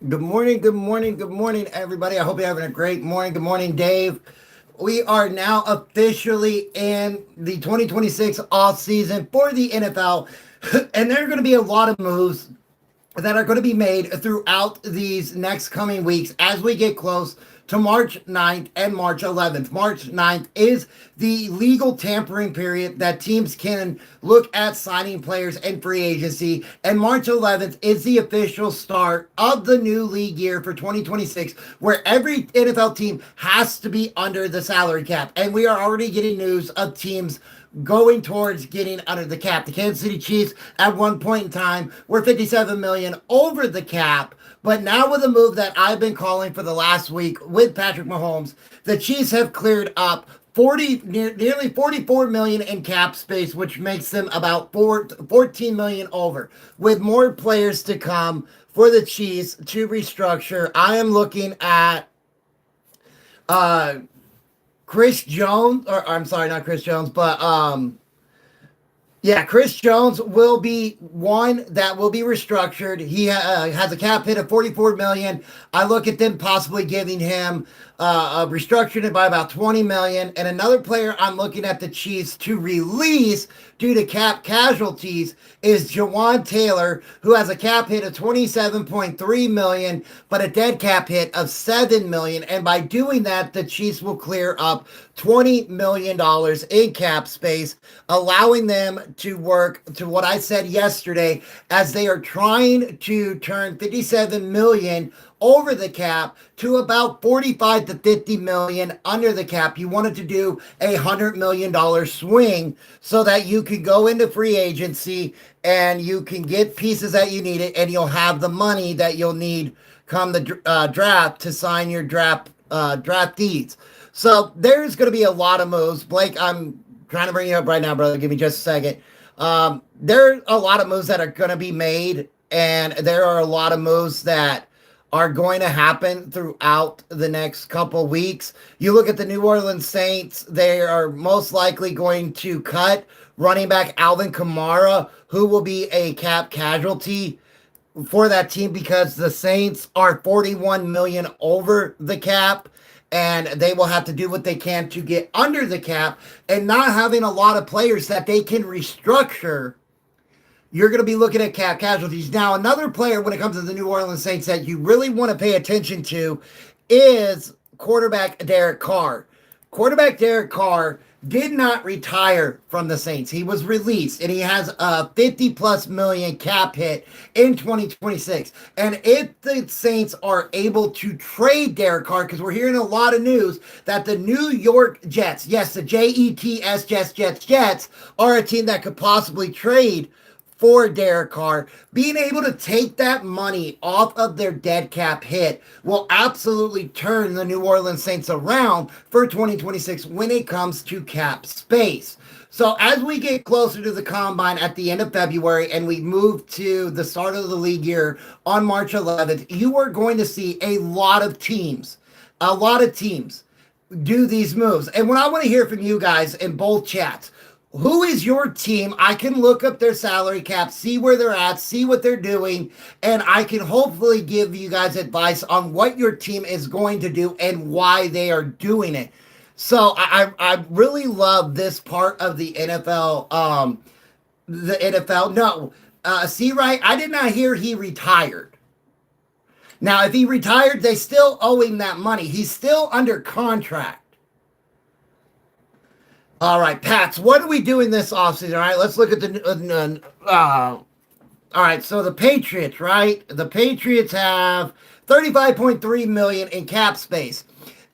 Good morning, everybody. I hope you're having a great morning. Good morning, Dave. We are now officially in the 2026 off season for the NFL, and there are going to be a lot of moves that are going to be made throughout these next coming weeks as we get close to March 9th and March 11th. March 9th is the legal tampering period that teams can look at signing players and free agency, and March 11th is the official start of the new league year for 2026, where every NFL team has to be under the salary cap. And we are already getting news of teams going towards getting under the cap. The Kansas City Chiefs at one point in time were 57 million over the cap, but now with a move that I've been calling for the last week with Patrick Mahomes, the Chiefs have cleared up nearly 44 million in cap space, which makes them about 14 million over, with more players to come for the Chiefs to restructure. I am looking at uh Chris Jones, or I'm sorry, not Chris Jones, but yeah, Chris Jones will be one that will be restructured. He has a cap hit of 44 million. I look at them possibly giving him restructuring it by about 20 million. And another player I'm looking at the Chiefs to release due to cap casualties is Jawan Taylor, who has a cap hit of 27.3 million, but a dead cap hit of 7 million. And by doing that, the Chiefs will clear up $20 million in cap space, allowing them to work to what I said yesterday, as they are trying to turn 57 million over the cap to about 45 to 50 million under the cap. You wanted to do $100 million swing so that you could go into free agency and you can get pieces that you needed, and you'll have the money that you'll need come the draft to sign your draftees. So there's going to be a lot of moves. Blake, I'm trying to bring you up right now, brother. Give me just a second. There are a lot of moves that are going to be made, and there are a lot of moves that are going to happen throughout the next couple weeks. You look at the New Orleans Saints, they are most likely going to cut running back Alvin Kamara, who will be a cap casualty for that team because the Saints are 41 million over the cap, and they will have to do what they can to get under the cap, and not having a lot of players that they can restructure. You're going to be looking at cap casualties. Now, another player when it comes to the New Orleans Saints that you really want to pay attention to is quarterback Derek Carr. Quarterback Derek Carr did not retire from the Saints. He was released, and he has a 50 plus million cap hit in 2026. And if the Saints are able to trade Derek Carr, because we're hearing a lot of news that the New York Jets, yes, the Jets, Jets, are a team that could possibly trade for Derek Carr, being able to take that money off of their dead cap hit will absolutely turn the New Orleans Saints around for 2026 when it comes to cap space. So as we get closer to the combine at the end of February and we move to the start of the league year on March 11th, you are going to see a lot of teams do these moves. And what I want to hear from you guys in both chats, who is your team? I can look up their salary cap, see where they're at, see what they're doing, and I can hopefully give you guys advice on what your team is going to do and why they are doing it. So I really love this part of the NFL. The NFL. No, see, right? I did not hear he retired. Now, if he retired, they still owe him that money. He's still under contract. All right, Pats, what are we doing this offseason? All right, let's look at all right, so the Patriots, right? The Patriots have 35.3 million in cap space.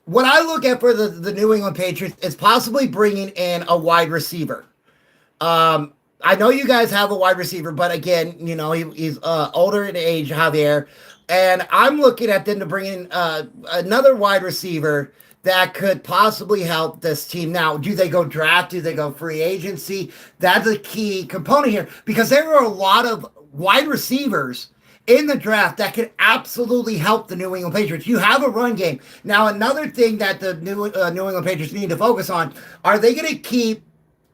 What I look at for the New England Patriots is possibly bringing in a wide receiver. I know you guys have a wide receiver, but again, you know, he's older in age, Javier. And I'm looking at them to bring in another wide receiver that could possibly help this team. Now, do they go draft? Do they go free agency? That's a key component here because there are a lot of wide receivers in the draft that could absolutely help the New England Patriots. You have a run game. Now, another thing that the New England Patriots need to focus on, are they going to keep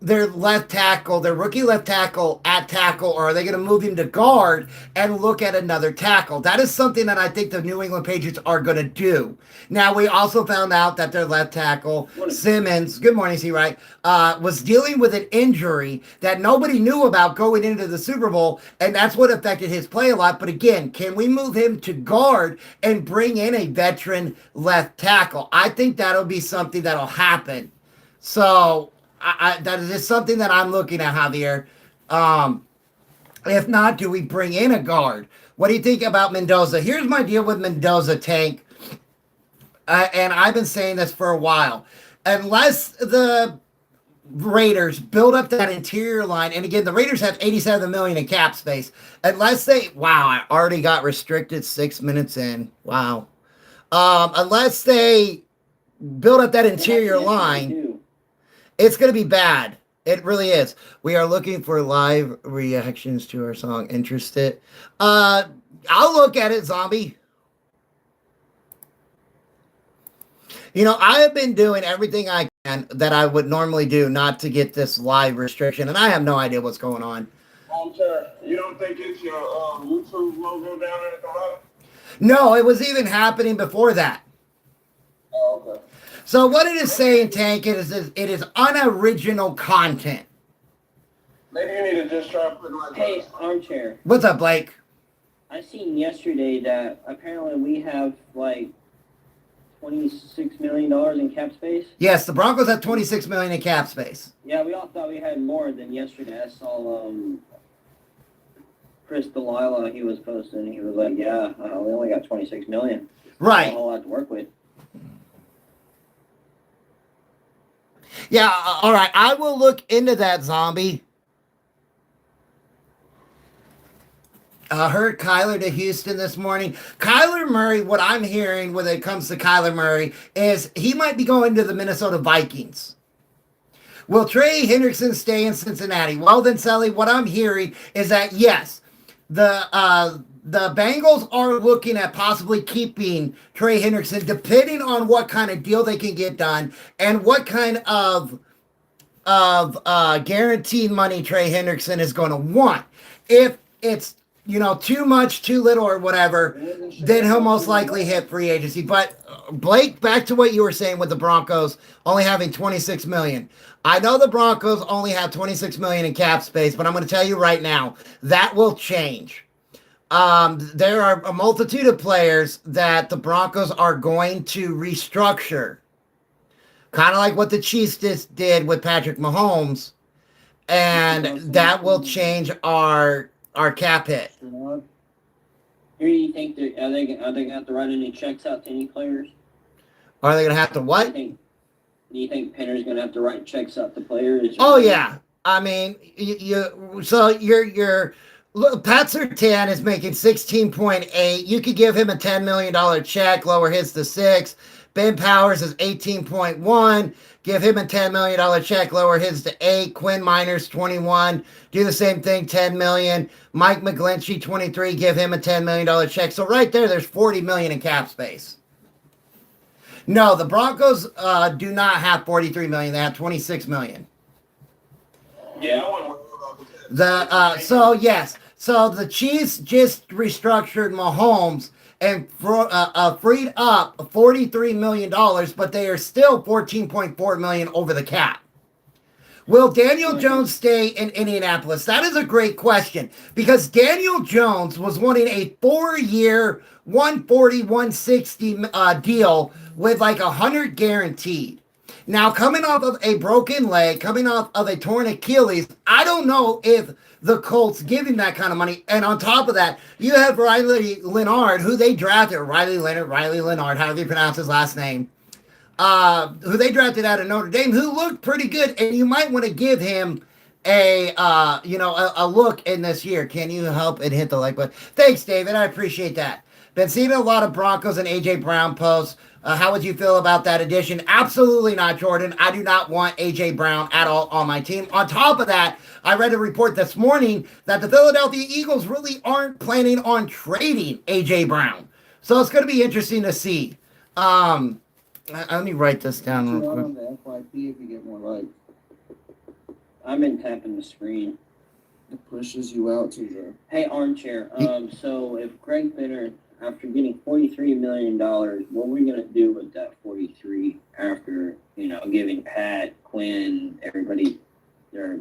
their left tackle, their rookie left tackle at tackle, or are they going to move him to guard and look at another tackle? That is something that I think the New England Patriots are going to do. Now, we also found out that their left tackle, Simmons, good morning, C-Right, was dealing with an injury that nobody knew about going into the Super Bowl, and that's what affected his play a lot. But again, can we move him to guard and bring in a veteran left tackle? I think that'll be something that'll happen. So that is just something that I'm looking at, Javier. If not, do we bring in a guard? What do you think about Mendoza? Here's my deal with Mendoza, Tank. And I've been saying this for a while. Unless the Raiders build up that interior line, and again, the Raiders have $87 million in cap space. Unless they, wow, I already got restricted 6 minutes in. Wow. Unless they build up that interior line, it's going to be bad. It really is. We are looking for live reactions to our song. Interested? I'll look at it, Zombie. You know, I have been doing everything I can that I would normally do not to get this live restriction, and I have no idea what's going on. Armchair, you don't think it's your YouTube logo down there at the bottom? No, it was even happening before that. Oh, okay. So what it is saying, Tank, it is unoriginal content. Maybe you need to just try to put like... Hey, Armchair. What's up, Blake? I seen yesterday that apparently we have like $26 million in cap space. Yes, the Broncos have $26 million in cap space. Yeah, we all thought we had more than yesterday. I saw Chris Delilah, he was posting. He was like, yeah, we only got $26 million. Right. Not a whole lot to work with. Yeah, all right. I will look into that, Zombie. I heard Kyler to Houston this morning. Kyler Murray, what I'm hearing when it comes to Kyler Murray is he might be going to the Minnesota Vikings. Will Trey Hendrickson stay in Cincinnati? Well, then, Sally, what I'm hearing is that, yes, the Bengals are looking at possibly keeping Trey Hendrickson, depending on what kind of deal they can get done and what kind of guaranteed money Trey Hendrickson is going to want. If it's, you know, too much, too little, or whatever, then he'll most likely hit free agency. But Blake, back to what you were saying with the Broncos only having $26 million. I know the Broncos only have $26 million in cap space, but I'm going to tell you right now, that will change. There are a multitude of players that the Broncos are going to restructure, kind of like what the Chiefs just did with Patrick Mahomes, and that will change our cap hit. Who do you think are they going to have to write any checks out to any players? Are they going to have to what? Do you think Penner's going to have to write checks out to players? Oh yeah, I mean, your Pat Surtain is making 16.8. You could give him a $10 million check, lower his to 6. Ben Powers is 18.1. Give him a $10 million check, lower his to 8. Quinn Miners, 21. Do the same thing, $10 million. Mike McGlinchey, 23. Give him a $10 million check. So right there's $40 million in cap space. No, the Broncos do not have $43 million. They have $26 million. Yeah, I want to worry about So yes. So the Chiefs just restructured Mahomes and freed up $43 million, but they are still $14.4 million over the cap. Will Daniel Jones stay in Indianapolis? That is a great question because Daniel Jones was wanting a 4-year, 140, 160 deal with like 100 guaranteed. Now, coming off of a broken leg, coming off of a torn Achilles, I don't know if the Colts give him that kind of money. And on top of that, you have Riley Leonard, who they drafted, Riley Leonard, however you pronounce his last name, who they drafted out of Notre Dame, who looked pretty good. And you might want to give him a look in this year. Can you help and hit the like button? Thanks, David. I appreciate that. Been seeing a lot of Broncos and A.J. Brown posts. How would you feel about that addition? Absolutely not, Jordan. I do not want A.J. Brown at all on my team. On top of that, I read a report this morning that the Philadelphia Eagles really aren't planning on trading A.J. Brown. So it's going to be interesting to see. Let me write this down real quick. FYP if you get more likes. I've been tapping the screen. It pushes you out to the. Hey, Armchair. So if Greg Benner, after getting $43 million, what are we gonna do with that 43 after giving Pat, Quinn, everybody their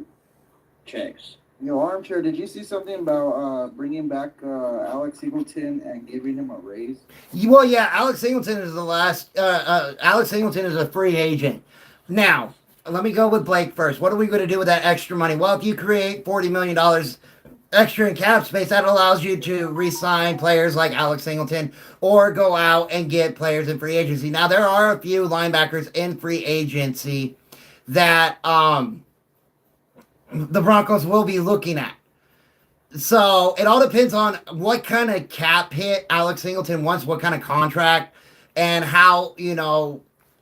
checks? Armchair, did you see something about bringing back Alex Singleton and giving him a raise? Well, yeah, Alex Singleton is the last. Alex Singleton is a free agent. Now, let me go with Blake first. What are we going to do with that extra money? Well, if you create $40 million extra in cap space, that allows you to re-sign players like Alex Singleton or go out and get players in free agency. Now, there are a few linebackers in free agency that the Broncos will be looking at. So it all depends on what kind of cap hit Alex Singleton wants, what kind of contract, and how,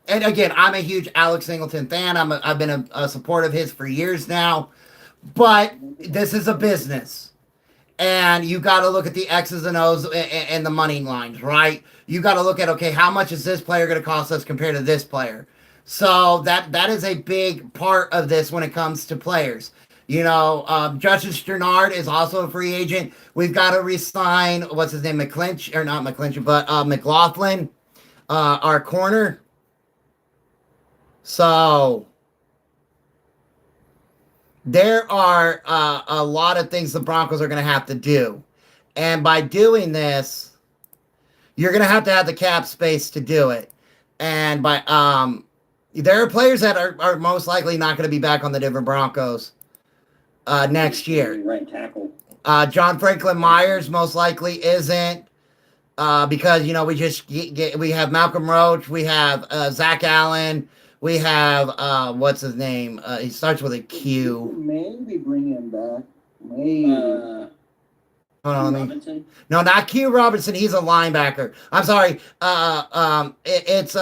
and again, I'm a huge Alex Singleton fan. I've been a supporter of his for years now, but this is a business. And you got to look at the X's and O's and the money lines, right? You got to look at, okay, how much is this player going to cost us compared to this player? So that is a big part of this when it comes to players. Justice Sternard is also a free agent. We've got to re-sign, what's his name, McLaughlin, our corner. So there are a lot of things the Broncos are going to have to do. And by doing this, you're going to have the cap space to do it. And there are players that are most likely not going to be back on the Denver Broncos next year. Right tackle. John Franklin Myers most likely isn't because we have Malcolm Roach, we have Zach Allen, we have what's his name? He starts with a Q. Maybe bring him back. Maybe. Hold on, no, not Q Robinson. He's a linebacker. I'm sorry. It's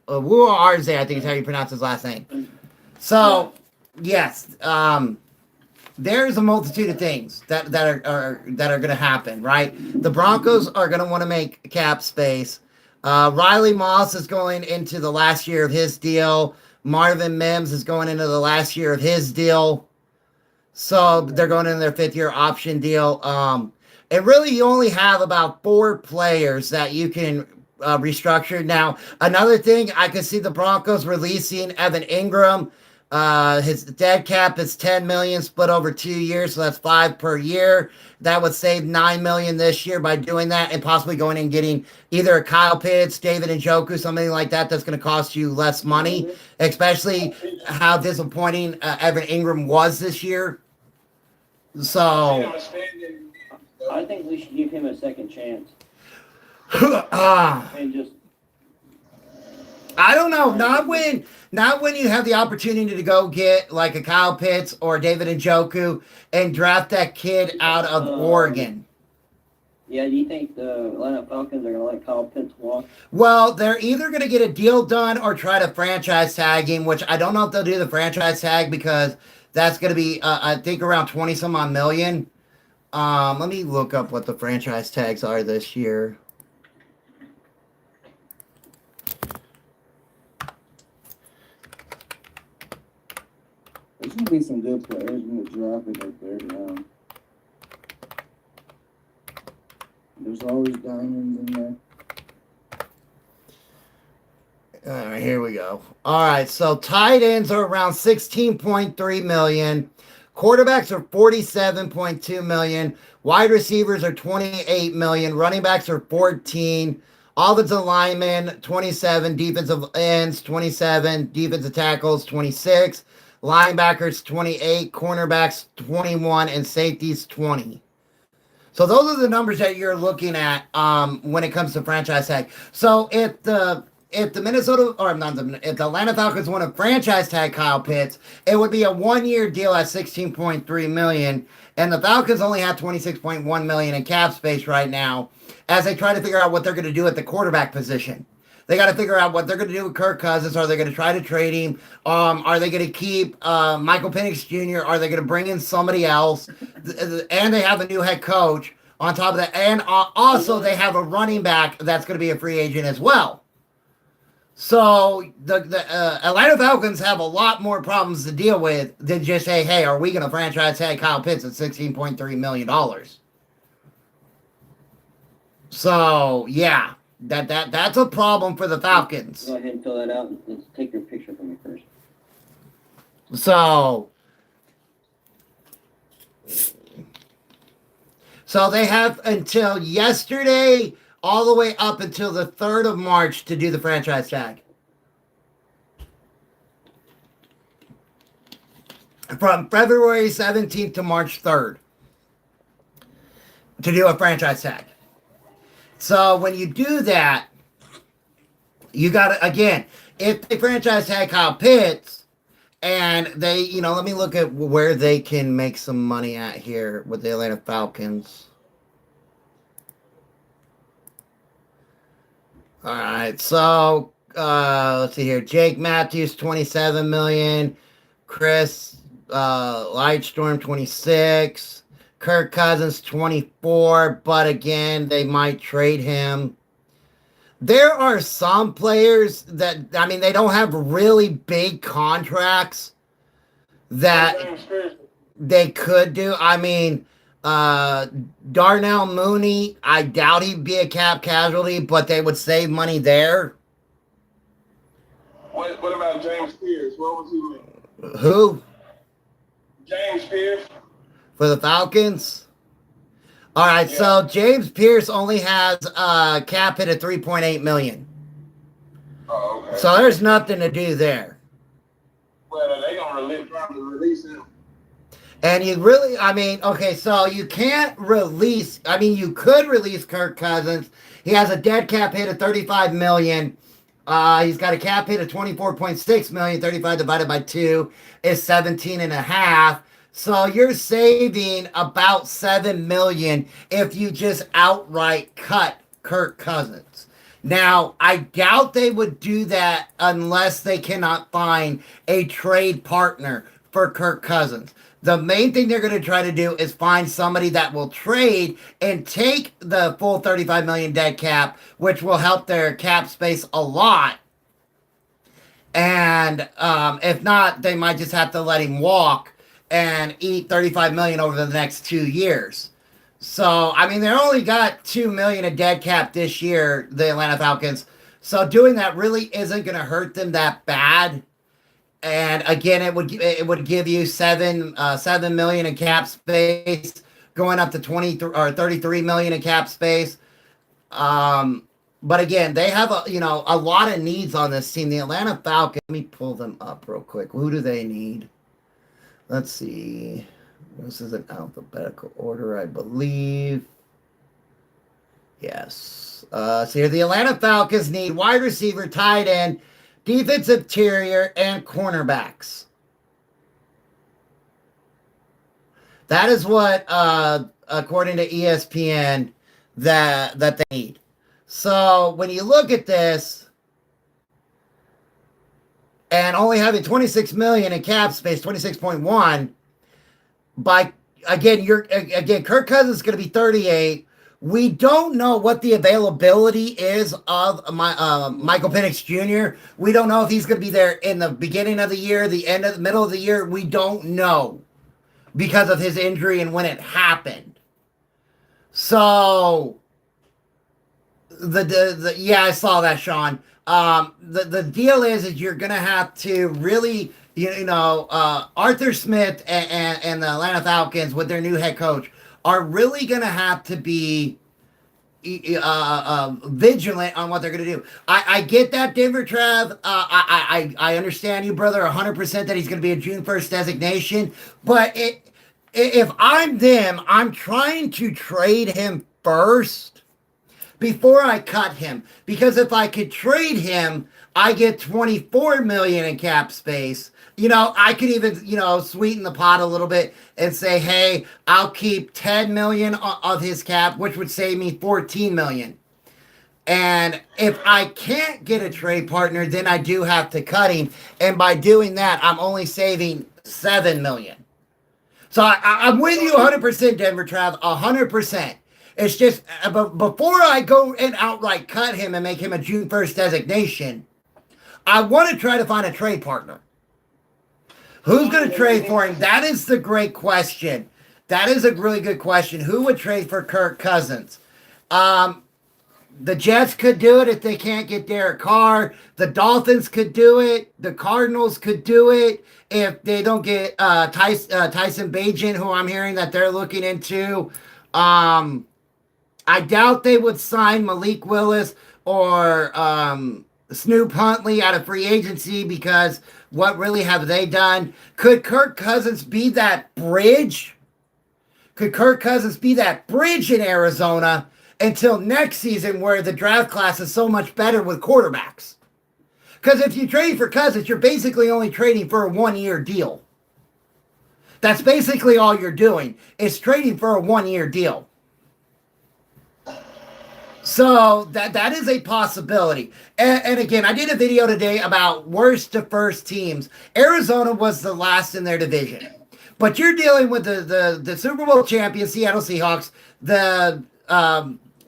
Awuarze, I think is how you pronounce his last name. So. Yes, there's a multitude of things that are going to happen, right? The Broncos are going to want to make cap space. Riley Moss is going into the last year of his deal. Marvin Mims is going into the last year of his deal. So they're going into their 5th-year option deal. And really, you only have about 4 players that you can restructure. Now, another thing, I could see the Broncos releasing Evan Ingram. His dead cap is $10 million split over 2 years, so that's $5 million per year. That would save $9 million this year by doing that, and possibly going and getting either a Kyle Pitts, David Njoku, something like that. That's going to cost you less money, especially how disappointing Evan Ingram was this year. So I think we should give him a second chance. And just. I don't know. Not when you have the opportunity to go get like a Kyle Pitts or David Njoku and draft that kid out of Oregon. Yeah, do you think the Atlanta Falcons are going to let Kyle Pitts walk? Well, they're either going to get a deal done or try to franchise tag him, which I don't know if they'll do the franchise tag because that's going to be, I think, around 20-some-odd million. Let me look up what the franchise tags are this year. There's going to be some good players in the draft in the 3rd round. There's always diamonds in there. All right, here we go. All right, so tight ends are around 16.3 million. Quarterbacks are 47.2 million. Wide receivers are 28 million. Running backs are 14. Offensive linemen, 27. Defensive ends, 27. Defensive tackles, 26. Linebackers, 28. Cornerbacks, 21. And safeties, 20. So those are the numbers that you're looking at when it comes to franchise tag. So if the Minnesota, or not if the Atlanta Falcons want to franchise tag Kyle Pitts, it would be a 1-year deal at $16.3 million, and the Falcons only have $26.1 million in cap space right now as they try to figure out what they're going to do at the quarterback position. They got to figure out what they're going to do with Kirk Cousins. Are they going to try to trade him? Are they going to keep Michael Penix Jr.? Are they going to bring in somebody else? And they have a new head coach on top of that. And also they have a running back that's going to be a free agent as well. So the Atlanta Falcons have a lot more problems to deal with than just say, hey, are we going to franchise tag Kyle Pitts at $16.3 million? So yeah, that's a problem for the Falcons. Go ahead and fill that out. Let's take your picture from me first. So they have until yesterday, all the way up until the 3rd of March to do the franchise tag. From February 17th to March 3rd to do a franchise tag. So when you do that, you got to, again, if they franchise tag Kyle Pitts and they, you know, let me look at where they can make some money at here with the Atlanta Falcons. All right, so let's see here. Jake Matthews, 27 million. Chris Lightstorm, 26. Kirk Cousins, 24. But again, they might trade him. There are some players that, I mean, they don't have really big contracts that they could do. I mean, Darnell Mooney, I doubt he'd be a cap casualty, but they would save money there. What about James Pierce? What was he making? Who? James Pierce. For the Falcons? All right, yeah. So James Pierce only has a cap hit of $3.8 million. Oh, okay. So there's nothing to do there. Well, they gonna probably release him. And you really, I mean, okay, so you can't release, I mean, you could release Kirk Cousins. He has a dead cap hit of $35 million. He's got a cap hit of $24.6 million. 35 divided by 2 is 17.5. So you're saving about $7 million if you just outright cut Kirk Cousins. Now, I doubt they would do that unless they cannot find a trade partner for Kirk Cousins. The main thing they're going to try to do is find somebody that will trade and take the full $35 million dead cap, which will help their cap space a lot. And if not, they might just have to let him walk and eat $35 million over the next 2 years. So, I mean, they only got $2 million in dead cap this year, the Atlanta Falcons. So doing that really isn't going to hurt them that bad. And again, it would give you $7 million in cap space, going up to 23 or 33 million in cap space. But again, they have a lot of needs on this team. The Atlanta Falcons. Let me pull them up real quick. Who do they need? Let's see. This is an alphabetical order, I believe. Yes. So here, the Atlanta Falcons need wide receiver, tight end, defensive interior, and cornerbacks. That is what, according to ESPN, that they need. So when you look at this, and only having 26 million in cap space, 26.1, again, Kirk Cousins is going to be 38. We don't know what the availability is of Michael Penix Jr. We don't know if he's going to be there in the beginning of the year, the middle of the year. We don't know because of his injury and when it happened. So, yeah, I saw that, Sean. The deal is you're going to have to really, Arthur Smith and the Atlanta Falcons with their new head coach are really going to have to be vigilant on what they're going to do. I get that, Denver Trav. I understand you, brother, 100% that he's going to be a June 1st designation. But if I'm them, I'm trying to trade him first before I cut him. Because if I could trade him, I get 24 million in cap space. I could even, sweeten the pot a little bit and say, hey, I'll keep 10 million of his cap, which would save me 14 million. And if I can't get a trade partner, then I do have to cut him. And by doing that, I'm only saving 7 million. So I'm with you 100%, Denver Trav, 100%. It's just, before I go and outright cut him and make him a June 1st designation, I want to try to find a trade partner. Who's going to trade for him? That is the great question. That is a really good question. Who would trade for Kirk Cousins? The Jets could do it if they can't get Derek Carr. The Dolphins could do it. The Cardinals could do it if they don't get Tyson Bagent, who I'm hearing that they're looking into. I doubt they would sign Malik Willis or Snoop Huntley out of free agency because what really have they done? Could Kirk Cousins be that bridge? Could Kirk Cousins be that bridge in Arizona until next season where the draft class is so much better with quarterbacks? Because if you trade for Cousins, you're basically only trading for a 1-year deal. That's basically all you're doing is trading for a 1-year deal. So that is a possibility. And again, I did a video today about worst to first teams. Arizona was the last in their division. But you're dealing with the Super Bowl champion Seattle Seahawks, the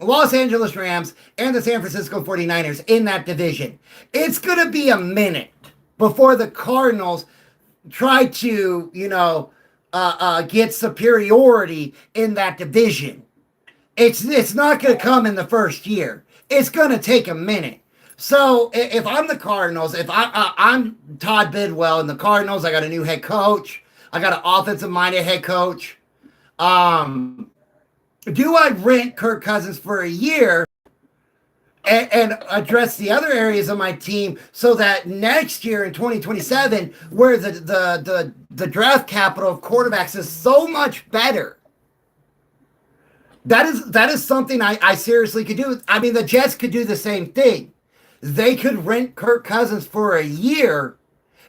Los Angeles Rams, and the San Francisco 49ers in that division. It's going to be a minute before the Cardinals try to, get superiority in that division. It's not going to come in the first year. It's going to take a minute. So if I'm the Cardinals, if I'm Todd Bidwell and the Cardinals, I got a new head coach. I got an offensive-minded head coach. Do I rent Kirk Cousins for a year and address the other areas of my team so that next year in 2027, where the draft capital of quarterbacks is so much better? That is something I seriously could do. I mean, the Jets could do the same thing. They could rent Kirk Cousins for a year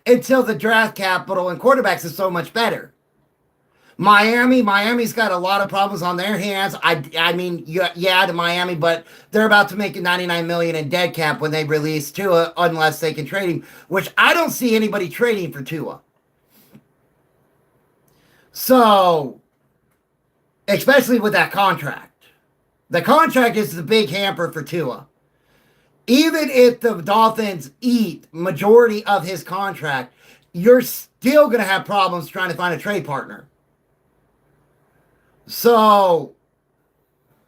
until the draft capital and quarterbacks is so much better. Miami's got a lot of problems on their hands. I mean, yeah, to Miami, but they're about to make $99 million in dead cap when they release Tua, unless they can trade him, which I don't see anybody trading for Tua. So, especially with that contract. The contract is the big hamper for Tua. Even if the Dolphins eat majority of his contract, you're still going to have problems trying to find a trade partner. So,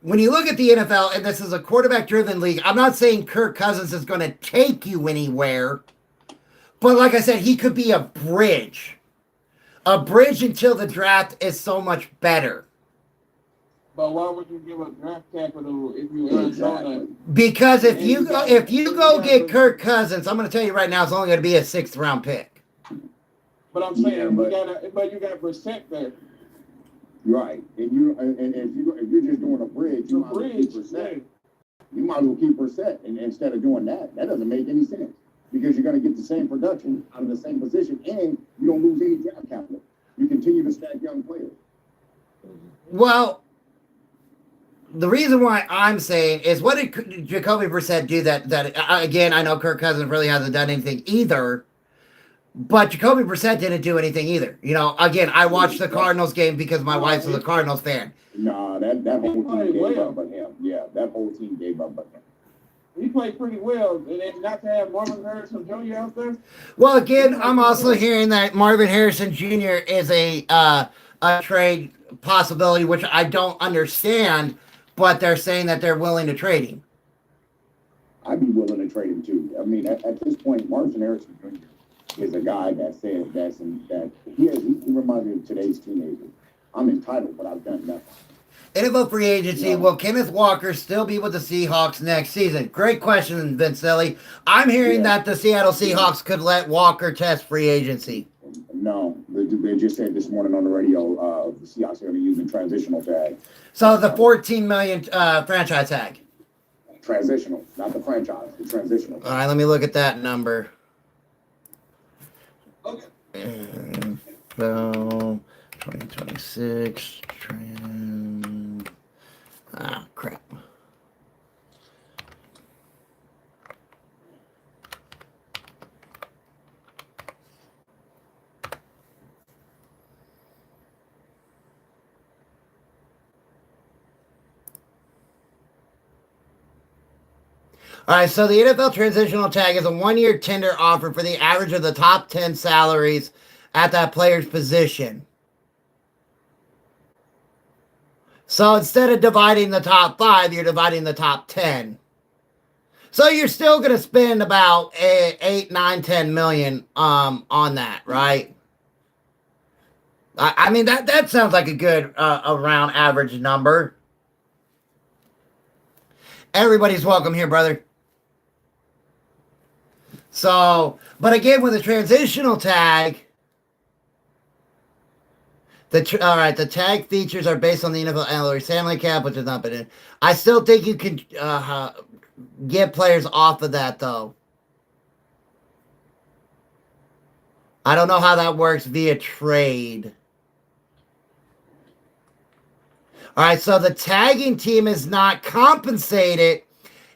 when you look at the NFL, and this is a quarterback-driven league, I'm not saying Kirk Cousins is going to take you anywhere, but like I said, he could be a bridge. A bridge until the draft is so much better. But why would you give up draft capital if you Arizona? Because if you go get Kirk Cousins, I'm going to tell you right now, it's only going to be a 6th-round pick. But I'm saying you got percent there. Right, and if you're just doing a bridge, you might as well keep percent. You might as well keep percent, and instead of doing that doesn't make any sense because you're going to get the same production out of the same position, and you don't lose any draft capital. You continue to stack young players. Well, the reason why I'm saying is, what did Jacoby Brissett do that again, I know Kirk Cousins really hasn't done anything either, but Jacoby Brissett didn't do anything either. Again, I watched the Cardinals game because my wife's a Cardinals fan. Nah, that whole team gave up on him. Yeah, that whole team gave up on him. He played pretty well, and then not to have Marvin Harrison Jr. out there. Well, again, I'm also hearing that Marvin Harrison Jr. is a trade possibility, which I don't understand, but they're saying that they're willing to trade him. I'd be willing to trade him too. I mean, at this point, Marvin Harrison Jr. is a guy that says that he reminds me of today's teenagers. I'm entitled, but I've done nothing. NFL free agency, will Kenneth Walker still be with the Seahawks next season? Great question, Vincelli. I'm hearing that the Seattle Seahawks could let Walker test free agency. No, they just said this morning on the radio the Seahawks are going to be using transitional tag. So the $14 million franchise tag. Transitional, not the franchise, the transitional. All right, let me look at that number. Okay. So 2026 crap. All right, so the NFL transitional tag is a 1-year tender offer for the average of the top 10 salaries at that player's position. So instead of dividing the top 5, you're dividing the top 10. So you're still going to spend about 8, 9, 10 million on that, right? I mean, that sounds like a good around average number. Everybody's welcome here, brother. So, but again, with the transitional tag, all right, the tag features are based on the NFL salary cap, which has not been in. I still think you can get players off of that, though. I don't know how that works via trade. All right, so the tagging team is not compensated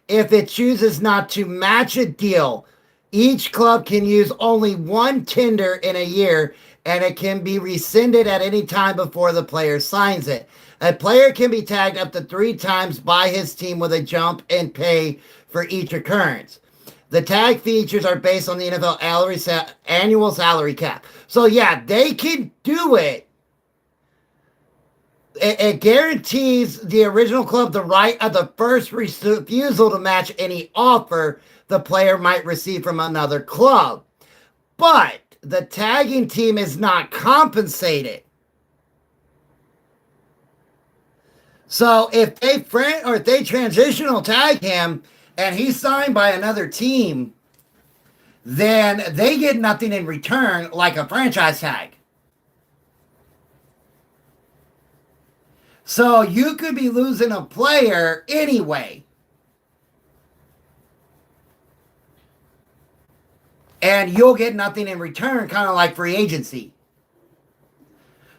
if it chooses not to match a deal. Each club can use only one tender in a year, and it can be rescinded at any time before the player signs it. A player can be tagged up to 3 times by his team with a jump in pay for each occurrence. The tag features are based on the NFL annual salary cap. So, yeah, they can do it. It guarantees the original club the right of the first refusal to match any offer the player might receive from another club. But the tagging team is not compensated. So if they transitional tag him and he's signed by another team, then they get nothing in return like a franchise tag. So you could be losing a player anyway. And you'll get nothing in return, kind of like free agency.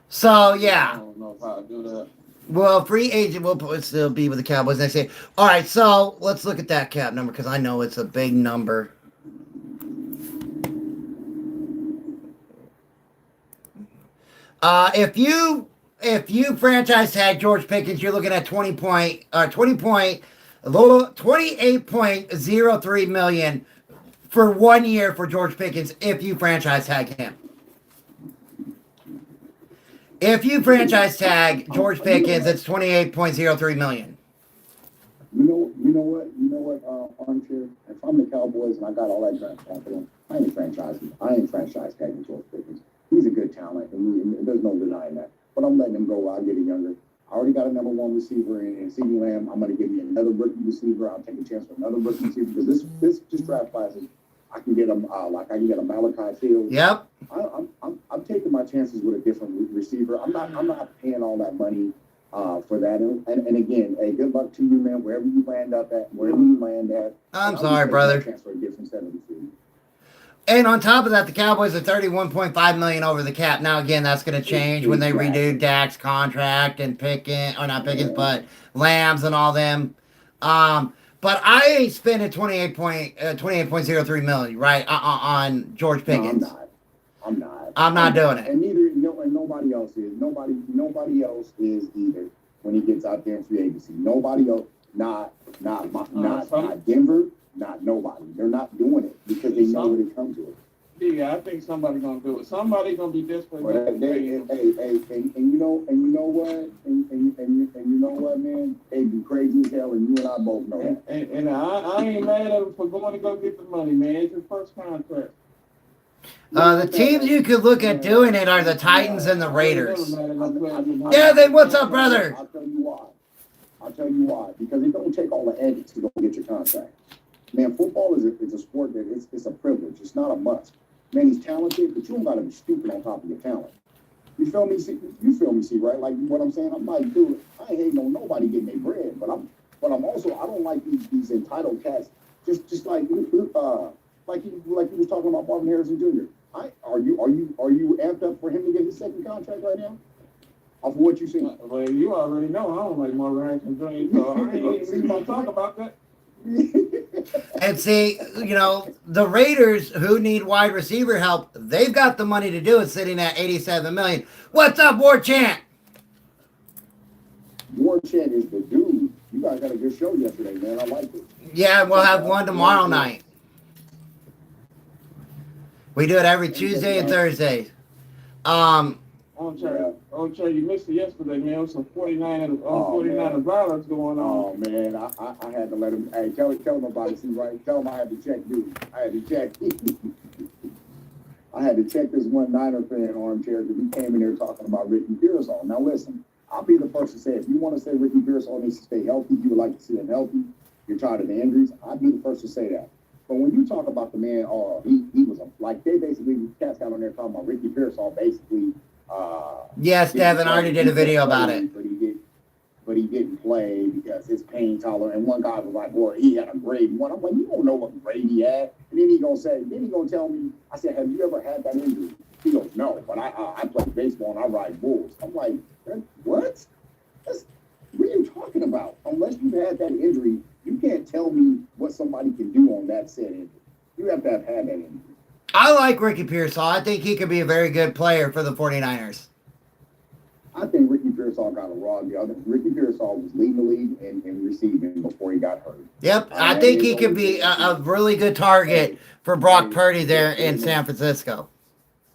So, yeah. I don't know how to do that. Well, free agent will still be with the Cowboys next year. All right, so let's look at that cap number because I know it's a big number. If you franchise tag George Pickens, you're looking at 28.03 million for 1 year for George Pickens if you franchise tag him. If you franchise tag George Pickens, it's 28.03 million. You know what, Armchair? If I'm the Cowboys and I got all that draft capital, I ain't franchise tagging George Pickens. He's a good talent, and there's no denying that. But I'm letting him go. I'll get it younger. I already got a number 1 receiver in CeeDee Lamb. I'm going to give you another rookie receiver. I'll take a chance for another rookie receiver because this draft class is, I can get him I can get a Malachi Field. Yep. I'm taking my chances with a different receiver. I'm not paying all that money for that. And again, hey, good luck to you, man. Wherever you land at. I'm sorry, brother. Chance for a different set of receivers. And on top of that, the Cowboys are $31.5 million over the cap. Now, again, that's going to change when they redo Dak's contract and but Lambs and all them. But I ain't spending 28.03 million, right, on George Pickens. No, I'm not. I'm not doing it. And nobody else is. Nobody else is either when he gets out there in free agency. Nobody else. Not Denver. Not nobody. They're not doing it because they know what it comes to it. Yeah, I think somebody's gonna do it. Somebody's gonna be desperate. And you know what, man? They be crazy as hell, and you and I both know that. And I ain't mad at him for going to go get the money, man. It's his first contract. The teams you could look at doing it are the Titans and the Raiders. Yeah, what's up, brother? I'll tell you why. Because it don't take all the edits to go get your contract. Man, football is a sport that it's a privilege. It's not a must. Man, he's talented, but you don't got to be stupid on top of your talent. You feel me? See, right? Like what I'm saying? I'm like, dude, I ain't hating on nobody getting their bread, but I'm also, I don't like these entitled cats. Just like he was talking about Marvin Harrison Jr. Are you amped up for him to get his second contract right now? Off of what you see? Well, you already know I don't like Marvin Harrison Jr., so I ain't even gonna talk about that. And see, the Raiders, who need wide receiver help, they've got the money to do it, sitting at $87 million. What's up, War Chant? War Chant is the dude. You guys got a good show yesterday, man. I liked it. Yeah, we'll have one tomorrow night. We do it every Tuesday and Thursday. Armchair, you missed it yesterday, man. It was some 49er violence going on. Oh man, I had to let him. Hey, tell him about it. See, right? Tell him I had to check, dude. I had to check. I had to check this one Niner fan Armchair because he came in here talking about Ricky Pearsall. Now listen, I'll be the first to say if you want to say Ricky Pearsall needs to stay healthy, you would like to see him healthy. You're tired of the injuries. I'd be the first to say that. But when you talk about the man, he was like they basically cast out on there talking about Ricky Pearsall basically. Yes, Devin, I already did a video about it. But he didn't play because his pain tolerance. And one guy was like, "Boy, he had a grade 1." I'm like, "You don't know what grade he had." And then he gonna tell me. I said, "Have you ever had that injury?" He goes, "No, but I play baseball and I ride bulls." I'm like, "What? What are you talking about? Unless you've had that injury, you can't tell me what somebody can do on that said injury. You have to have had that injury." I like Ricky Pearsall. I think he could be a very good player for the 49ers. I think Ricky Pearsall got a raw deal. Ricky Pearsall was leading the league in receiving before he got hurt. Yep, I think he could be a really good target for Brock Purdy there in San Francisco.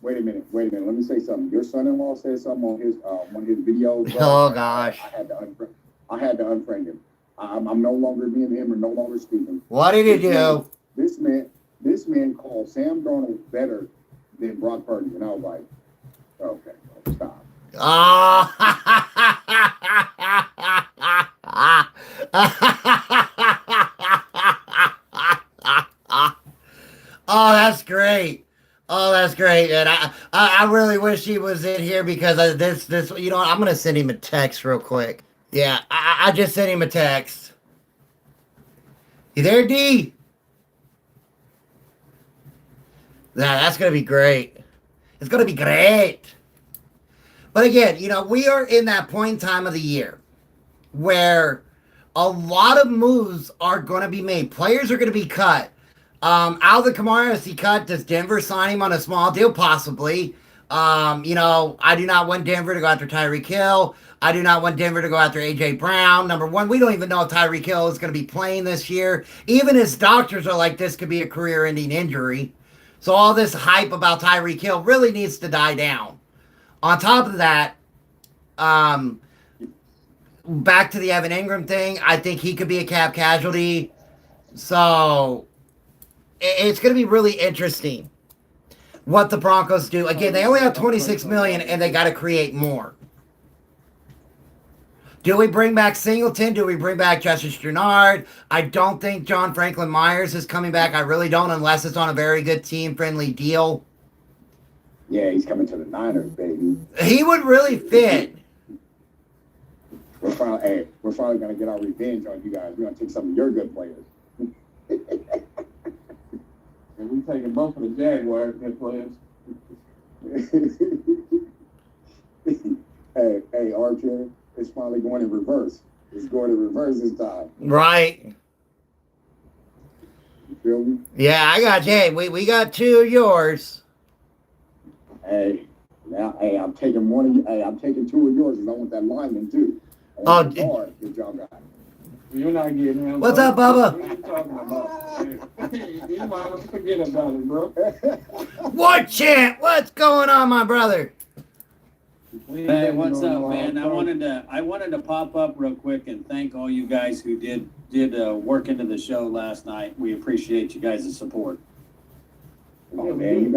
Wait a minute. Let me say something. Your son-in-law said something on his one of his videos. Oh gosh! I had to unfriend him. I'm no longer being him or no longer speaking. What did he do? This man called Sam Darnold better than Brock Purdy, and I was like, okay, stop. Oh, oh, that's great. Oh, that's great. And I really wish he was in here because this, you know, I'm going to send him a text real quick. Yeah, I just sent him a text. You there, D? That's going to be great. It's going to be great. But again, you know, we are in that point in time of the year where a lot of moves are going to be made. Players are going to be cut. Alvin Kamara, is he cut? Does Denver sign him on a small deal? Possibly. You know, I do not want Denver to go after Tyreek Hill. I do not want Denver to go after A.J. Brown. Number one, we don't even know if Tyreek Hill is going to be playing this year. Even his doctors are like, this could be a career-ending injury. So all this hype about Tyreek Hill really needs to die down. On top of that, back to the Evan Ingram thing, I think he could be a cap casualty. So it's going to be really interesting what the Broncos do. Again, they only have $26 million, and they got to create more. Do we bring back Singleton? Do we bring back Justice Jernard? I don't think John Franklin Myers is coming back. I really don't, unless it's on a very good team-friendly deal. Yeah, he's coming to the Niners, baby. He would really fit. We're finally going to get our revenge on you guys. We're going to take some of your good players. And we taking both of the Jaguars good players. Hey, Archer, it's finally going in reverse. It's going in reverse this time. Right. You feel me? Yeah, I got you. Hey, we got two of yours. Hey, now, I'm taking one of you. Hey, I'm taking two of yours, and I want that lineman too. Oh, hard that y'all got. You're not getting him. What's up, Bubba? What are you talking about? You might as well forget about it, bro. What chant? What's going on, my brother? Hey, what's up, man? I wanted to pop up real quick and thank all you guys who did work into the show last night. We appreciate you guys' support. Oh man, you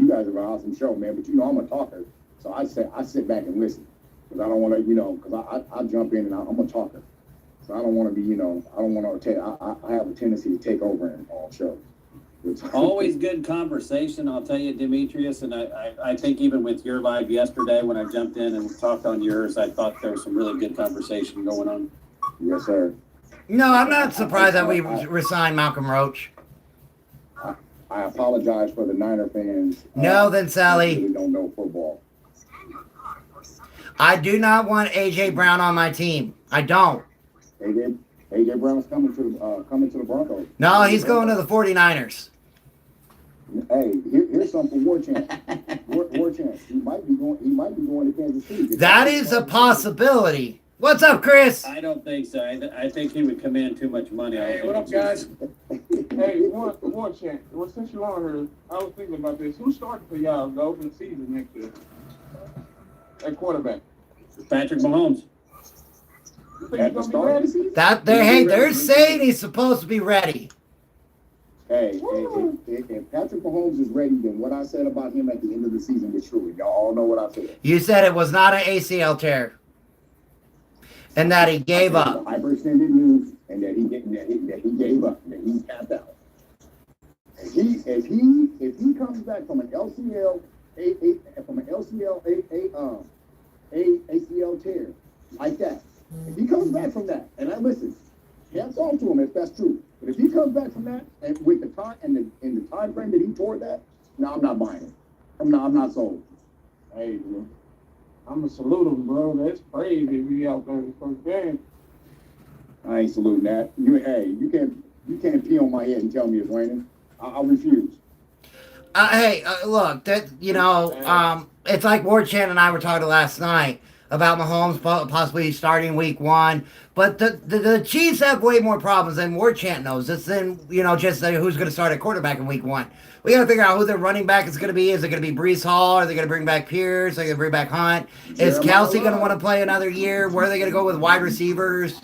guys are an awesome show, man. But you know I'm a talker, so I sit back and listen because I don't want to, because I jump in and I'm a talker, so I don't want to be, I don't want to take. I have a tendency to take over in all shows. Always good conversation, I'll tell you, Demetrius, and I think even with your live yesterday when I jumped in and talked on yours, I thought there was some really good conversation going on. Yes, sir. No, I'm not surprised that we resigned Malcolm Roach. I apologize for the Niner fans. No, then Sally. Who really don't know football. I do not want A.J. Brown on my team. I don't. AJ Brown's coming to the Broncos. No, he's going to the 49ers. Hey, here's something for War Chance. War Chance. He might be going to Kansas City. That is a possibility. What's up, Chris? I don't think so. I think he would command too much money. Hey, what up, guys? Hey, one chance. Well, since you're on here, I was thinking about this. Who's starting for y'all the open season next year? At quarterback. Patrick Mahomes. You think he's gonna be ready? They're saying he's supposed to be ready. Hey, if Patrick Mahomes is ready, then what I said about him at the end of the season was true. Y'all all know what I said. You said it was not an ACL tear, and that he gave up. Hyperextended news, and that he gave up, that he tapped out. If he comes back from an ACL tear like that, if he comes back from that, and I listen, hats off to him if that's true. But if he comes back from that and with the time and the time frame that he tore that, no, I'm not buying it. I'm not sold. Hey, bro. I'm gonna salute him, bro. That's crazy if he out there in the first game. I ain't saluting that. You can't pee on my head and tell me it's raining. I refuse. Look, that it's like Ward Chan and I were talking last night about Mahomes possibly starting week 1. But the Chiefs have way more problems than Ward Chant knows. It's then, just who's going to start at quarterback in week 1. We got to figure out who their running back is going to be. Is it going to be Breece Hall? Are they going to bring back Pierce? Are they going to bring back Hunt? Is Kelsey going to want to play another year? Where are they going to go with wide receivers?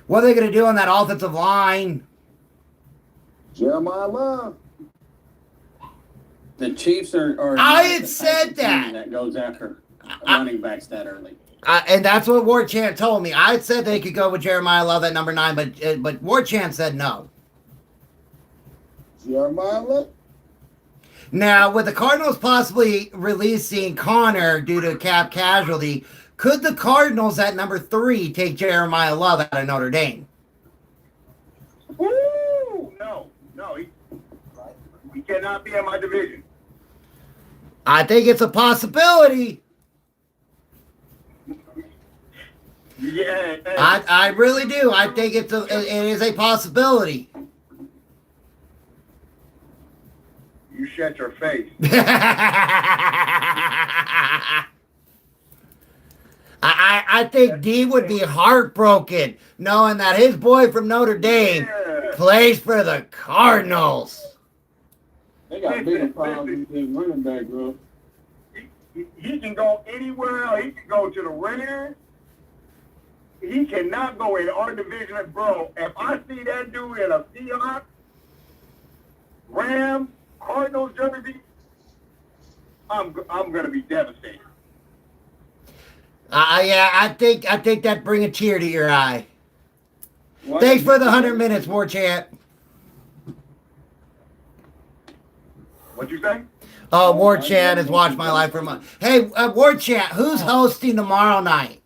What are they going to do on that offensive line? Jeremiah Love. The Chiefs are I had said that. That goes after running backs that early. And that's what Ward Chant told me. I said they could go with Jeremiah Love at number 9, but Ward Chant said no. Jeremiah Love. Now, with the Cardinals possibly releasing Connor due to cap casualty, could the Cardinals at number 3 take Jeremiah Love out of Notre Dame? Ooh, no, he cannot be in my division. I think it's a possibility. Yeah, I really do. I think it is a possibility. You shut your face. I think D would be heartbroken knowing that his boy from Notre Dame plays for the Cardinals. They got bigger problems than running back, bro. He can go anywhere else. He can go to the Raiders. He cannot go in our division, bro. If I see that dude in a Seahawks, Rams, Cardinals jersey, I'm gonna be devastated. I think that bring a tear to your eye. What? Thanks for the 100 minutes, War Chant. What'd you say? Oh, War Chant has watched my life for a month. Hey, War Chant, who's hosting tomorrow night?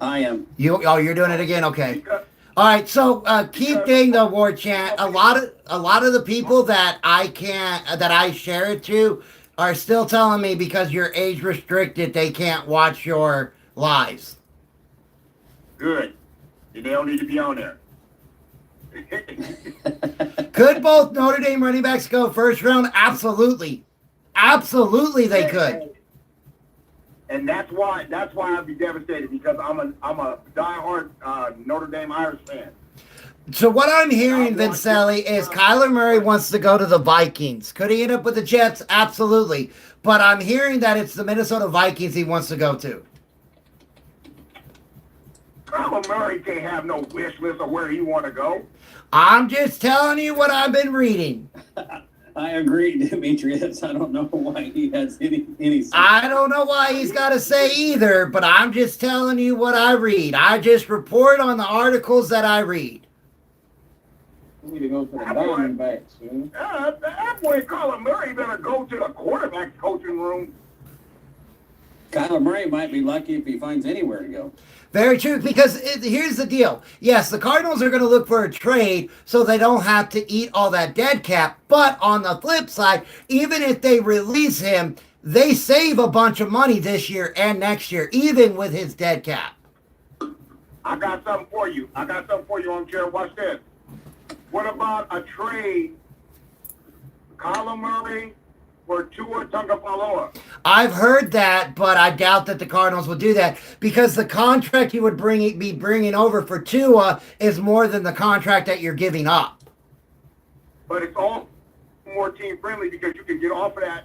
I am. You're doing it again? Okay. All right. So, key thing though, War Chant. A lot of the people that I share it to are still telling me because you're age restricted, they can't watch your lives. Good. They don't need to be on there. Could both Notre Dame running backs go first round? Absolutely. Absolutely, they could. And that's why I'd be devastated because I'm a diehard Notre Dame Irish fan. So what I'm hearing, Vincelli, is Kyler Murray wants to go to the Vikings. Could he end up with the Jets? Absolutely. But I'm hearing that it's the Minnesota Vikings he wants to go to. Kyler Murray can't have no wish list of where he want to go. I'm just telling you what I've been reading. I agree, Demetrius. I don't know why he has any. I don't know why he's got to say either, but I'm just telling you what I read. I just report on the articles that I read. We need to go to the Diamondbacks, man. That boy Kyler Murray better go to the quarterback coaching room. Kyler Murray might be lucky if he finds anywhere to go. Very true, because here's the deal. Yes, the Cardinals are going to look for a trade so they don't have to eat all that dead cap. But on the flip side, even if they release him, they save a bunch of money this year and next year, even with his dead cap. I got something for you. Armchair. Watch this. What about a trade, Kyler Murray for Tua Tagovailoa? I've heard that, but I doubt that the Cardinals would do that because the contract you would be bringing over for Tua is more than the contract that you're giving up. But it's all more team friendly because you can get off of that.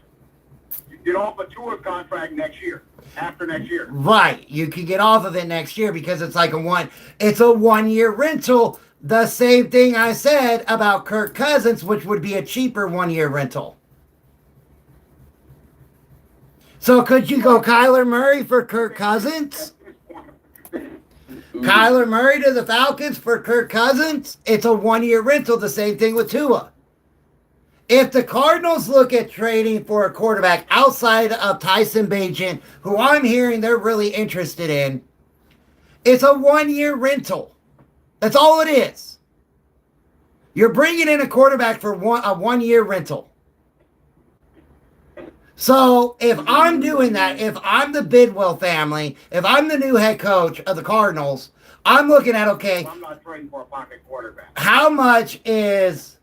You get off of Tua's contract next year, after next year. Right. You can get off of it next year because it's like it's a 1 year rental. The same thing I said about Kirk Cousins, which would be a cheaper 1 year rental. So could you go Kyler Murray for Kirk Cousins? Kyler Murray to the Falcons for Kirk Cousins? It's a 1 year rental. The same thing with Tua. If the Cardinals look at trading for a quarterback outside of Tyson Bagent, who I'm hearing they're really interested in, it's a 1 year rental. That's all it is. You're bringing in a quarterback for a 1 year rental. So if I'm doing that, if I'm the Bidwell family, if I'm the new head coach of the Cardinals, I'm looking at, okay, I'm not trading for a pocket quarterback. how much is,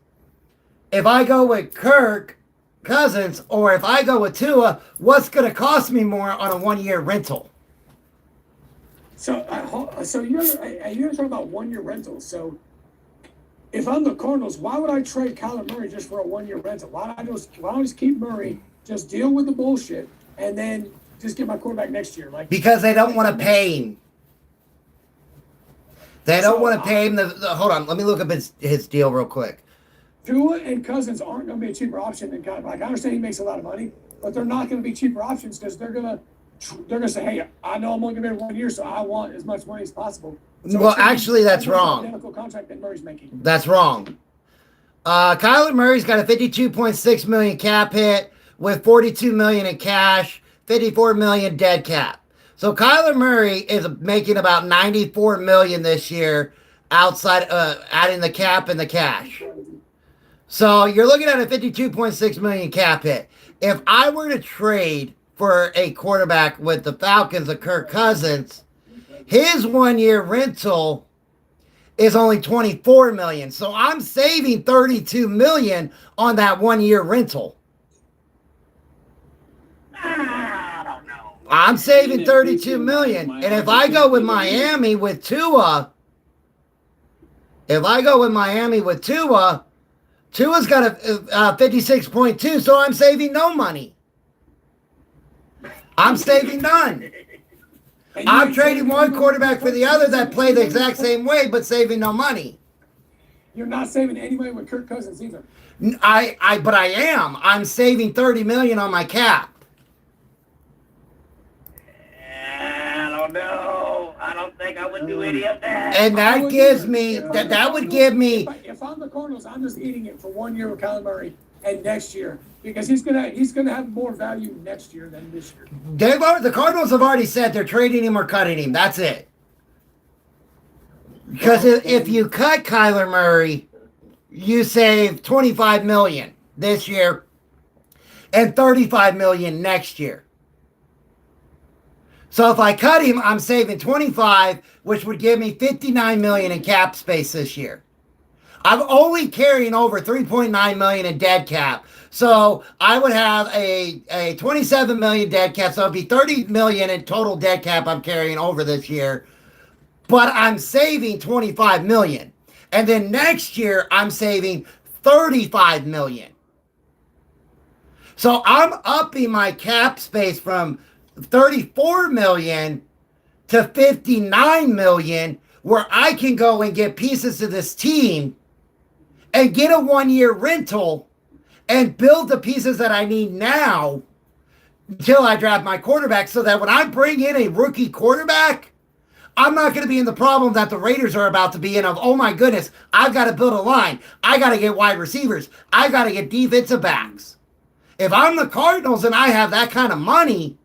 if I go with Kirk Cousins or if I go with Tua, what's going to cost me more on a 1 year rental? So you're talking about 1 year rentals. So if I'm the Cardinals, why would I trade Kyler Murray just for a 1 year rental? Why don't I just keep Murray, just deal with the bullshit, and then just get my quarterback next year? Like, Because they don't want to pay him. They don't want to pay him. Hold on, let me look up his deal real quick. Tua and Cousins aren't going to be a cheaper option than Kyler. Like, I understand he makes a lot of money, but they're not going to be cheaper options because they're going to say, hey, I know I'm only going to be 1 year, so I want as much money as possible. So Well, actually, that's wrong. Identical contract that Murray's making. That's wrong. Kyler Murray's got a $52.6 million cap hit with $42 million in cash, $54 million dead cap. So Kyler Murray is making about $94 million this year outside adding the cap and the cash. So you're looking at a $52.6 million cap hit. If I were to trade for a quarterback with the Falcons of Kirk Cousins, his 1 year rental is only $24 million. So I'm saving $32 million on that 1 year rental. I don't know. I'm saving $32 million. And if I go with Miami with Tua, Tua's got a 56.2, so I'm saving no money. I'm saving none. I'm trading one quarterback for the other that play the exact same way, but saving no money. You're not saving any money with Kirk Cousins either. But I am. I'm saving $30 million on my cap. I don't know. I don't think I would do any of that. And that gives me, that would give me. If I'm the Cardinals, I'm just eating it for 1 year with Kyler Murray and next year because he's gonna have more value next year than this year. The Cardinals have already said they're trading him or cutting him. That's it. Because if you cut Kyler Murray, you save $25 million this year and $35 million next year. So if I cut him, I'm saving 25, which would give me $59 million in cap space this year. I'm only carrying over $3.9 million in dead cap. So I would have a $27 million dead cap. So it'd be $30 million in total dead cap I'm carrying over this year. But I'm saving $25 million. And then next year, I'm saving $35 million. So I'm upping my cap space from $34 million to $59 million, where I can go and get pieces of this team and get a 1 year rental and build the pieces that I need now until I draft my quarterback, so that when I bring in a rookie quarterback, I'm not going to be in the problem that the Raiders are about to be in of, oh my goodness, I've got to build a line. I got to get wide receivers. I got to get defensive backs. If I'm the Cardinals and I have that kind of money,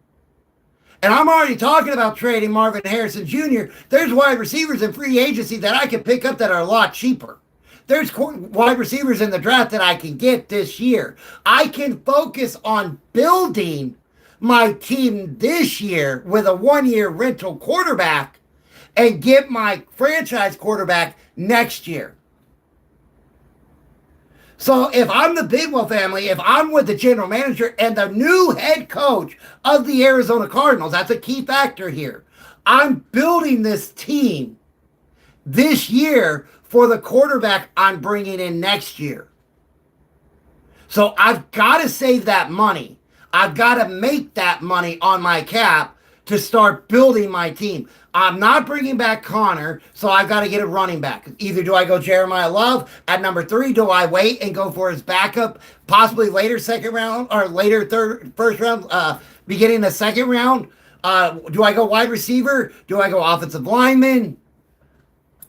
and I'm already talking about trading Marvin Harrison Jr., there's wide receivers in free agency that I can pick up that are a lot cheaper. There's wide receivers in the draft that I can get this year. I can focus on building my team this year with a 1 year rental quarterback and get my franchise quarterback next year. So if I'm the Bidwell family, if I'm with the general manager and the new head coach of the Arizona Cardinals, that's a key factor here. I'm building this team this year for the quarterback I'm bringing in next year. So I've got to save that money. I've got to make that money on my cap to start building my team. I'm not bringing back Connor, so I've got to get a running back. Either do I go Jeremiah Love at number 3, do I wait and go for his backup, possibly later second round or later first round, beginning the second round? Do I go wide receiver? Do I go offensive lineman?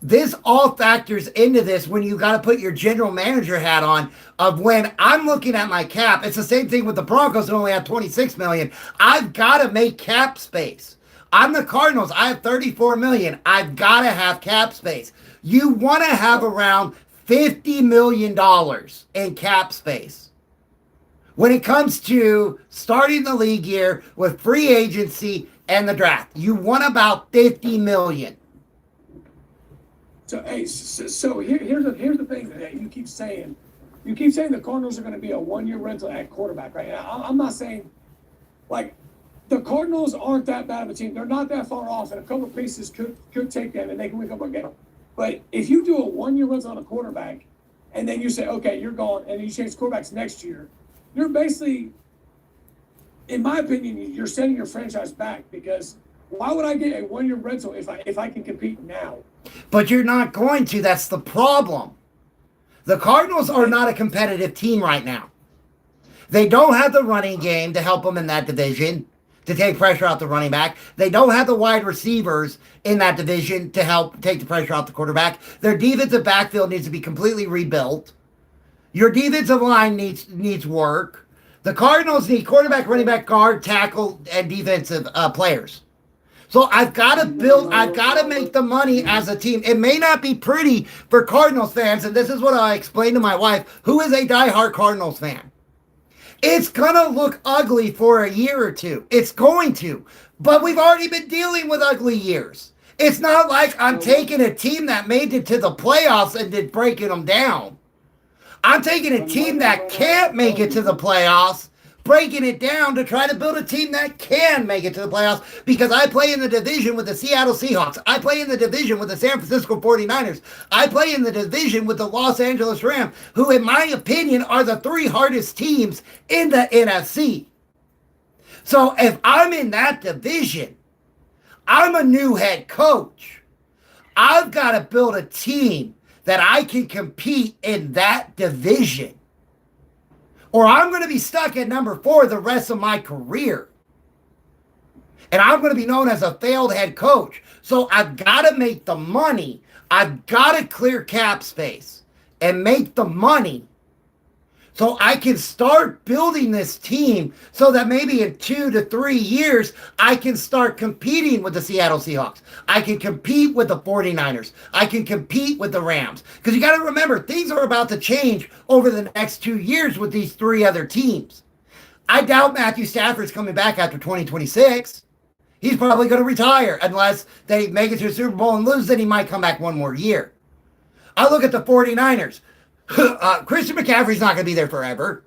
This all factors into this when you got to put your general manager hat on of when I'm looking at my cap. It's the same thing with the Broncos who only have 26 million. I've got to make cap space. I'm the Cardinals. I have 34 million. I've got to have cap space. You want to have around $50 million in cap space. When it comes to starting the league year with free agency and the draft, you want about 50 million. So, hey, so here's the thing that you keep saying. You keep saying the Cardinals are going to be a one-year rental at quarterback, right? I'm not saying, like, the Cardinals aren't that bad of a team. They're not that far off, and a couple of pieces could take them, and they can win a couple of games. But if you do a one-year rental on a quarterback, and then you say, okay, you're gone, and you change quarterbacks next year, you're basically, in my opinion, you're setting your franchise back, because why would I get a one-year rental if I can compete now? But you're not going to. That's the problem. The Cardinals are not a competitive team right now. They don't have the running game to help them in that division, to take pressure off the running back. They don't have the wide receivers in that division to help take the pressure off the quarterback. Their defensive backfield needs to be completely rebuilt. Your defensive line needs work. The Cardinals need quarterback, running back, guard, tackle, and defensive players. So I've got to make the money as a team. It may not be pretty for Cardinals fans, and this is what I explained to my wife, who is a diehard Cardinals fan. It's going to look ugly for a year or two. It's going to. But we've already been dealing with ugly years. It's not like I'm taking a team that made it to the playoffs and then breaking them down. I'm taking a team that can't make it to the playoffs, breaking it down to try to build a team that can make it to the playoffs, because I play in the division with the Seattle Seahawks. I play in the division with the San Francisco 49ers. I play in the division with the Los Angeles Rams, who in my opinion are the 3 hardest teams in the NFC. So if I'm in that division, I'm a new head coach. I've got to build a team that I can compete in that division, or I'm going to be stuck at number 4 the rest of my career. And I'm going to be known as a failed head coach. So I've got to make the money. I've got to clear cap space and make the money so I can start building this team so that maybe in 2 to 3 years, I can start competing with the Seattle Seahawks. I can compete with the 49ers. I can compete with the Rams. Because you got to remember, things are about to change over the next 2 years with these 3 other teams. I doubt Matthew Stafford's coming back after 2026. He's probably going to retire unless they make it to a Super Bowl and lose, then he might come back one more year. I look at the 49ers. Christian McCaffrey's not going to be there forever.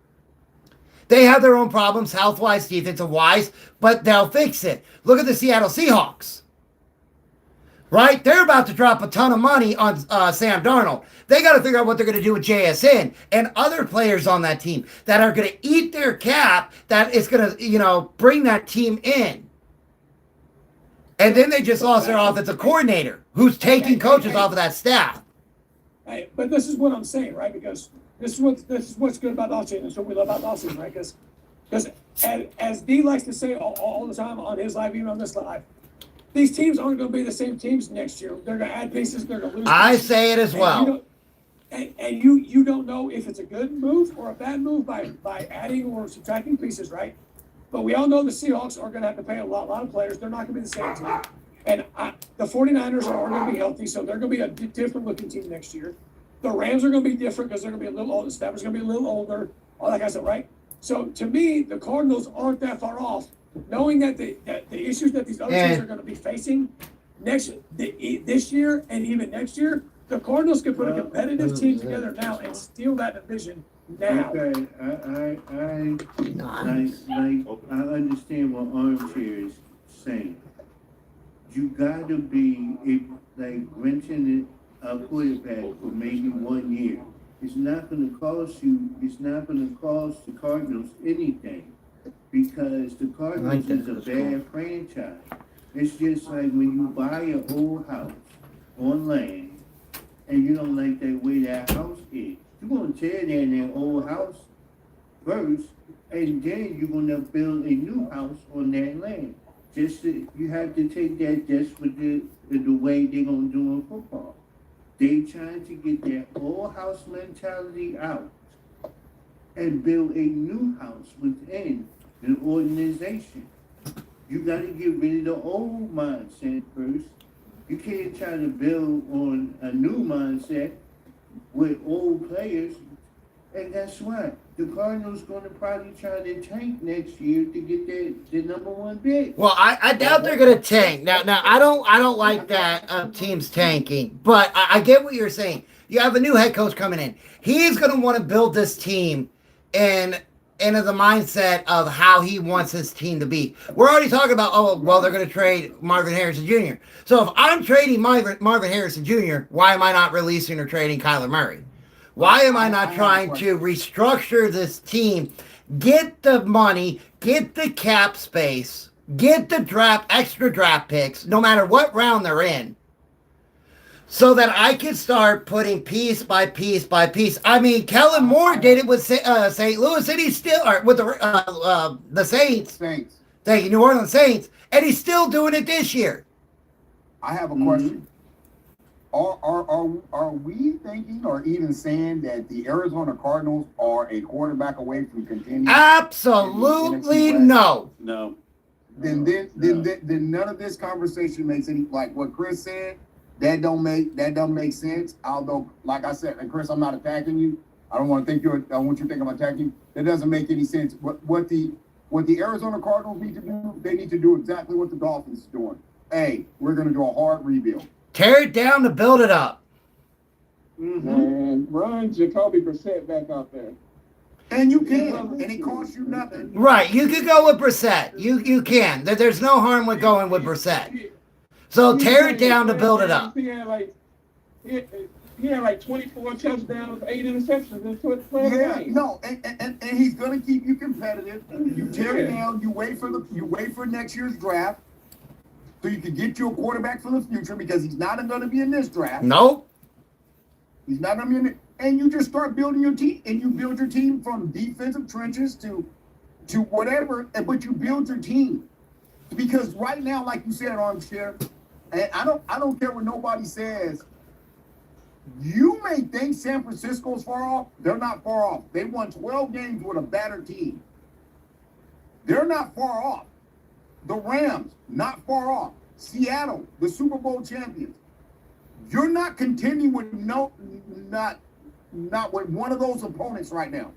They have their own problems, health-wise, defensive-wise, but they'll fix it. Look at the Seattle Seahawks. Right? They're about to drop a ton of money on Sam Darnold. They got to figure out what they're going to do with JSN and other players on that team that are going to eat their cap, that is going to, bring that team in. And then they just lost their offensive coordinator, who's taking coaches off of that staff. Hey, but this is what I'm saying, right? Because this is what's good about the offseason. That's what we love about the offseason, right? Because as D likes to say all the time on his live, even on this live, these teams aren't going to be the same teams next year. They're going to add pieces. They're going to lose. I say it as well. And you don't know if it's a good move or a bad move by adding or subtracting pieces, right? But we all know the Seahawks are going to have to pay a lot of players. They're not going to be the same team. And the 49ers are going to be healthy, so they're going to be a different looking team next year. The Rams are going to be different because they're going to be a little older. Stafford's going to be a little older. All that kind of stuff, right? So to me, the Cardinals aren't that far off, knowing that the issues that these other teams are going to be facing this year and even next year. The Cardinals can put a competitive team together now and steal that division now. Okay, I understand what Armchair is saying. You gotta be, like, renting a quarterback for maybe 1 year. It's not gonna cost the Cardinals anything, because the Cardinals is a bad franchise. It's just like when you buy an old house on land, and you don't like that way that house is, you're gonna tear down that old house first, and then you're gonna build a new house on that land. You have to take that just for the way they're gonna do in football. They trying to get that old house mentality out and build a new house within the organization. You gotta get rid of the old mindset first. You can't try to build on a new mindset with old players. And guess what? The Cardinals gonna probably try to tank next year to get the number 1 pick. Well, I doubt they're going to tank. Now, I don't like that teams tanking, but I get what you're saying. You have a new head coach coming in. He's going to want to build this team into the mindset of how he wants his team to be. We're already talking about, they're going to trade Marvin Harrison Jr. So if I'm trading Marvin Harrison Jr., why am I not releasing or trading Kyler Murray? Why am I not trying to restructure this team, get the money, get the cap space, get the extra draft picks, no matter what round they're in, so that I can start putting piece by piece by piece. I mean, Kellen Moore did it with St. Louis, and he's still with the Saints. Thank you, New Orleans Saints, and he's still doing it this year. I have a question. Are we thinking or even saying that the Arizona Cardinals are a quarterback away from continuing? Absolutely no. No. Then none of this conversation makes any, like what Chris said. That don't make sense. Although, like I said, and Chris, I'm not attacking you. I don't want you to think I'm attacking you. That doesn't make any sense. What the Arizona Cardinals need to do, they need to do exactly what the Dolphins is doing. Hey, we're going to do a hard rebuild. Tear it down to build it up. And run Jacoby Brissett back out there. And you can, and it costs you nothing. Right, you could go with Brissett. You can. There's no harm with going with Brissett. So tear it down to build it up. He had like 24 touchdowns, 8 interceptions in 12 games. No, and he's going to keep you competitive. You tear it down. You wait for next year's draft, so you can get you a quarterback for the future, because he's not going to be in this draft. Nope. He's not going to be in it. And you just start building your team, and you build your team from defensive trenches to whatever, but you build your team. Because right now, like you said, Armchair, and I don't care what nobody says, you may think San Francisco's far off. They're not far off. They won 12 games with a better team. They're not far off. The Rams, not far off. Seattle, the Super Bowl champions. You're not contending with not with one of those opponents right now.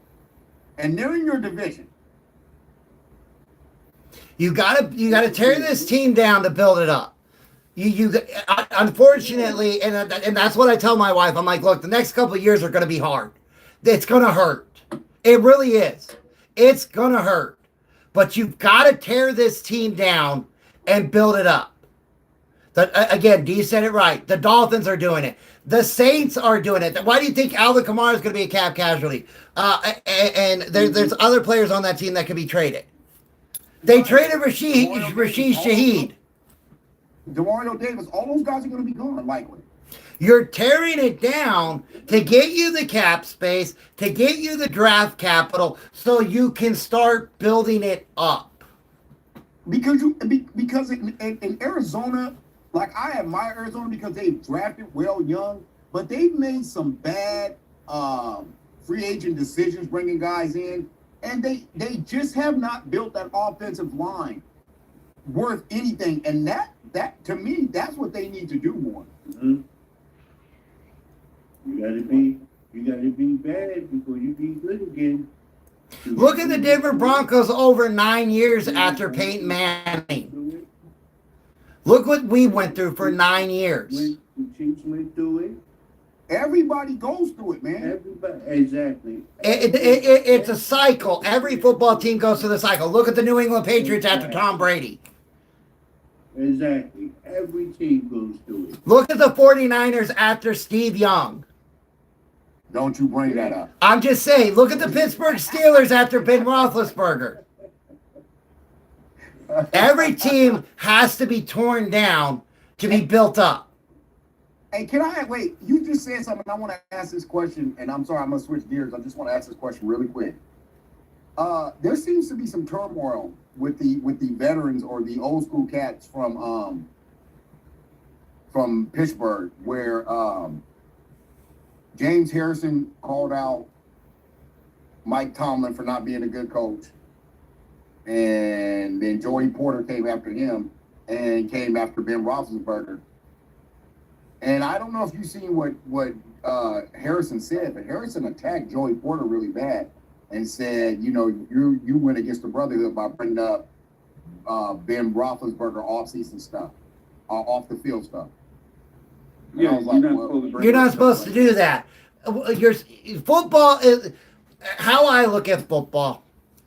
And they're in your division. You gotta tear this team down to build it up. Unfortunately, and that's what I tell my wife. I'm like, look, the next couple of years are going to be hard. It's going to hurt. It really is. It's going to hurt. But you've got to tear this team down and build it up. Again, Dee said it right. The Dolphins are doing it. The Saints are doing it. Why do you think Alvin Kamara is going to be a cap casualty? And there's other players on that team that can be traded. They traded Rashid Shaheed. DeMario Davis, all those guys are going to be gone, likely. You're tearing it down to get you the cap space, to get you the draft capital, so you can start building it up. Because in Arizona, like I admire Arizona because they've drafted well young, but they've made some bad free agent decisions bringing guys in, and they just have not built that offensive line worth anything. And that to me, that's what they need to do more. Mm-hmm. You gotta be bad before you be good again. Look at the Denver Broncos over 9 years after Peyton Manning. Look what we went through for 9 years. The Chiefs went through it. Everybody goes through it, man. Everybody, exactly. It's a cycle. Every football team goes through the cycle. Look at the New England Patriots after Tom Brady. Exactly. Every team goes through it. Look at the 49ers after Steve Young. Don't you bring that up. I'm just saying, look at the Pittsburgh Steelers after Ben Roethlisberger. Every team has to be torn down to be built up. Hey, can I wait? You just said something. I want to ask this question, and I'm sorry, I'm gonna switch gears. I just want to ask this question really quick. There seems to be some turmoil with the veterans or the old school cats from Pittsburgh, where James Harrison called out Mike Tomlin for not being a good coach, and then Joey Porter came after him and came after Ben Roethlisberger. And I don't know if you've seen what Harrison said, but Harrison attacked Joey Porter really bad and said, you know, you went against the brotherhood by bringing up Ben Roethlisberger off-season stuff, off the field stuff. And Yeah, I was like, You're not supposed to do that. Your football is how I look at football.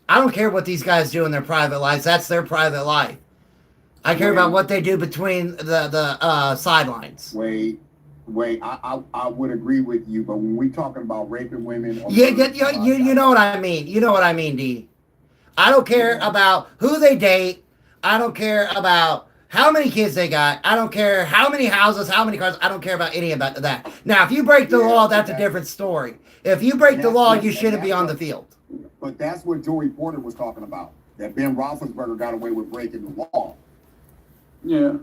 I don't care what these guys do in their private lives. That's their private life. I care about what they do between the sidelines. Wait, I would agree with you, but when we talking about raping women, You know what I mean. You know what I mean, D. I don't care about who they date. I don't care about how many kids they got. I don't care how many houses, how many cars. I don't care about any of that. Now, if you break the law, that's a different story. If you break the law, you shouldn't be on the field. But that's what Joey Porter was talking about. That Ben Roethlisberger got away with breaking the law. Yeah.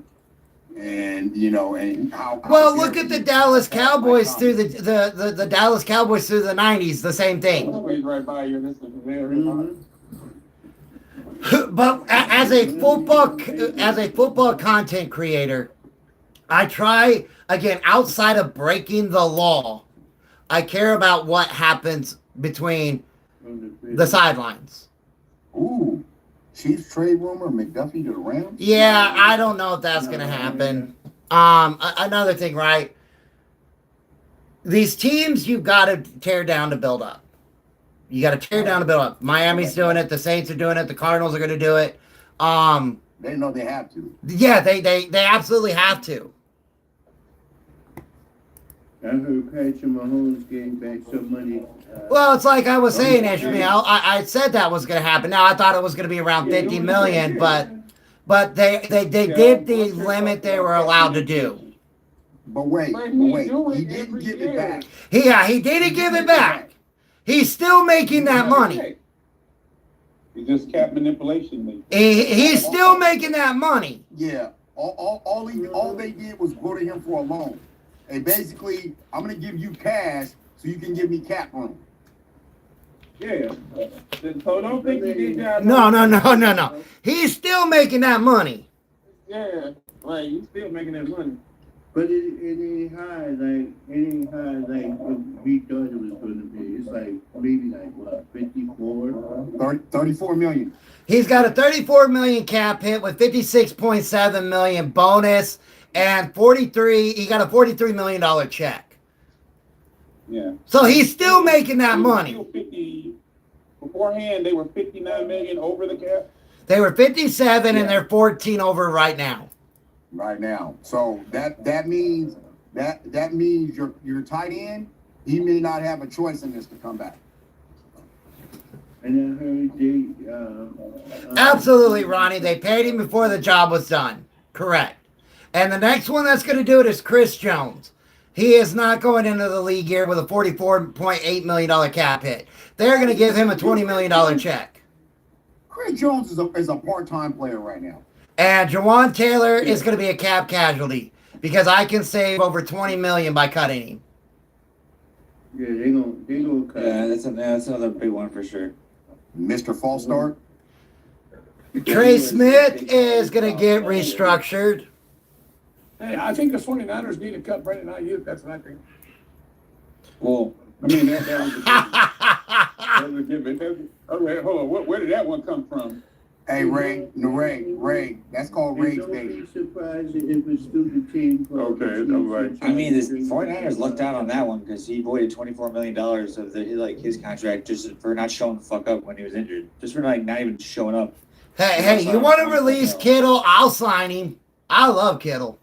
And you know, and how well, look at the Dallas Cowboys through the Dallas Cowboys through the 90s, the same thing. Right by you. This is very But as a football content creator, I try again outside of breaking the law. I care about what happens between the sidelines. Ooh. Chiefs trade rumor, McDuffie to the Rams? Yeah, I don't know if that's going to happen. Another thing, right? These teams you've got to tear down to build up. You got to tear down to build up. Miami's doing it. The Saints are doing it. The Cardinals are going to do it. They know they have to. Yeah, they absolutely have to. I heard Patrick Mahomes getting back some money. Well, it's like I was saying, Ishmael. I said that was going to happen. Now I thought it was going to be around 50 million, but they did the limit they were allowed to do. But wait, he didn't give it back. He didn't give it back. He's still making that money. It's just cap manipulation. He's still making that money. Yeah, all they did was go to him for a loan. And basically, I'm going to give you cash so you can give me cap room. Yeah. So don't think he did that. No. He's still making that money. Yeah. Right. He's still making that money. But it ain't high like what we thought it was going to be. It's like maybe like what, 54? 34 million. He's got a 34 million cap hit with 56.7 million bonus. And he got a $43 million check. Yeah. So he's still making that money. Beforehand, they were 59 million over the cap. They were 57 and they're 14 over right now. Right now. So that means your tight end, he may not have a choice in this to come back. And I heard Absolutely, Ronnie. They paid him before the job was done. Correct. And the next one that's going to do it is Chris Jones. He is not going into the league here with a $44.8 million cap hit. They're going to give him a $20 million check. Chris Jones is a part-time player right now. And Jawan Taylor is going to be a cap casualty because I can save over $20 million by cutting him. Yeah, they gonna cut. Yeah, that's another big one for sure. Mr. False Start. Trey Smith is going to get restructured. Hey, I think the 49ers need to cut Brandon Ayuk. That's what I think. Well, I mean, that was a given. Okay, hold on. Where did that one come from? Hey, Ray, that's called rage Don't bait. be surprised if it's still the team. Okay, all right. I mean, the 49ers lucked out on that one because he voided $24 million of his contract just for not showing the fuck up when he was injured. Just for like not even showing up. Hey, you want to release Kittle? I'll sign him. I love Kittle.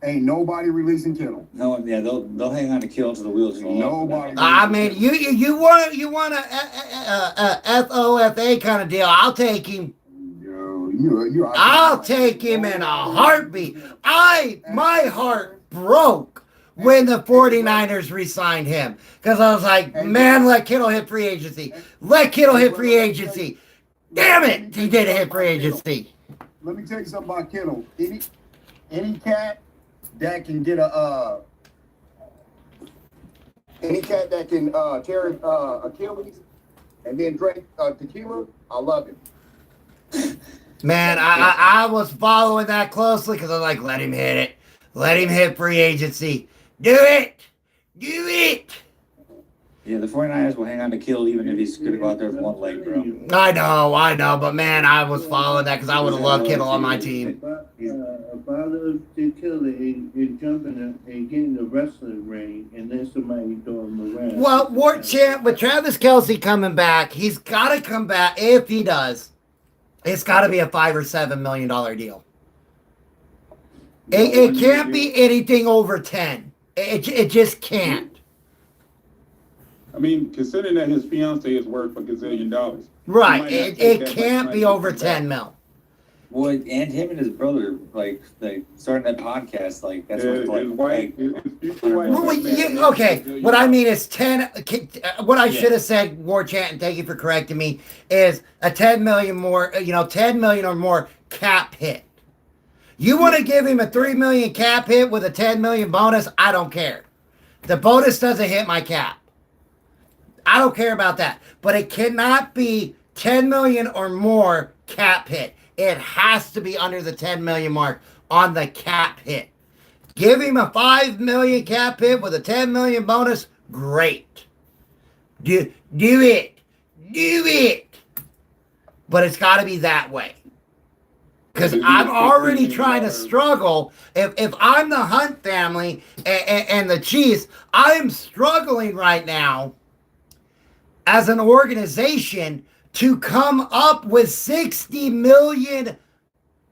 Ain't nobody releasing Kittle. No, yeah, they'll hang on to Kittle until the wheels fall off. Nobody. I mean, you want a FOFA kind of deal? I'll take him. I'll take him in a heartbeat. My heart broke when the 49ers re-signed him because I was like, man, let Kittle hit free agency. Let Kittle hit free agency. Damn it, he did hit free agency. Let me tell you something about Kittle. Any cat that can get any cat that can tear Achilles and then drink tequila, I love him. Man, I was following that closely because I was like, let him hit it. Let him hit free agency. Do it. Do it. Yeah, the 49ers will hang on to Kittle even if he's going to go out there with one leg, bro. I know, but man, I was following that because I would have loved Kittle on my team. About the killer and jumping and getting the wrestling ring and then somebody throwing him around. Well, War Champ, with Travis Kelce coming back, he's got to come back. If he does, it's got to be a $5 or $7 million deal. It can't be anything over 10. It just can't. I mean, considering that his fiance is worth a gazillion dollars. Right. It can't be over 10 mil. Well, and him and his brother, like starting that podcast, like that's what's Okay, what I mean is 10. What I should have said, War Chant, and thank you for correcting me, is a 10 million more. 10 million or more cap hit. You want to give him a 3 million cap hit with a 10 million bonus? I don't care. The bonus doesn't hit my cap. I don't care about that. But it cannot be 10 million or more cap hit. It has to be under the 10 million mark on the cap hit. Give him a 5 million cap hit with a 10 million bonus. Great. Do it. Do it. But it's got to be that way. Because I'm already trying to struggle. If I'm the Hunt family and the Chiefs, I am struggling right now as an organization to come up with 60 million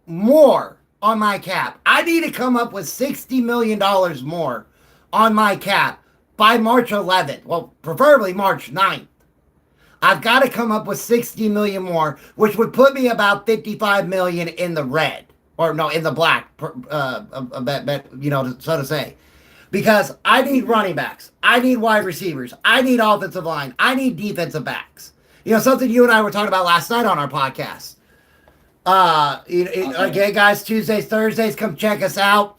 more on my cap. I need to come up with $60 million more on my cap by March 11th. Well, preferably March 9th. I've got to come up with 60 million more, which would put me about 55 million in the red. Or no, in the black, so to say. Because I need running backs. I need wide receivers. I need offensive line. I need defensive backs. Something you and I were talking about last night on our podcast. Again, guys, Tuesdays, Thursdays, come check us out.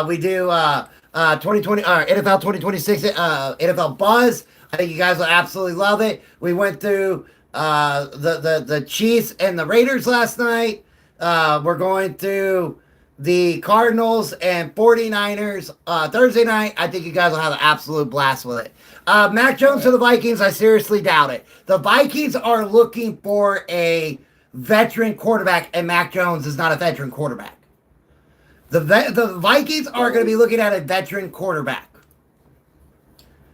We do 2020 NFL 2026 NFL Buzz. I think you guys will absolutely love it. We went through the Chiefs and the Raiders last night. We're going through the Cardinals and 49ers Thursday night. I think you guys will have an absolute blast with it. Mac Jones to the Vikings, I seriously doubt it. The Vikings are looking for a veteran quarterback, and Mac Jones is not a veteran quarterback. The Vikings are going to be looking at a veteran quarterback.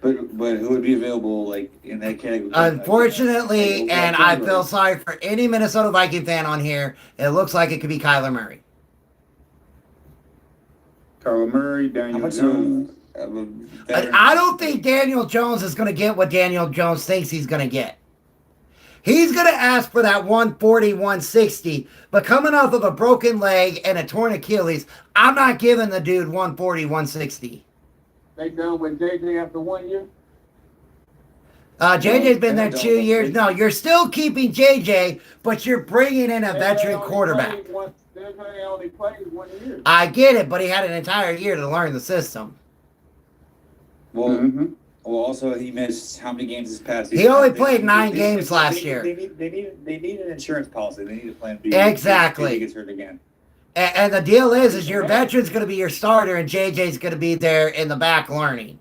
But who would be available like in that category? Unfortunately, and I feel sorry for any Minnesota Viking fan on here, it looks like it could be Kyler Murray. Kyler Murray, Daniel Jones. I don't think Daniel Jones is going to get what Daniel Jones thinks he's going to get. He's going to ask for that 140, 160, but coming off of a broken leg and a torn Achilles, I'm not giving the dude 140, 160. They done with JJ after 1 year? JJ's been there 2 years. No, you're still keeping JJ, but you're bringing in a veteran quarterback. JJ only played 1 year. I get it, but he had an entire year to learn the system. Well, also he missed how many games this past season? He only played 9 games last year. They need an insurance policy. They need a plan B. Exactly. If he gets hurt again. And the deal is your veteran's going to be your starter, and JJ's going to be there in the back learning.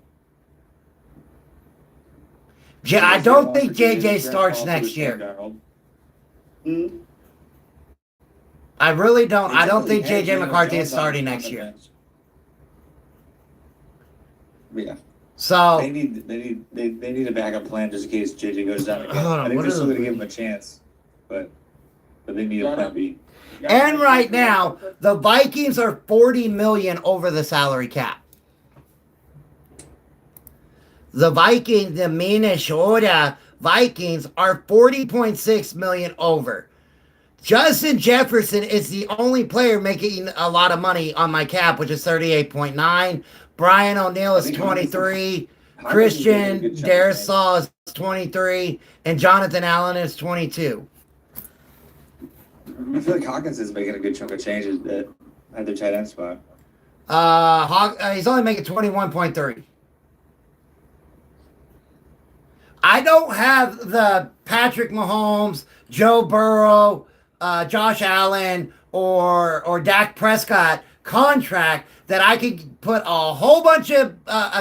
I don't think JJ starts next year. I really don't. They I don't definitely think had JJ Daniel McCarthy Jones is on starting the next year. bench. Yeah, So they need a backup plan just in case JJ goes down again. Hold on, I think what they're is still it? gonna give him a chance, but they need a plan B. and right now the Vikings are 40 million over the salary cap. The Minnesota Vikings are 40.6 million over. Justin Jefferson is the only player making a lot of money on my cap, which is 38.9. Brian O'Neill is 23. Christian Darrisaw is 23. And Jonathan Allen is 22. I feel like Hawkins is making a good chunk of changes at their tight end spot. He's only making 21.3. I don't have the Patrick Mahomes, Joe Burrow, Josh Allen, or Dak Prescott contract that I could put a whole bunch of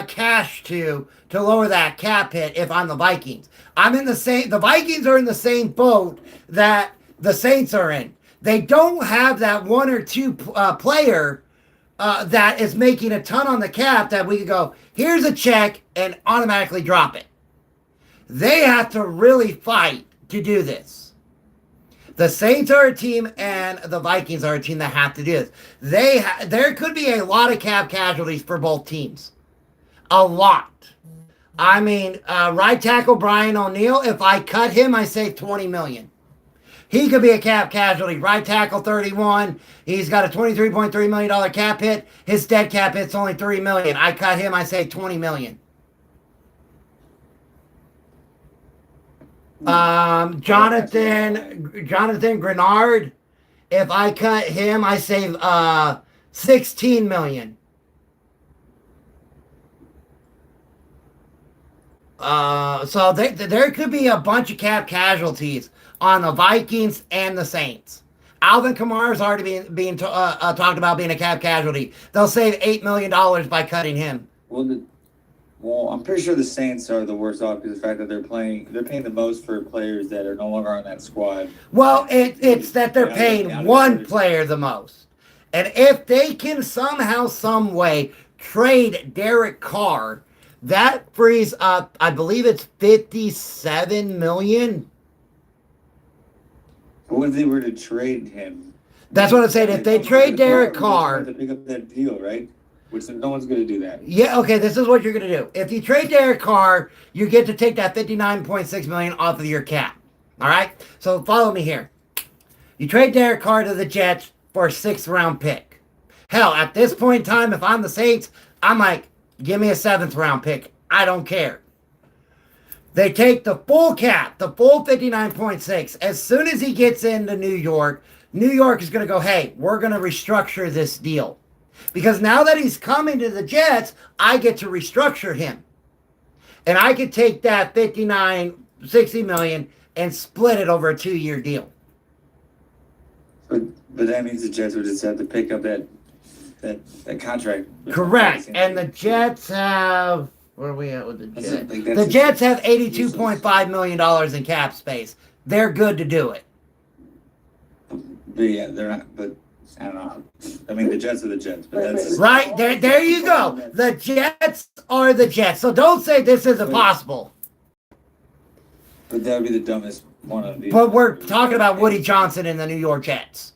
cash to lower that cap hit if I'm the Vikings. The Vikings are in the same boat that the Saints are in. They don't have that one or two player that is making a ton on the cap that we could go, here's a check and automatically drop it. They have to really fight to do this. The Saints are a team and the Vikings are a team that have to do this. There could be a lot of cap casualties for both teams. A lot. I mean, right tackle Brian O'Neill, if I cut him, I save $20 million. He could be a cap casualty. Right tackle 31. He's got a $23.3 million cap hit. His dead cap hit's only $3 million. I cut him, I save $20 million. Jonathan Grenard, if I cut him, I save $16 million. So there could be a bunch of cap casualties on the Vikings and the Saints. Alvin Kamara is already being talked about being a cap casualty. They'll save $8 million by cutting him. Well, I'm pretty sure the Saints are the worst off because of the fact that they're paying the most for players that are no longer on that squad. Well, it's that they're paying one player the most. And if they can somehow, some way trade Derek Carr, that frees up, I believe it's $57 million. What if they were to trade him? That's what I'm saying. If they trade Derek Carr, they have to pick up that deal, right? Which no one's going to do that. Yeah, okay, this is what you're going to do. If you trade Derek Carr, you get to take that $59.6 million off of your cap. All right? So follow me here. You trade Derek Carr to the Jets for a 6th-round pick. Hell, at this point in time, if I'm the Saints, I'm like, give me a 7th-round pick. I don't care. They take the full cap, the full 59.6. As soon as he gets into New York is going to go, hey, we're going to restructure this deal. Because now that he's coming to the Jets, I get to restructure him. And I could take that $60 million and split it over a 2-year deal. But that means the Jets would just have to pick up that contract. Correct. And the Jets have, where are we at with the Jets? The Jets have $82.5 million in cap space. They're good to do it. But yeah, they're not, but I don't know. I mean, the Jets are the Jets, but that's right there. You go. The Jets are the Jets. So don't say this isn't possible. But that would be the dumbest one of these. But we're talking about Woody Johnson and the New York Jets.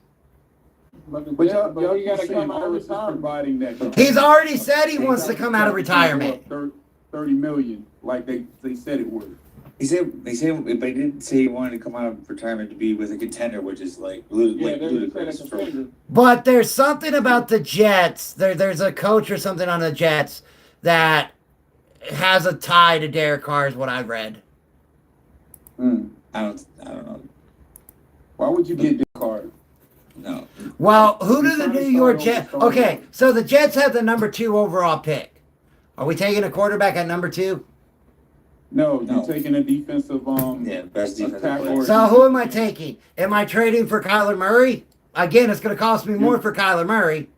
But y'all gotta come out of retirement. He's already said he wants to come out of retirement. 30 million, like they said it would. They said, but he didn't say he wanted to come out of retirement to be with a contender, which is like ludicrous. But there's something about the Jets. There's a coach or something on the Jets that has a tie to Derek Carr, is what I've read. I don't know. Why would you get Derek Carr? No. Well, who do the New York Jets? Okay, so the Jets have the number 2 overall pick. Are we taking a quarterback at number 2? No, you're taking a defensive best defensive. So who am I taking? Am I trading for Kyler Murray? Again, it's going to cost me more for Kyler Murray.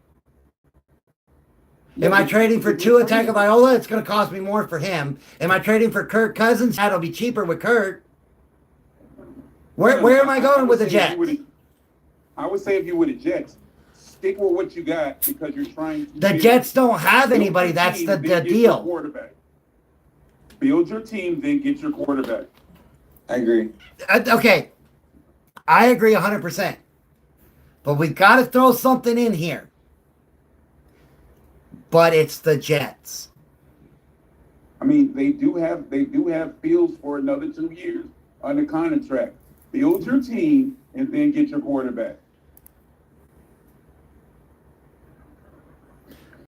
Am I trading for Tua Tagovailoa? It's going to cost me more for him. Am I trading for Kirk Cousins? That'll be cheaper with Kirk. Where am I going with the Jets? I would say if you were the Jets, stick with what you got because you're trying to. The Jets don't have anybody. That's the deal. Quarterback. Build your team, then get your quarterback. I agree. Okay, I agree 100%. But we got to throw something in here. But it's the Jets. I mean, they do have Fields for another 2 years under contract. Build your team and then get your quarterback.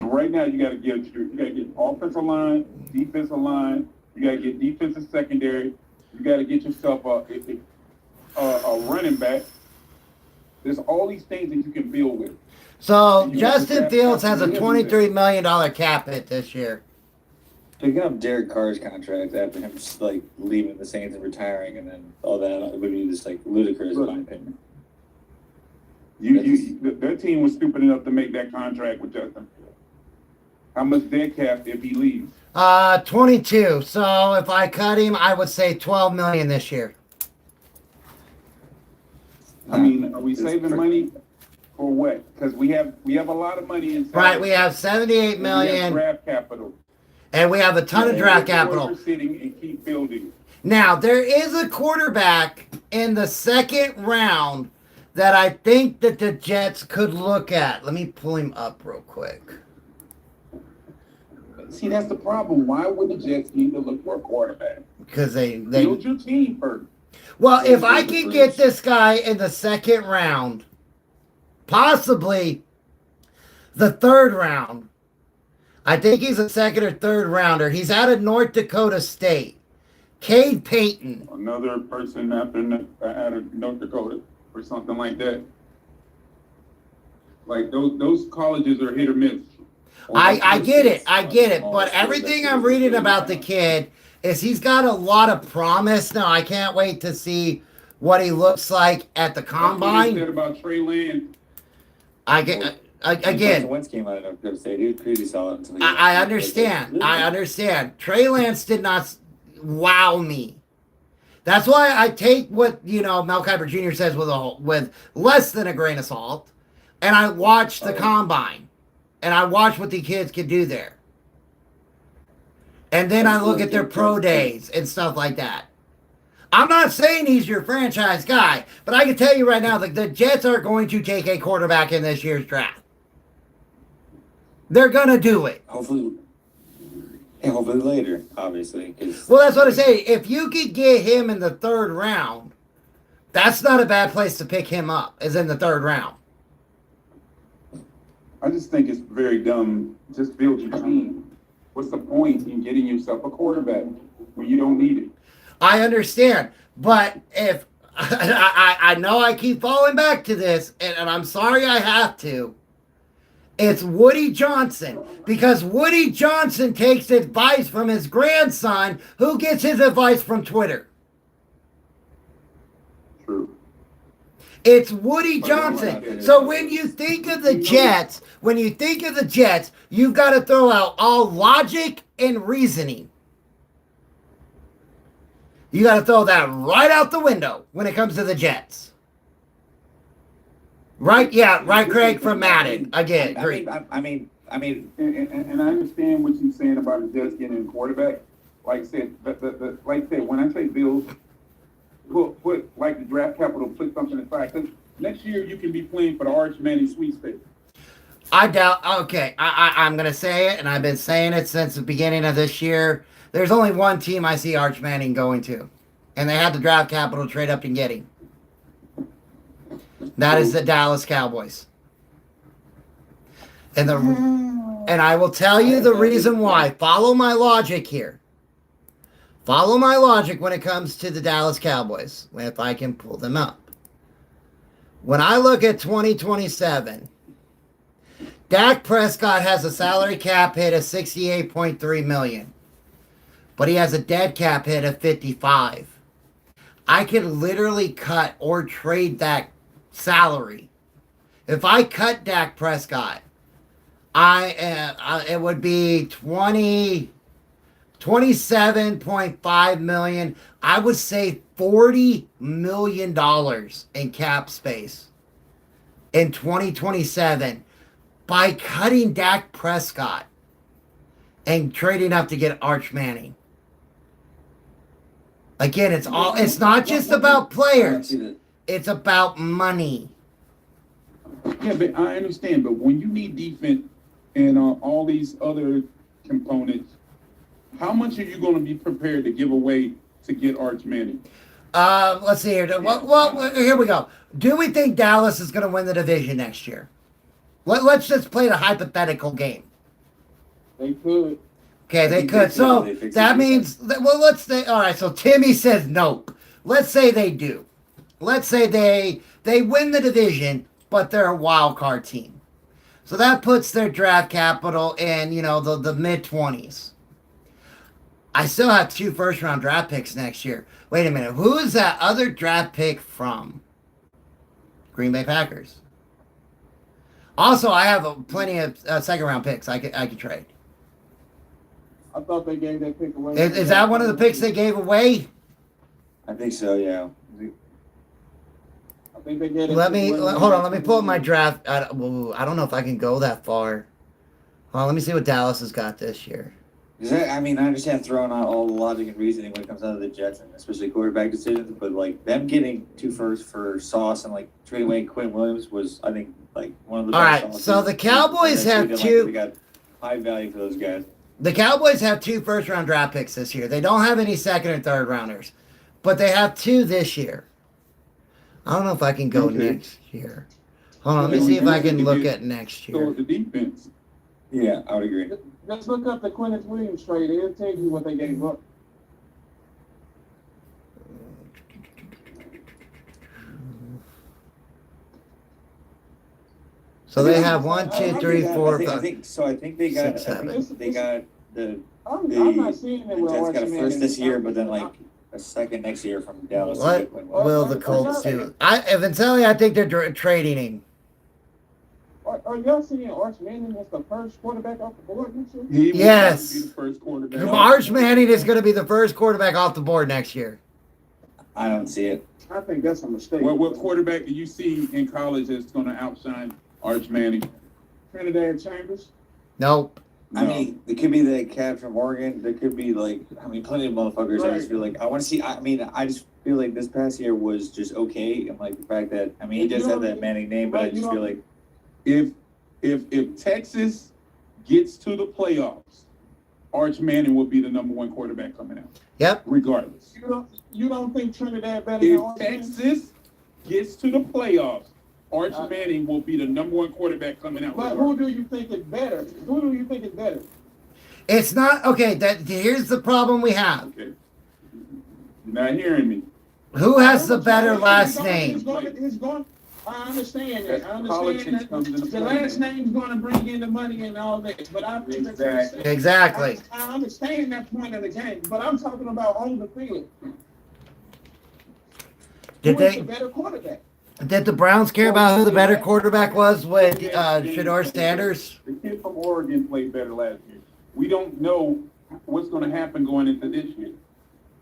Right now, you got to get offensive line, defensive line. You got to get defensive secondary. You got to get yourself a running back. There's all these things that you can build with. So Justin Fields has a $23 million cap hit this year. Picking up Derek Carr's contract after him just like leaving the Saints and retiring, and then all that would be just like ludicrous in my opinion. Their team was stupid enough to make that contract with Justin. How much dead cap if he leaves? 22. So if I cut him, I would say 12 million this year. I mean, are we saving money for what? Because we have a lot of money in. Right, we have 78 million. We have draft capital. And we have a ton of draft capital. Sitting and keep building. Now, there is a quarterback in the second round that I think that the Jets could look at. Let me pull him up real quick. See, that's the problem. Why would the Jets need to look for a quarterback? Because they build your team first. Well, if I can get this guy in the second round, possibly the third round, I think he's a second or third rounder. He's out of North Dakota State. Cade Payton. Another person out of North Dakota or something like that. Like those colleges are hit or miss. I get it. But everything I'm reading about the kid is he's got a lot of promise. Now, I can't wait to see what he looks like at the combine. Said about Trey Lance. Again, Wentz came out of North Dakota State. He was pretty solid until he I understand. Trey Lance did not wow me. That's why I take what Mel Kiper Jr. says with less than a grain of salt, and I watch the combine, and I watch what the kids can do there, and then I look at their pro days and stuff like that. I'm not saying he's your franchise guy, but I can tell you right now that the Jets are going to take a quarterback in this year's draft. They're going to do it. Hopefully later, obviously. Well, that's what I say. If you could get him in the third round, that's not a bad place to pick him up, is in the third round. I just think it's very dumb. Just build your team. What's the point in getting yourself a quarterback when you don't need it? I understand, but if I know I keep falling back to this, and I'm sorry I have to, it's Woody Johnson, because Woody Johnson takes advice from his grandson, who gets his advice from Twitter. True. It's Woody Johnson. So when you think of the Jets, you've got to throw out all logic and reasoning. You got to throw that right out the window when it comes to the Jets. Right? Yeah, right, Craig, from Madden. Again, agree. I mean, and I understand what you're saying about the Jets getting a quarterback. Like I said, when I say Bills, put like the draft capital, put something aside. Because next year you can be playing for the Arch Manning sweepstakes. I doubt. Okay, I'm going to say it, and I've been saying it since the beginning of this year. There's only one team I see Arch Manning going to, and they had the draft capital to trade up and get him. That is the Dallas Cowboys. And I will tell you the reason why. Follow my logic here. Follow my logic when it comes to the Dallas Cowboys, if I can pull them up. When I look at 2027, Dak Prescott has a salary cap hit of $68.3 million. But he has a dead cap hit of 55. I could literally cut or trade that salary. If I cut Dak Prescott, it would be $27.5 million. I would say $40 million in cap space. in 2027 by cutting Dak Prescott and trading up to get Arch Manning. Again, it's not just about players. It's about money. Yeah, but I understand. But when you need defense and all these other components, how much are you going to be prepared to give away to get Arch Manning? Let's see here. Well, here we go. Do we think Dallas is going to win the division next year? Let's just play the hypothetical game. They could. Okay, they could. So that means, well, let's say, all right, so Timmy says nope. Let's say they do. Let's say they win the division, but they're a wild card team. So that puts their draft capital in, the mid-20s. I still have 2 first-round draft picks next year. Wait a minute. Who is that other draft pick from? Green Bay Packers. Also, I have plenty of second-round picks I could trade. I thought they gave that pick away. Is that one of the picks they gave away? I think so, yeah. I think they gave it. Hold on. Let me pull up my draft. I don't know if I can go that far. Hold on, let me see what Dallas has got this year. I understand throwing out all the logic and reasoning when it comes out of the Jets, and especially quarterback decisions, but like them getting 2 firsts for Sauce and like trading away Quinn Williams was, I think, like one of the best. All right, so the Cowboys have 2. We got high value for those guys. The Cowboys have 2 first-round draft picks this year. They don't have any second or third rounders, but they have 2 this year. I don't know if I can go next year. Hold on, let me see if I can look at next year. So the defense. Yeah, I would agree. Let's look up the Quentin Williams trade. It'll tell you what they gave up. So they have 1, 2, 3, 4, 5. I think they got. 6, 7. They got the. I'm not seeing it with Jets Arch got a Manning. first this year, but then like a second next year from Dallas. What will the Colts do? Eventually, I think they're trading him. Are y'all seeing Arch Manning as the first quarterback off the board next year? Yes. Be the first quarterback. Arch Manning is going to be the first quarterback off the board next year. I don't see it. I think that's a mistake. What quarterback do you see in college that's going to outshine Arch Manning? Trinidad Chambers? Nope. I mean, it could be the cat from Oregon. There could be plenty of motherfuckers. Right. I just feel like I want to see. I just feel like this past year was just okay, and like the fact that he just had that Manning name, but I just feel like if Texas gets to the playoffs, Arch Manning will be the number 1 quarterback coming out. Yep. Regardless. You don't think Trinidad better than Arch Manning? If Texas gets to the playoffs, Arch Manning will be the number 1 quarterback coming out. But who do you think is better? It's not okay. Here's the problem we have. Okay. You're not hearing me. Who has the better last name? I understand that. The last name's going to bring in the money and all that. But I think Exactly. I understand that point of the game. But I'm talking about on the field. Who is the better quarterback? Did the Browns care about who the better quarterback was with Shedeur Sanders? The kid from Oregon played better last year. We don't know what's going to happen going into this year.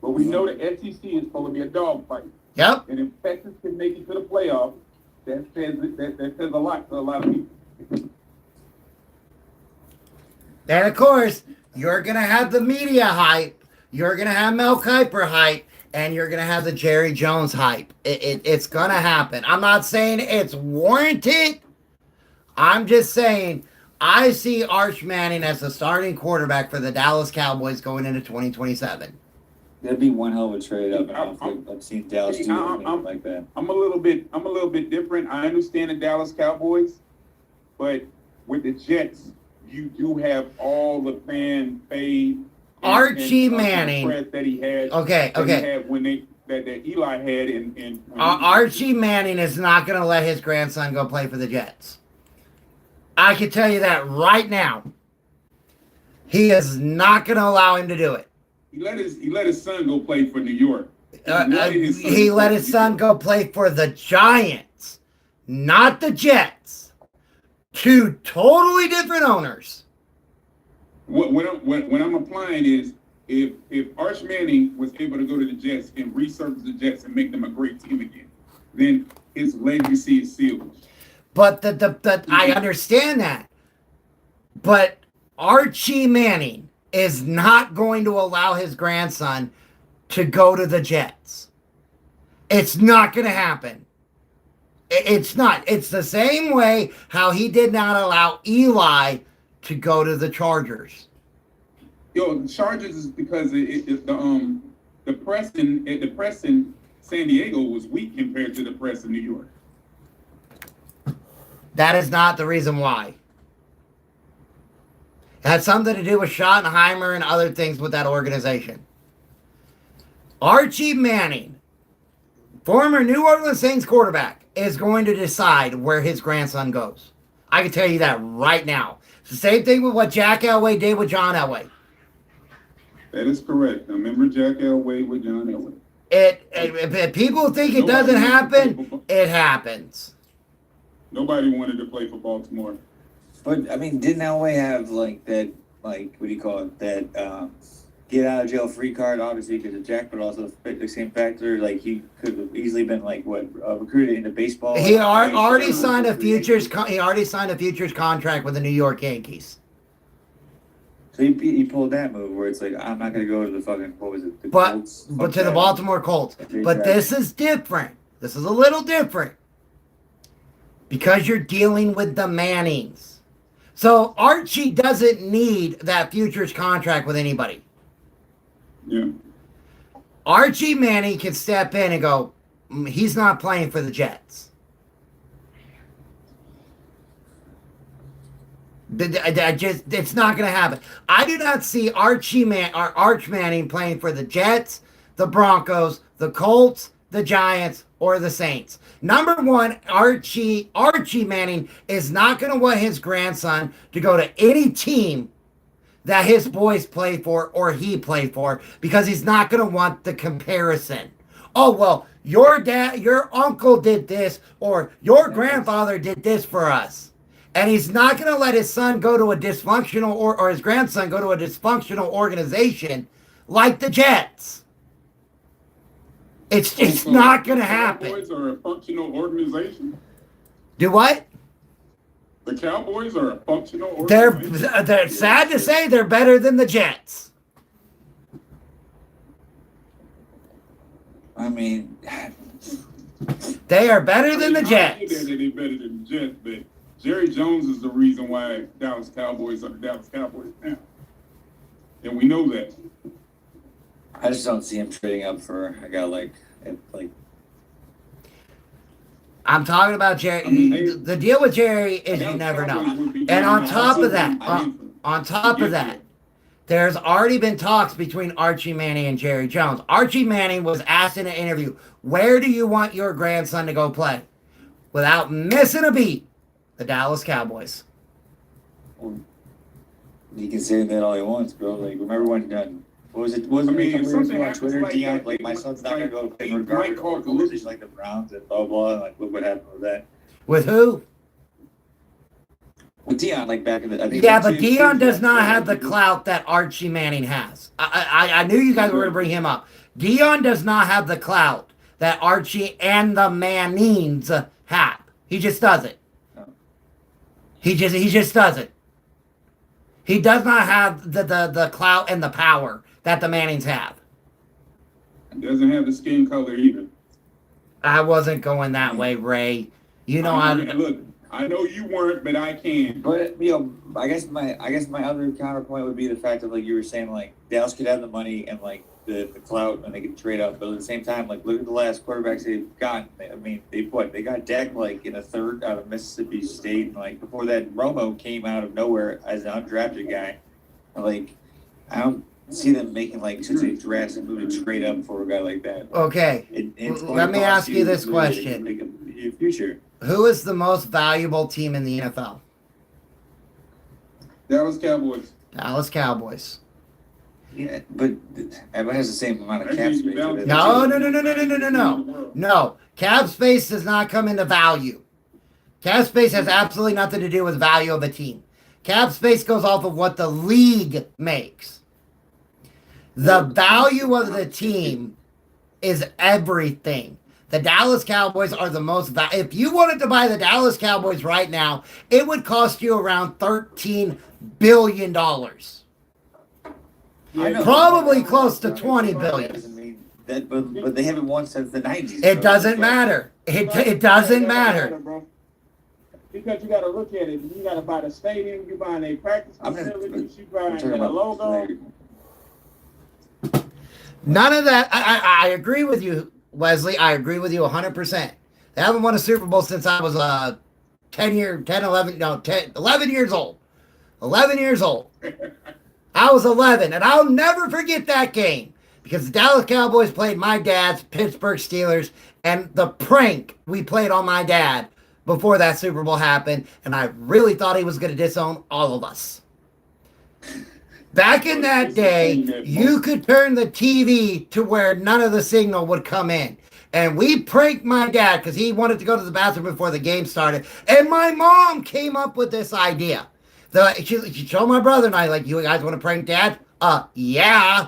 But we know the SEC is supposed to be a dogfight. Yep. And if Texas can make it to the playoffs, that says a lot to a lot of people. And of course, you're going to have the media hype. You're going to have Mel Kiper hype. And you're going to have the Jerry Jones hype. It's going to happen. I'm not saying it's warranted. I'm just saying I see Arch Manning as the starting quarterback for the Dallas Cowboys going into 2027. That'd be one hell of a trade up. I've seen Dallas do something like that. I'm a little bit different. I understand the Dallas Cowboys, but with the Jets, you do have all the fan fade. Archie Manning. That he had. Okay. He had when that Eli had in Archie Manning is not going to let his grandson go play for the Jets. I can tell you that right now. He is not going to allow him to do it. He let his son go play for New York. He let his son go play for the Giants, not the Jets. 2 totally different owners. What I'm applying is if Arch Manning was able to go to the Jets and resurface the Jets and make them a great team again, then his legacy is sealed. But I understand that. But Archie Manning is not going to allow his grandson to go to the Jets. It's not going to happen. It's not. It's the same way how he did not allow Eli to go to the Chargers. Yo, the Chargers is because the press in San Diego was weak compared to the press in New York. That is not the reason why. It had something to do with Schottenheimer and other things with that organization. Archie Manning, former New Orleans Saints quarterback, is going to decide where his grandson goes. I can tell you that right now. It's the same thing with what Jack Elway did with John Elway. That is correct. I remember Jack Elway with John Elway. If people think it doesn't happen, it happens. Nobody wanted to play for Baltimore. But I mean, didn't Elway have like that, like what do you call it, that get out of jail free card? Obviously because of Jack, but also the same factor. Like he could have easily been like recruited into baseball. He already signed a futures. He already signed a futures contract with the New York Yankees. So he pulled that move where it's like, I'm not going to go to the fucking, what was it? The But Colts? to the Baltimore Colts. But this is different. This is a little different. Because you're dealing with the Mannings. So Archie doesn't need that futures contract with anybody. Yeah. Archie Manning can step in and go, he's not playing for the Jets. It's not going to happen. I do not see Arch Manning playing for the Jets, the Broncos, the Colts, the Giants, or the Saints. Number one, Archie Manning is not going to want his grandson to go to any team that his boys play for or he played for because he's not going to want the comparison. Oh, well, your uncle did this or your grandfather did this for us. And he's not going to let his son go to a dysfunctional or his grandson go to a dysfunctional organization like the Jets. It's not going to happen. The Cowboys are a functional organization. Do what? The Cowboys are a functional organization. They're sad to say they're better than the Jets. I mean, they are better than the Jets. They're better than the Jets, but Jerry Jones is the reason why Dallas Cowboys are the Dallas Cowboys now. And we know that. I just don't see him trading up for a guy like. I'm talking about Jerry. The deal with Jerry is you never know. And on top of that, there's already been talks between Archie Manning and Jerry Jones. Archie Manning was asked in an interview, where do you want your grandson to go play? Without missing a beat, the Dallas Cowboys. He can say that all he wants, bro. Like, remember when, what was it? Wasn't I mean, it if something on Twitter, happens Deion, like, my son's not going to go play he regardless might call of position like the Browns and blah, blah, and like, look what happened with that. With who? With Deion, like, back in the, I think. Yeah, but Deion does not have the clout that Archie Manning has. I knew you guys were going to bring him up. Deion does not have the clout that Archie and the Mannings have. He just doesn't. He just doesn't. He does not have the clout and the power that the Mannings have. Doesn't have the skin color either. I wasn't going that way, Ray. You know Look, I know you weren't, but I can. But I guess my other counterpoint would be the fact that, like you were saying, like Dallas could have the money and like the clout and they could trade up, but at the same time, like look at the last quarterbacks they've gotten. I mean, they got Dak like in a third out of Mississippi State, and like before that, Romo came out of nowhere as an undrafted guy. And, like I don't see them making like such a drastic move to trade up for a guy like that. Okay. Let me ask you this question. Your future. Who is the most valuable team in the NFL? Dallas Cowboys. Dallas Cowboys. Yeah, but everyone has the same amount of cap space. No. Cap space does not come into value. Cap space has absolutely nothing to do with value of a team. Cap space goes off of what the league makes. The value of the team is everything. The Dallas Cowboys are the most if you wanted to buy the Dallas Cowboys right now, it would cost you around $13 billion. Probably close to 20 billion. But they haven't won since the 90s. It doesn't matter. It doesn't matter. Bro. Because you got to look at it. You got to buy the stadium. You buying a practice facilities. You buying a logo. None of that. I agree with you, Wesley. I agree with you 100%. They haven't won a Super Bowl since I was 11 years old. 11 years old. I was 11, and I'll never forget that game because the Dallas Cowboys played my dad's Pittsburgh Steelers, and the prank we played on my dad before that Super Bowl happened, and I really thought he was going to disown all of us. Back in that day, you could turn the TV to where none of the signal would come in. And we pranked my dad because he wanted to go to the bathroom before the game started. And my mom came up with this idea. She told my brother and I, like, you guys want to prank Dad? Yeah.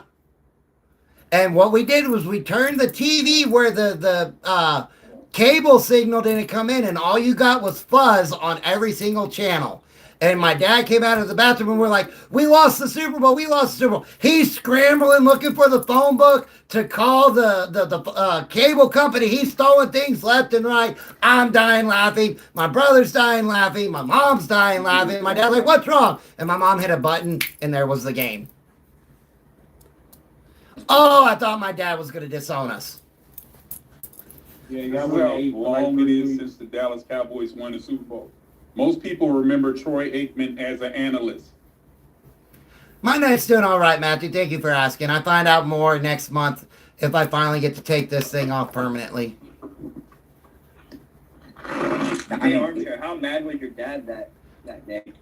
And what we did was we turned the TV where the cable signal didn't come in, and all you got was fuzz on every single channel. And my dad came out of the bathroom and we're like, we lost the Super Bowl. We lost the Super Bowl. He's scrambling, looking for the phone book to call the cable company. He's stolen things left and right. I'm dying laughing. My brother's dying laughing. My mom's dying laughing. My dad's like, what's wrong? And my mom hit a button and there was the game. Oh, I thought my dad was going to disown us. Yeah, that's how long it is since the Dallas Cowboys won the Super Bowl. Most people remember Troy Aikman as an analyst. My night's doing all right, Matthew. Thank you for asking. I find out more next month if I finally get to take this thing off permanently. Hey, Armchair, how mad was your dad that day?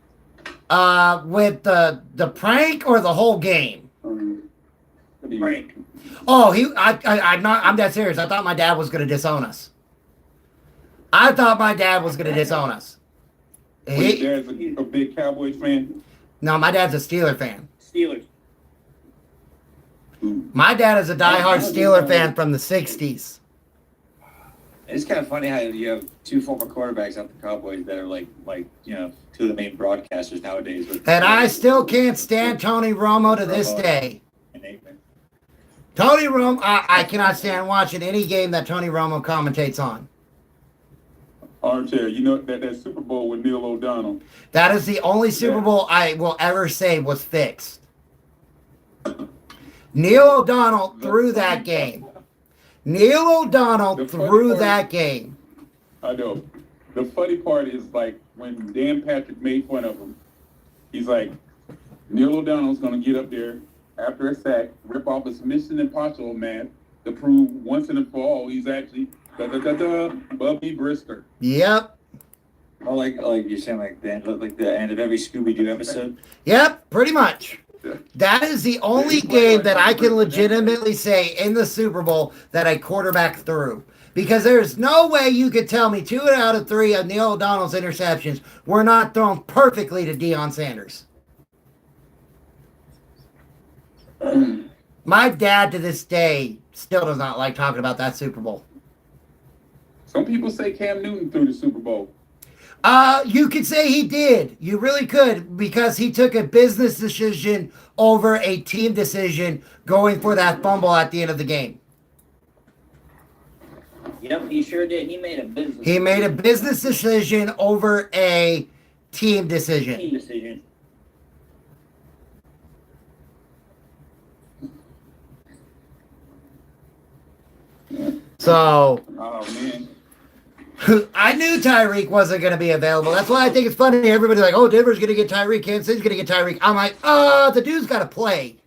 With the prank or the whole game? The prank. Oh, I'm dead serious. I thought my dad was going to disown us. I thought my dad was going to disown us. Your dad's a big Cowboys fan? No, my dad's a Steeler fan. Steelers. My dad is a diehard Steeler fan from the 60s. It's kind of funny how you have two former quarterbacks at the Cowboys that are like two of the main broadcasters nowadays. And I still can't stand Tony Romo to this day. Tony Romo, I cannot stand watching any game that Tony Romo commentates on. Armchair, you know that Super Bowl with Neil O'Donnell. That is the only Super Bowl I will ever say was fixed. Neil O'Donnell threw that game. Neil O'Donnell threw that game. I know. The funny part is like when Dan Patrick made fun of him. He's like, Neil O'Donnell's going to get up there after a sack, rip off his Mission Impossible man to prove once and for all he's actually Bubby Brister. Yep. Oh, like you're saying, like the end of every Scooby-Doo episode. Yep, pretty much. That is the only game that I can legitimately say in the Super Bowl that a quarterback threw. Because there's no way you could tell me 2 out of 3 of Neil O'Donnell's interceptions were not thrown perfectly to Deion Sanders. My dad to this day still does not like talking about that Super Bowl. Some people say Cam Newton threw the Super Bowl. You could say he did. You really could, because he took a business decision over a team decision going for that fumble at the end of the game. Yep, he sure did. He made a business. He made a business decision over a team decision. Team decision. So, Oh man. I knew Tyreek wasn't going to be available. That's why I think it's funny. Everybody's like, oh, Denver's going to get Tyreek. Kansas City's going to get Tyreek. I'm like, the dude's got to play.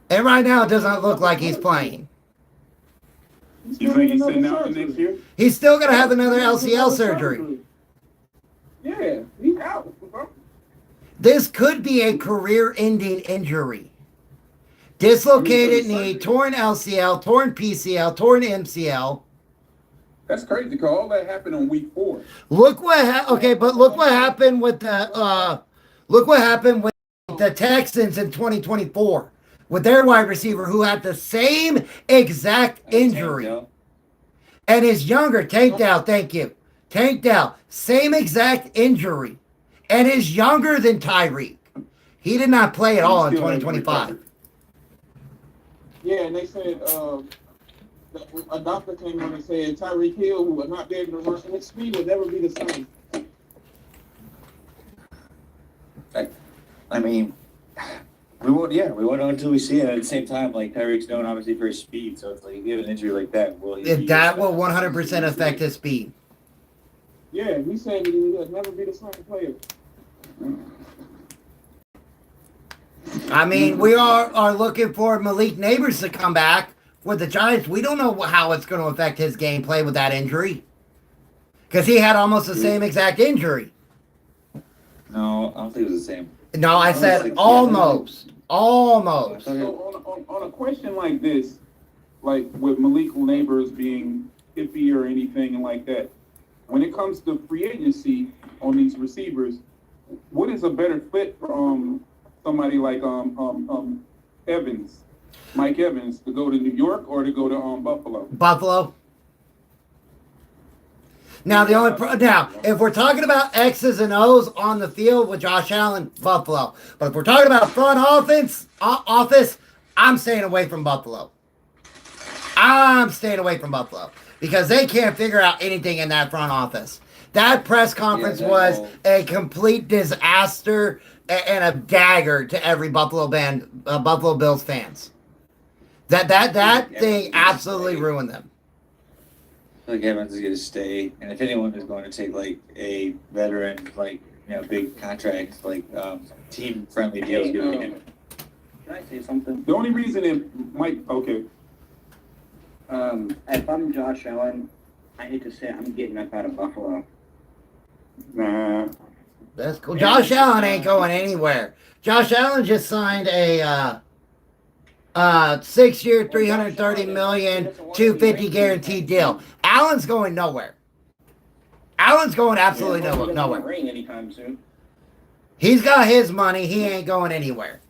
And right now, it doesn't look like he's playing. You think he's sitting out next year? He's still going to have another LCL surgery. Yeah, he's out, bro. This could be a career-ending injury. Dislocated knee, torn LCL, torn PCL, torn MCL. That's crazy because all that happened on week 4. Look what happened with the Texans in 2024 with their wide receiver who had the same exact injury. And his younger, Tank Dell, thank you. Tank Dell, same exact injury. And is younger than Tyreek. He did not play at all in 2025. Yeah, and they said a doctor came on and said Tyreek Hill, who would not be able to run, his speed would never be the same. I mean, we won't know until we see it. At the same time, like Tyreek's known obviously for his speed, so it's like if you have an injury like that, will he? That will 100% affect his speed. Yeah, he said he would never be the same player. I mean, we are looking for Malik Neighbors to come back with the Giants. We don't know how it's going to affect his gameplay with that injury. Because he had almost the same exact injury. No, I don't think it was the same. No, I said almost. Almost. So on a question like this, like with Malik Neighbors being iffy or anything like that, when it comes to free agency on these receivers, what is a better fit for somebody like Evans, Mike Evans, to go to New York or to go to Buffalo? Buffalo. Now if we're talking about X's and O's on the field with Josh Allen, Buffalo. But if we're talking about front office, I'm staying away from Buffalo. I'm staying away from Buffalo because they can't figure out anything in that front office. That press conference was a complete disaster and a dagger to every Buffalo Bills fans. That thing absolutely ruined them. I feel like Evans is going to stay, and if anyone is going to take like a veteran, like big contract, like team-friendly deals, Can I say something? The only reason it might If I'm Josh Allen, I hate to say it, I'm getting up out of Buffalo. Nah. That's cool. Josh Allen ain't going anywhere. Josh Allen just signed a 6-year, $330 million, $250 guaranteed deal. Allen's going nowhere. Allen's going absolutely nowhere. Ring anytime soon. He's got his money. He ain't going anywhere.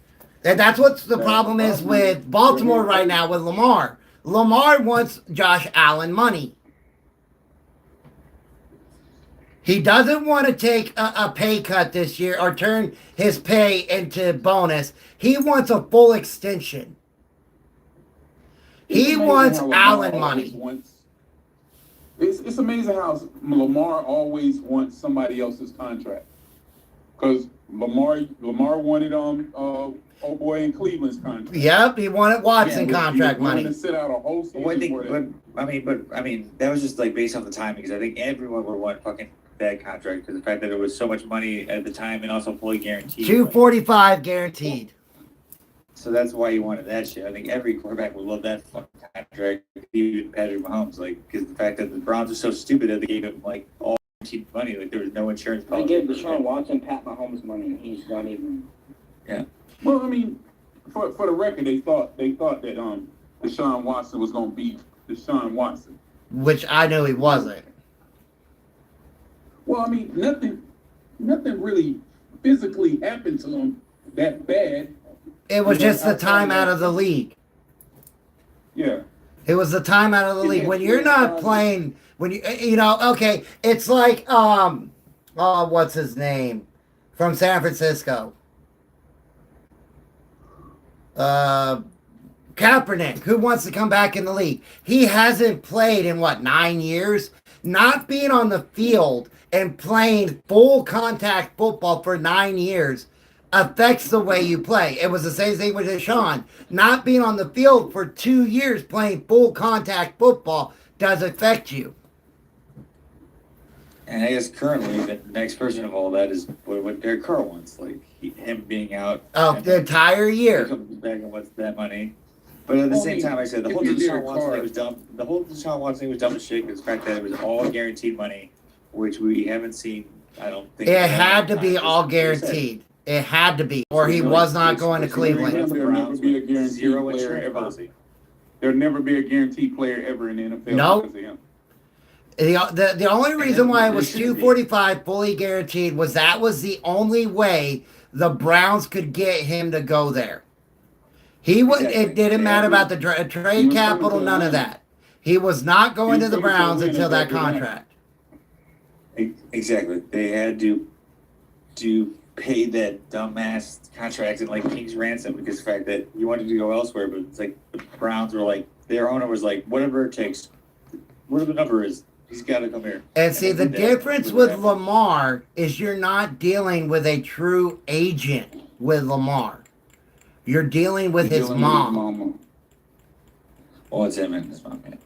And that's what the problem is with Baltimore right now with Lamar. Lamar wants Josh Allen money. He doesn't want to take a pay cut this year or turn his pay into bonus. He wants a full extension. He wants Allen money. It's amazing how Lamar always wants somebody else's contract. Because Lamar wanted old boy in Cleveland's contract. Yep, he wanted Watson contract money. To sit out a whole season. I mean, that was just like based on the timing because I think everyone would want fucking bad contract because the fact that it was so much money at the time and also fully guaranteed. $245 guaranteed. So that's why you wanted that shit. I think every quarterback would love that fucking contract, even Patrick Mahomes, like because the fact that the Browns are so stupid that they gave him like all cheap money, like there was no insurance They policy. gave Deshaun Watson Pat Mahomes money, and he's not even. Yeah. Well, I mean, for the record, they thought that Deshaun Watson was gonna beat Deshaun Watson, which I knew he wasn't. Well, I mean, nothing really physically happened to him that bad. It was just the time out of the league. Yeah. It was the time out of the league. When you're not playing, when okay, it's like what's his name from San Francisco? Kaepernick, who wants to come back in the league. He hasn't played in 9 years? Not being on the field and playing full contact football for 9 years affects the way you play. It was the same thing with Deshaun. Not being on the field for 2 years playing full contact football does affect you. And I guess currently the next version of all that is what Derek Carr wants, like him being out. The entire year. He comes back and wants that money. But at the same time, like I said the whole Deshaun Watson thing was dumb. The whole Deshaun Watson thing was dumb as shit because the fact that it was all guaranteed money, which we haven't seen. I don't think it had to be all guaranteed. It had to be, or he was not going to Cleveland. There'll never be a guaranteed player ever. There'll never be a guaranteed player ever in the NFL. Nope. Because of him. The only reason why it was $245 fully guaranteed was that was the only way the Browns could get him to go there. It didn't matter about the trade capital, none of that. He was not going He to the was going to Browns win until at that that time. contract. Exactly. They had to pay that dumbass contract and like King's ransom because of the fact that he wanted to go elsewhere, but it's like the Browns were like, their owner was like, whatever it takes, whatever the number is, he's got to come here. And see, the they did that. difference Look what with happened. Lamar is you're not dealing with a true agent with Lamar. You're dealing with his Dealing with mom. mama. Oh, it's him and his mom, man.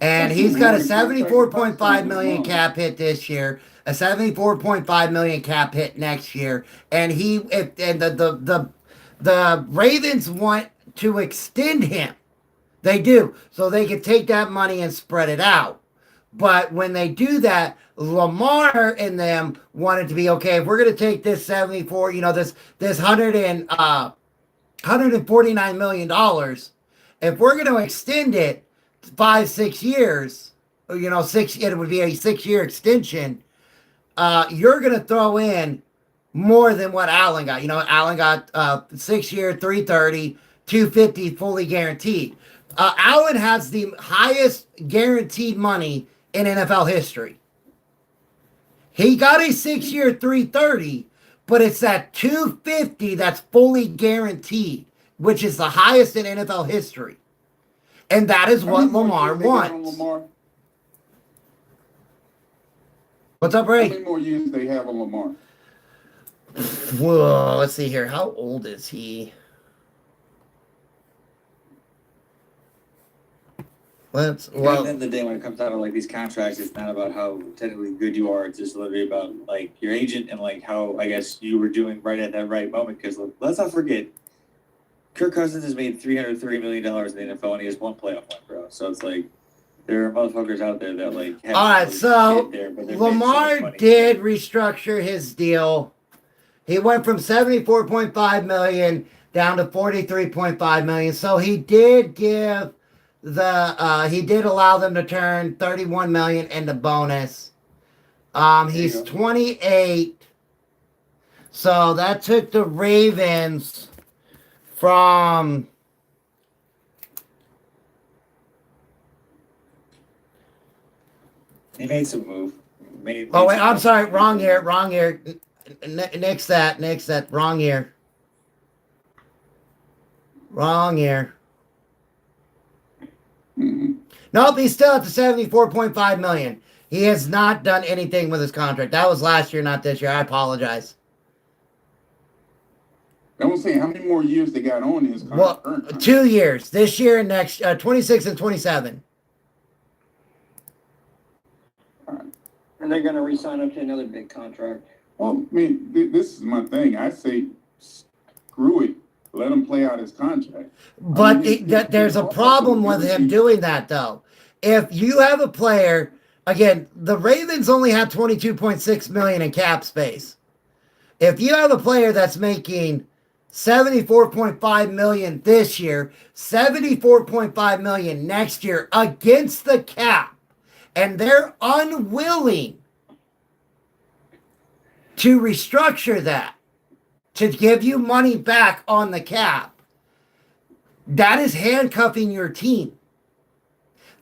And That's he's the got a only contract 74.5 million with cap hit this year, a 74.5 million cap hit next year, and the Ravens want to extend him. They do, so they can take that money and spread it out. But when they do that, Lamar and them wanted to be okay. If we're going to take this 74, this $149 million, if we're going to extend it 5-6 years, it would be a 6-year extension. You're going to throw in more than what Allen got. Allen got 6-year, 330, 250 fully guaranteed. Allen has the highest guaranteed money in NFL history. He got a 6-year, 330, but it's that 250 that's fully guaranteed, which is the highest in NFL history. And that is what Lamar wants. Lamar? What's up, How Ray? many more years they have on Lamar? Whoa, let's see here. How old is he? At the end of the day, when it comes down to like these contracts, it's not about how technically good you are. It's just literally about like your agent and like how I guess you were doing right at that right moment. Because let's not forget, Kirk Cousins has made $330 million in the NFL and he has one playoff win, bro. So it's like there are motherfuckers out there that like. Have All right, so there, but they're making so much Lamar money. did restructure his deal. He went from 74.5 million down to 43.5 million. So he did give he did allow them to turn 31 million into bonus. He's 28. So that took the Ravens from He made some move. Oh wait, I'm sorry, wrong year. Next that, wrong year. Mm-hmm. Nope, he's still at the 74.5 million. He has not done anything with his contract. That was last year, not this year. I apologize. I was saying, how many more years they got on his Well, contract? 2 years. This year and next, 26 and 27. And they're gonna re-sign him to another big contract. Well, I mean, this is my thing. I say, screw it. Let him play out his contract. But I mean, there's a problem with him doing that, though. If you have a player, again, the Ravens only have 22.6 million in cap space. If you have a player that's making 74.5 million this year, 74.5 million next year against the cap, and they're unwilling to restructure that to give you money back on the cap, that is handcuffing your team.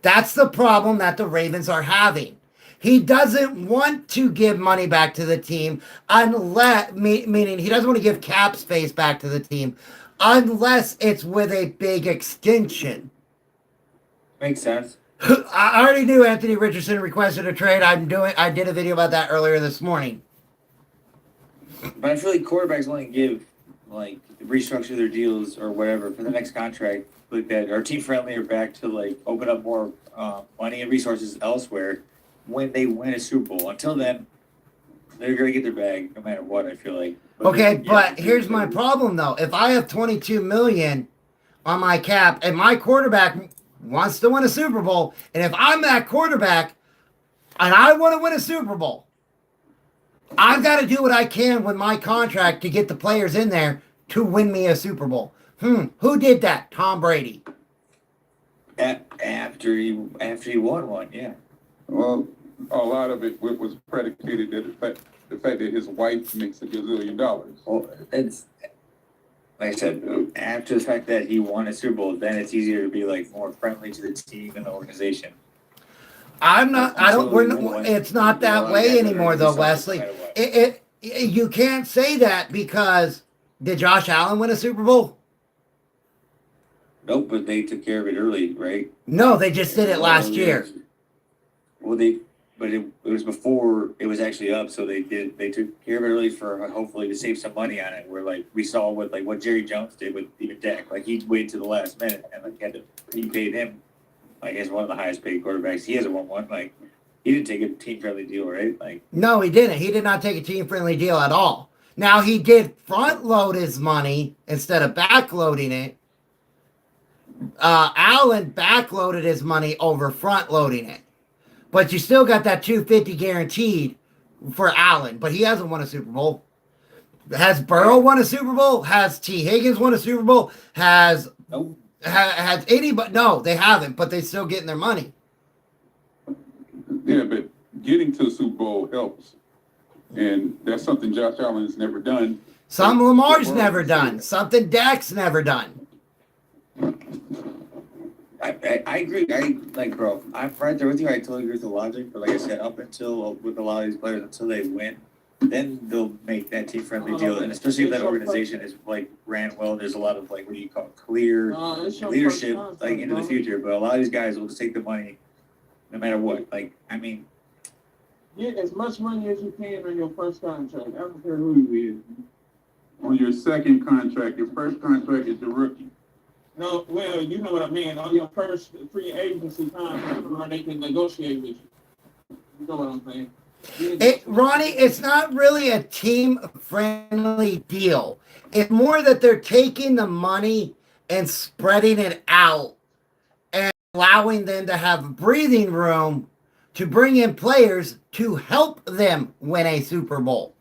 That's the problem that the Ravens are having. He doesn't want to give money back to the team unless, meaning he doesn't want to give cap space back to the team unless it's with a big extension. Makes sense. I already knew Anthony Richardson requested a trade. I did a video about that earlier this morning. But I feel like quarterbacks only give like restructure their deals or whatever for the next contract like that are team friendly or back to like open up more money and resources elsewhere when they win a Super Bowl. Until then, they're gonna get their bag no matter what. I feel like. But here's my problem though. If I have 22 million on my cap and my quarterback wants to win a Super Bowl, and if I'm that quarterback and I want to win a Super Bowl, I've got to do what I can with my contract to get the players in there to win me a Super Bowl. Who did that? Tom Brady. After he won one, yeah. Well, a lot of it was predicated that the fact that his wife makes $1 gazillion. Well, it's like I said, after the fact that he won a Super Bowl, then it's easier to be like more friendly to the team and the organization. I'm not. I don't. We're not, it's not that way anymore, though, Wesley. You can't say that because did Josh Allen win a Super Bowl? Nope, but they took care of it early, right? No, they just did it last year. Well, but it was before it was actually up, so they took care of it early for hopefully to save some money on it. Where like we saw what Jerry Jones did with even Dak, like he waited to the last minute and like he paid him like as one of the highest paid quarterbacks. He hasn't won one. Like he didn't take a team friendly deal, right? Like no, he didn't. He did not take a team friendly deal at all. Now he did front load his money instead of back loading it. Allen backloaded his money over front loading it, but you still got that 250 guaranteed for Allen. But he hasn't won a Super Bowl. Has Burrow won a Super Bowl? Has T. Higgins won a Super Bowl? Has anybody? No, they haven't. But they're still getting their money. Yeah, but getting to the Super Bowl helps, and that's something Josh Allen's never done. Some Lamar's never done. Something Dak's never done. I agree. Bro, I'm right there with you. I totally agree with the logic. But like I said, up until with a lot of these players, until they win, then they'll make that team friendly deal. And especially if that organization is like ran well, there's a lot of like what do you call it, clear leadership like into the future. But a lot of these guys will just take the money no matter what. Like I mean, get as much money as you can on your first contract. I don't care who you is. On your second contract, your first contract is the rookie. No, well, you know what I mean. On your first free agency contract, where they can negotiate with you. You know what I'm saying? Ronnie, it's not really a team-friendly deal. It's more that they're taking the money and spreading it out and allowing them to have breathing room to bring in players to help them win a Super Bowl.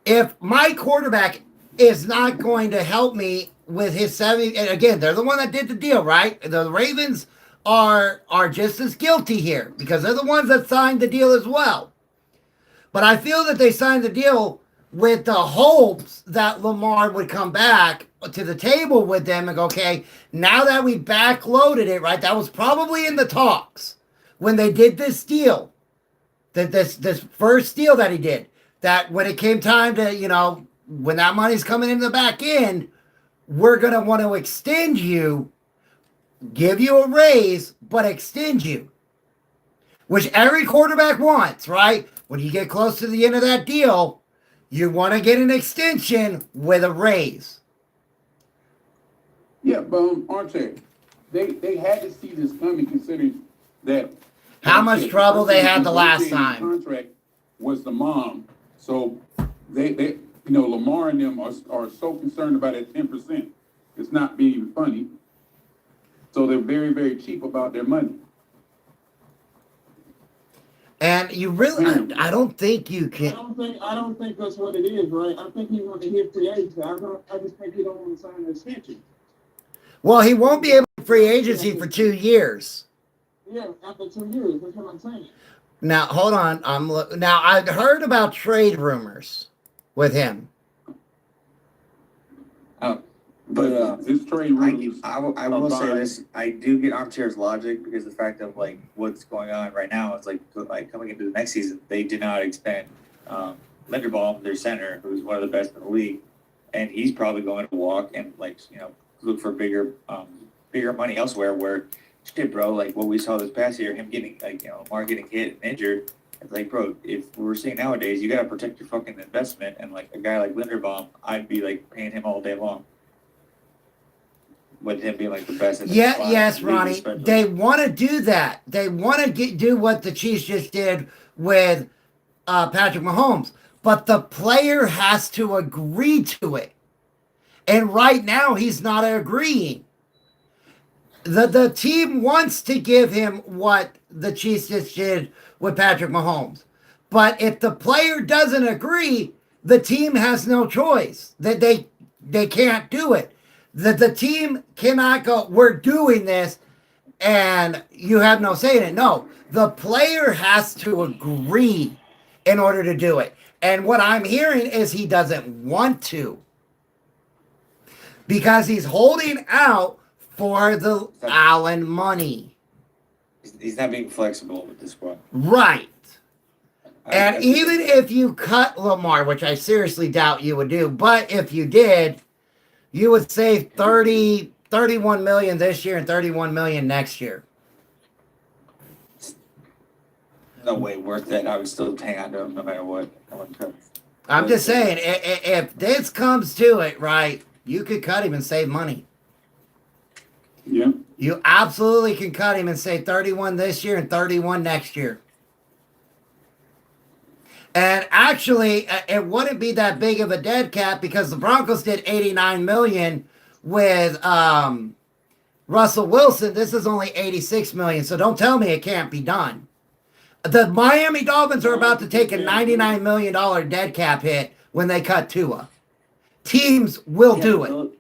If my quarterback is not going to help me with his 70, and again, they're the one that did the deal, right? The Ravens are just as guilty here because they're the ones that signed the deal as well. But I feel that they signed the deal with the hopes that Lamar would come back to the table with them and go, okay, now that we backloaded it, right? That was probably in the talks when they did this deal, that this first deal that he did, that when it came time to, when that money's coming in the back end, we're going to want to extend you, give you a raise, but extend you, which every quarterback wants, right? When you get close to the end of that deal, you want to get an extension with a raise. Yeah, but Armchair, they had to see this coming, considering that how much trouble they had the last time. Contract was the mom, so they Lamar and them are so concerned about that 10%. It's not being funny, so they're very, very cheap about their money. And you really, I don't think you can. I don't think that's what it is, right? I think he wants to hit free agency. I just think he don't want to sign an extension. Well, he won't be able to free agency for 2 years. Yeah, after 2 years, that's what I'm saying. Now, hold on. Now, I've heard about trade rumors with him. But this trade rumors. I will say this: I do get Armchair's logic because the fact of like what's going on right now is like coming into the next season, they did not extend Linderbaum, their center, who's one of the best in the league, and he's probably going to walk and look for bigger money elsewhere. Where shit, bro, like what we saw this past year, him getting Lamar getting hit and injured. It's like, bro, if we're seeing nowadays, you gotta protect your fucking investment, and like a guy like Linderbaum, I'd be like paying him all day long. With him being like the best. Yes, Ronnie. They want to do that. They want to do what the Chiefs just did with Patrick Mahomes, but the player has to agree to it. And right now, he's not agreeing. The team wants to give him what the Chiefs just did with Patrick Mahomes, but if the player doesn't agree, the team has no choice. That they can't do it. The team cannot go, we're doing this, and you have no say in it. No, the player has to agree in order to do it. And what I'm hearing is he doesn't want to. because he's holding out for the Allen money. He's not being flexible with this squad. Right. And I even if you cut Lamar, which I seriously doubt you would do, but if you did, you would save 31 million this year and 31 million next year. No way worth it. I would still hang on to him no matter what. I'm just saying, if this comes to it, right, you could cut him and save money. Yeah. You absolutely can cut him and save 31 this year and 31 next year. And actually, it wouldn't be that big of a dead cap because the Broncos did 89 million with Russell Wilson. This is only 86 million, so don't tell me it can't be done. The Miami Dolphins are about to take a $99 million dead cap hit when they cut Tua. Teams will do it.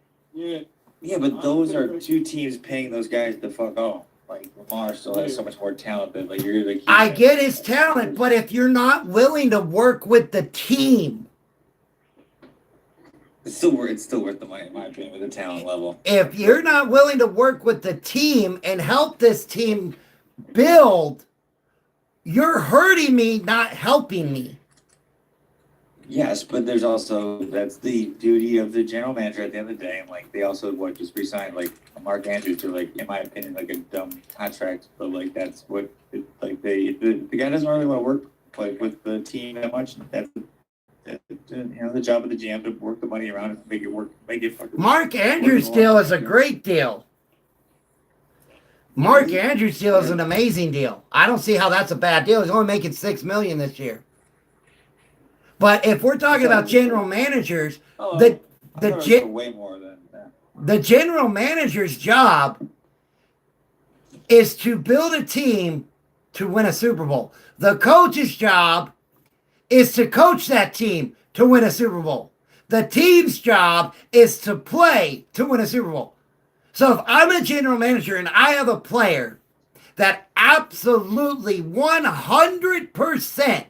Yeah, but those are two teams paying those guys the fuck off. Like Lamar still has so much more talent than like you're like. I get his talent, but if you're not willing to work with the team, it's still worth the money in my opinion with the talent level. if you're not willing to work with the team and help this team build, you're hurting me, not helping me. Yes, but there's also that's the duty of the general manager at the end of the day. And like they also just resigned like Mark Andrews to like in my opinion like a dumb contract, but like that's what the guy doesn't really want to work like with the team that much. That's the job of the GM to work the money around and make it work, make it fucking. Mark Andrews' deal is a great deal. Mark Andrews' deal is an amazing deal. I don't see how that's a bad deal. He's only making $6 million this year. But if we're talking about general managers, the way more than that. The general manager's job is to build a team to win a Super Bowl. The coach's job is to coach that team to win a Super Bowl. The team's job is to play to win a Super Bowl. So if I'm a general manager and I have a player that absolutely 100%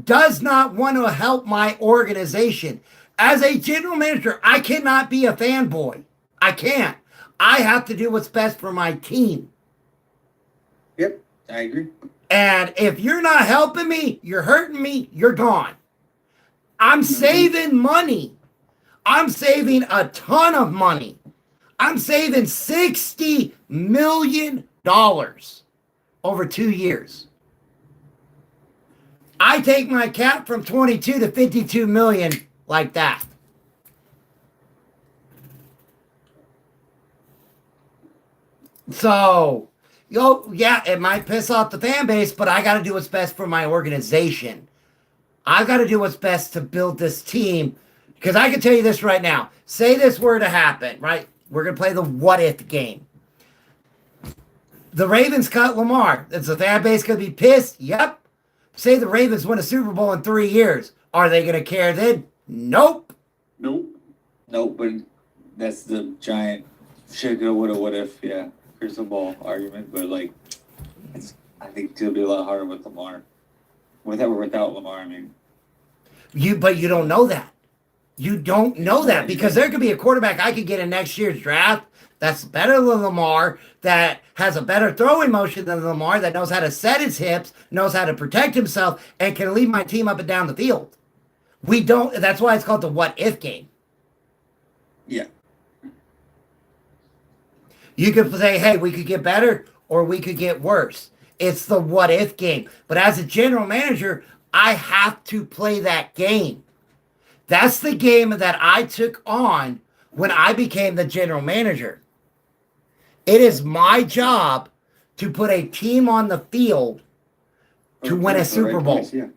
does not want to help my organization, as a general manager, I cannot be a fanboy. I can't. I have to do what's best for my team. Yep, I agree. And if you're not helping me, you're hurting me, you're gone. I'm saving money. I'm saving a ton of money. I'm saving $60 million over 2 years. I take my cap from 22 to 52 million like that. So, yeah, it might piss off the fan base, but I got to do what's best for my organization. I got to do what's best to build this team. Because I can tell you this right now. Say this were to happen, right? We're going to play the what-if game. The Ravens cut Lamar. Is the fan base going to be pissed? Yep. Say the Ravens win a Super Bowl in 3 years. Are they going to care then? Nope. Nope. Nope, but that's the giant shoulda, woulda, what if, yeah, crystal ball argument. But like, I think it'll be a lot harder with Lamar. Without Lamar, I mean. But you don't know that. You don't know that because there could be a quarterback I could get in next year's draft that's better than Lamar, that has a better throwing motion than Lamar, that knows how to set his hips, knows how to protect himself, and can lead my team up and down the field. We don't. That's why it's called the what-if game. Yeah. You could say, hey, we could get better or we could get worse. It's the what-if game. But as a general manager, I have to play that game. That's the game that I took on when I became the general manager. It is my job to put a team on the field to win a Super Bowl. Yeah.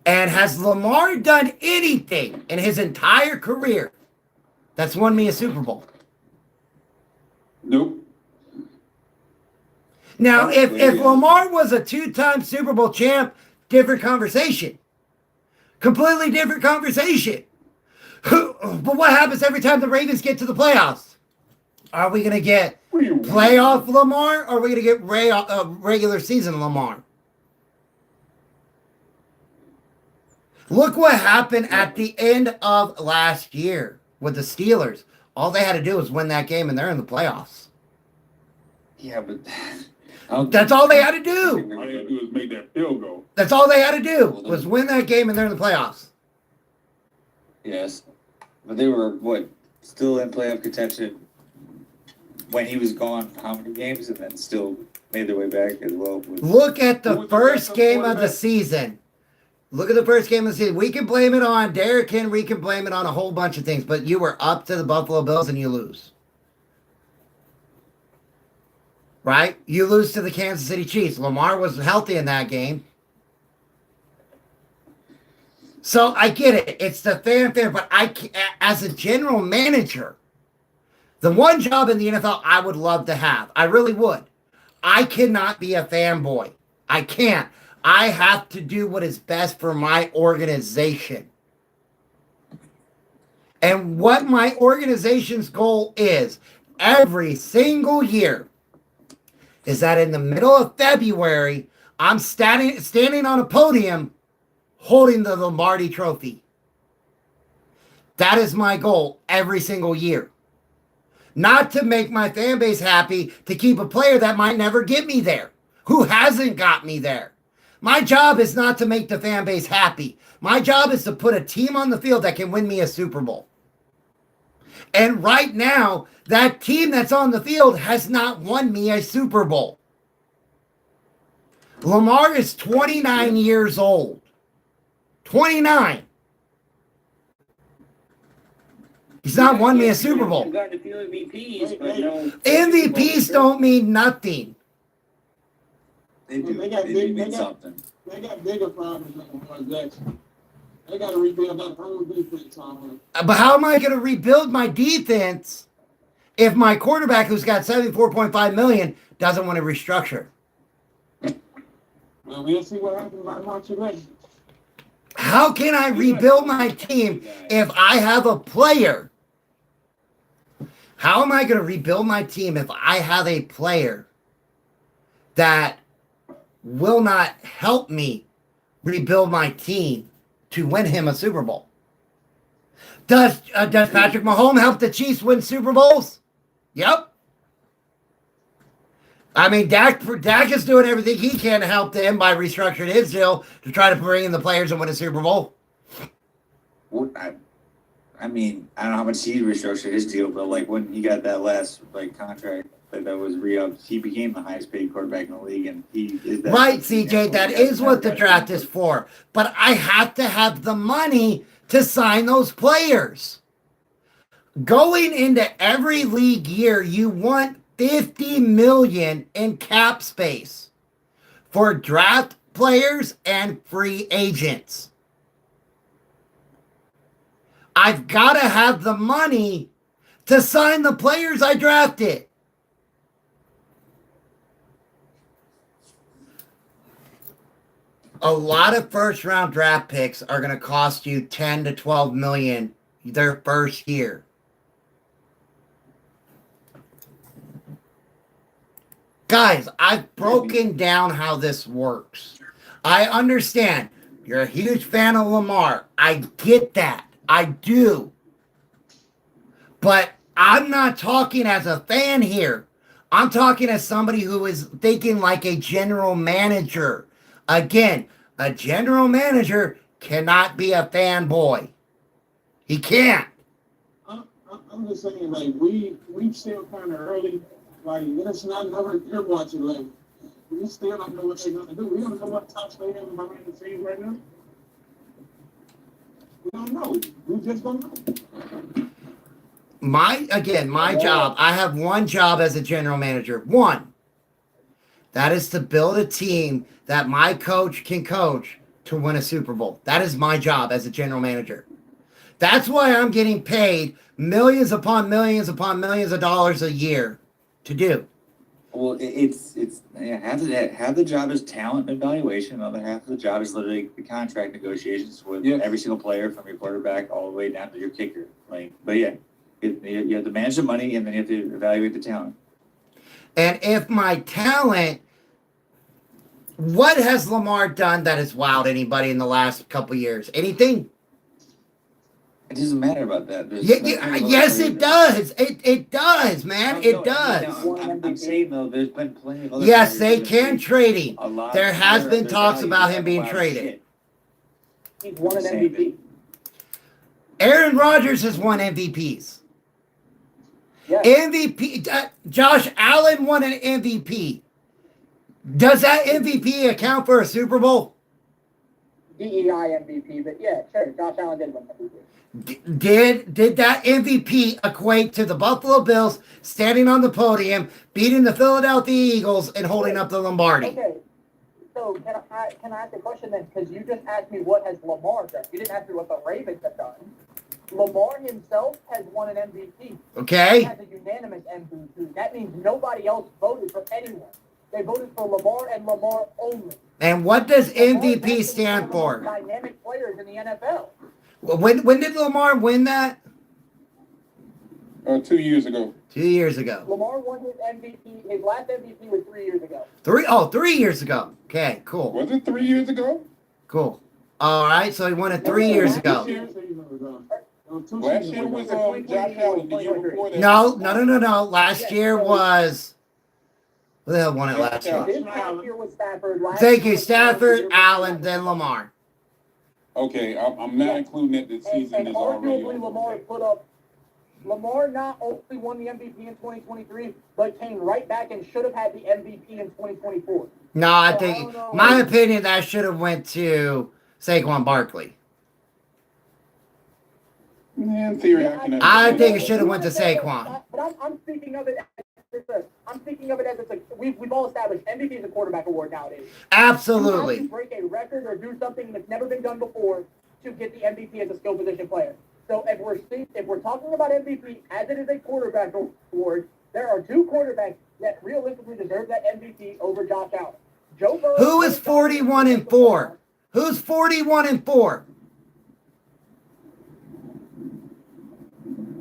And has Lamar done anything in his entire career that's won me a Super Bowl? Nope. Now, if Lamar was a two-time Super Bowl champ, different conversation. Completely different conversation. But what happens every time the Ravens get to the playoffs? Are we going to get playoff Lamar or are we going to get regular season Lamar? Look what happened at the end of last year with the Steelers. All they had to do was win that game, and they're in the playoffs. Yeah, but That's all they had to do. All they had to do is make that field goal. That's all they had to do was win that game, and they're in the playoffs. yes, but they were still in playoff contention when he was gone. How many games, and then still made their way back as well. Look at Who the was the first backup game of the quarterback? season. Look at the first game of the season. We can blame it on Derrick Henry. We can blame it on a whole bunch of things, but you were up to the Buffalo Bills and you lose. Right? You lose to the Kansas City Chiefs. Lamar was healthy in that game. So I get it. It's the fanfare, but as a general manager, the one job in the NFL I would love to have, I really would. I cannot be a fanboy. I can't. I have to do what is best for my organization. And what my organization's goal is every single year is that in the middle of February, I'm standing on a podium holding the Lombardi Trophy. That is my goal every single year. Not to make my fan base happy, to keep a player that might never get me there, who hasn't got me there. My job is not to make the fan base happy. My job is to put a team on the field that can win me a Super Bowl. And right now, that team that's on the field has not won me a Super Bowl. Lamar is 29 years old. 29. He's not won me a Super Bowl. Got a few MVPs, but no. MVPs don't mean nothing. They do. They got They big- mean they got- something. They got bigger problems than Lamar Jackson. They got to rebuild that whole defense on But how am I going to rebuild my defense if my quarterback, who's got $74.5 million, doesn't want to restructure? Well, we'll see what happens by March 11th. How can I rebuild my team if I have a player? How am I going to rebuild my team if I have a player that will not help me rebuild my team to win him a Super Bowl? Does Patrick Mahomes help the Chiefs win Super Bowls? Yep. I mean, Dak is doing everything he can to help them by restructuring his deal to try to bring in the players and win a Super Bowl. Well, I mean, I don't know how much he restructured his deal, but when he got that last contract that was re-upped, he became the highest paid quarterback in the league, and he is that. Right, CJ, that is what the draft is for. But I have to have the money to sign those players. Going into every league year, you want $50 million in cap space for draft players and free agents. I've got to have the money to sign the players I drafted. A lot of first round draft picks are going to cost you 10 to 12 million their first year. Guys, I've broken down how this works. I understand. You're a huge fan of Lamar. I get that. I do. But I'm not talking as a fan here. I'm talking as somebody who is thinking like a general manager. Again, a general manager cannot be a fanboy. He can't. I'm just saying, like, we still kind of early. Like, it's not another year March 11th. We still don't know what they're going to do. We don't know what tops they have behind the scenes right now. We don't know. We just don't know. My job, I have one job as a general manager. One, that is to build a team that my coach can coach to win a Super Bowl. That is my job as a general manager. That's why I'm getting paid millions upon millions upon millions of dollars a year to do. Well, half the job is talent and evaluation. The other half of the job is literally the contract negotiations with every single player, from your quarterback all the way down to your kicker. You have to manage the money, and then you have to evaluate the talent. And if my talent, what has Lamar done that has wowed anybody in the last couple years? Anything? It doesn't matter about that. There's Yeah, plenty of other yes, players it that- does. It does, man. No, It no, does. no, I'm saying though, there's been plenty of other Yes, players they that have can made trade him. a lot There has higher been of their talks value about than him being a lot of traded. shit. He's won an Same MVP. Aaron Rodgers has won MVPs. Yeah. MVP. Josh Allen won an MVP. Does that MVP account for a Super Bowl? DEI MVP, but yeah, sure. Josh Allen did win MVP. Did that MVP equate to the Buffalo Bills standing on the podium, beating the Philadelphia Eagles, and holding up the Lombardi? Okay. So can I ask a question then? Because you just asked me what has Lamar done. You didn't ask me what the Ravens have done. Lamar himself has won an MVP. Okay. He has a unanimous MVP. That means nobody else voted for anyone. They voted for Lamar and Lamar only. And what does Lamar MVP Jackson is stand one of the for? most dynamic players in the NFL. When did Lamar win that? 2 years ago. 2 years ago. Lamar won his MVP. His last MVP was 3 years ago. 3 years ago. Okay, cool. Was it 3 years ago? Cool. All right, so he won it 3 years ago. Last year was Josh Allen. The year before that. No. Last year was. Who the hell won it last year? This past year was Stafford. Last Thank year you, was Stafford, Stafford. Allen, then Lamar. Okay, I'm not including that the season And is already arguably over. Lamar not only won the MVP in 2023, but came right back and should have had the MVP in 2024. No, I So, think, I don't know. my opinion, that should have went to Saquon Barkley. Yeah, in theory, I can. I think it should have went to Saquon. But I'm speaking of it as it's a, we've all established MVP is a quarterback award nowadays. You Absolutely. have to break a record or do something that's never been done before to get the MVP as a skill position player. So if we're talking about MVP as it is a quarterback award, there are two quarterbacks that realistically deserve that MVP over Josh Allen. Joe Burrow. Who is 41-4? Who's 41-4?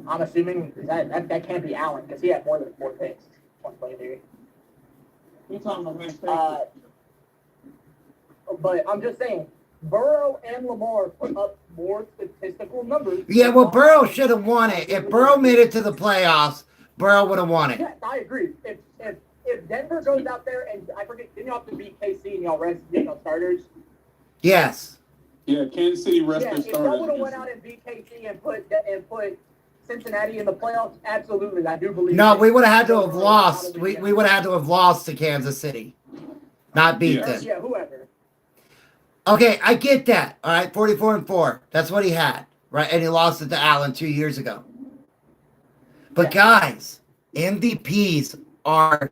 I'm assuming that can't be Allen because he had more than 4 picks. 2023. You talking about But I'm just saying, Burrow and Lamar put up more statistical numbers. Yeah, well, Burrow should have won it. If Burrow made it to the playoffs, Burrow would have won it. Yes, I agree. If Denver goes out there and I forget, didn't y'all have to beat KC and y'all rest starters? Yes. Yeah, Kansas City rest Yeah, their if y'all would have starters. went out and beat KC and put Cincinnati in the playoffs, absolutely, I do believe. No, it. we would have had to have Burrow lost. out of the We game. would have had to have lost to Kansas City, not beat Yeah. them. Yeah, whoever. Okay, I get that. All right, 44-4. That's what he had, right? And he lost it to Allen 2 years ago. But guys, MVPs are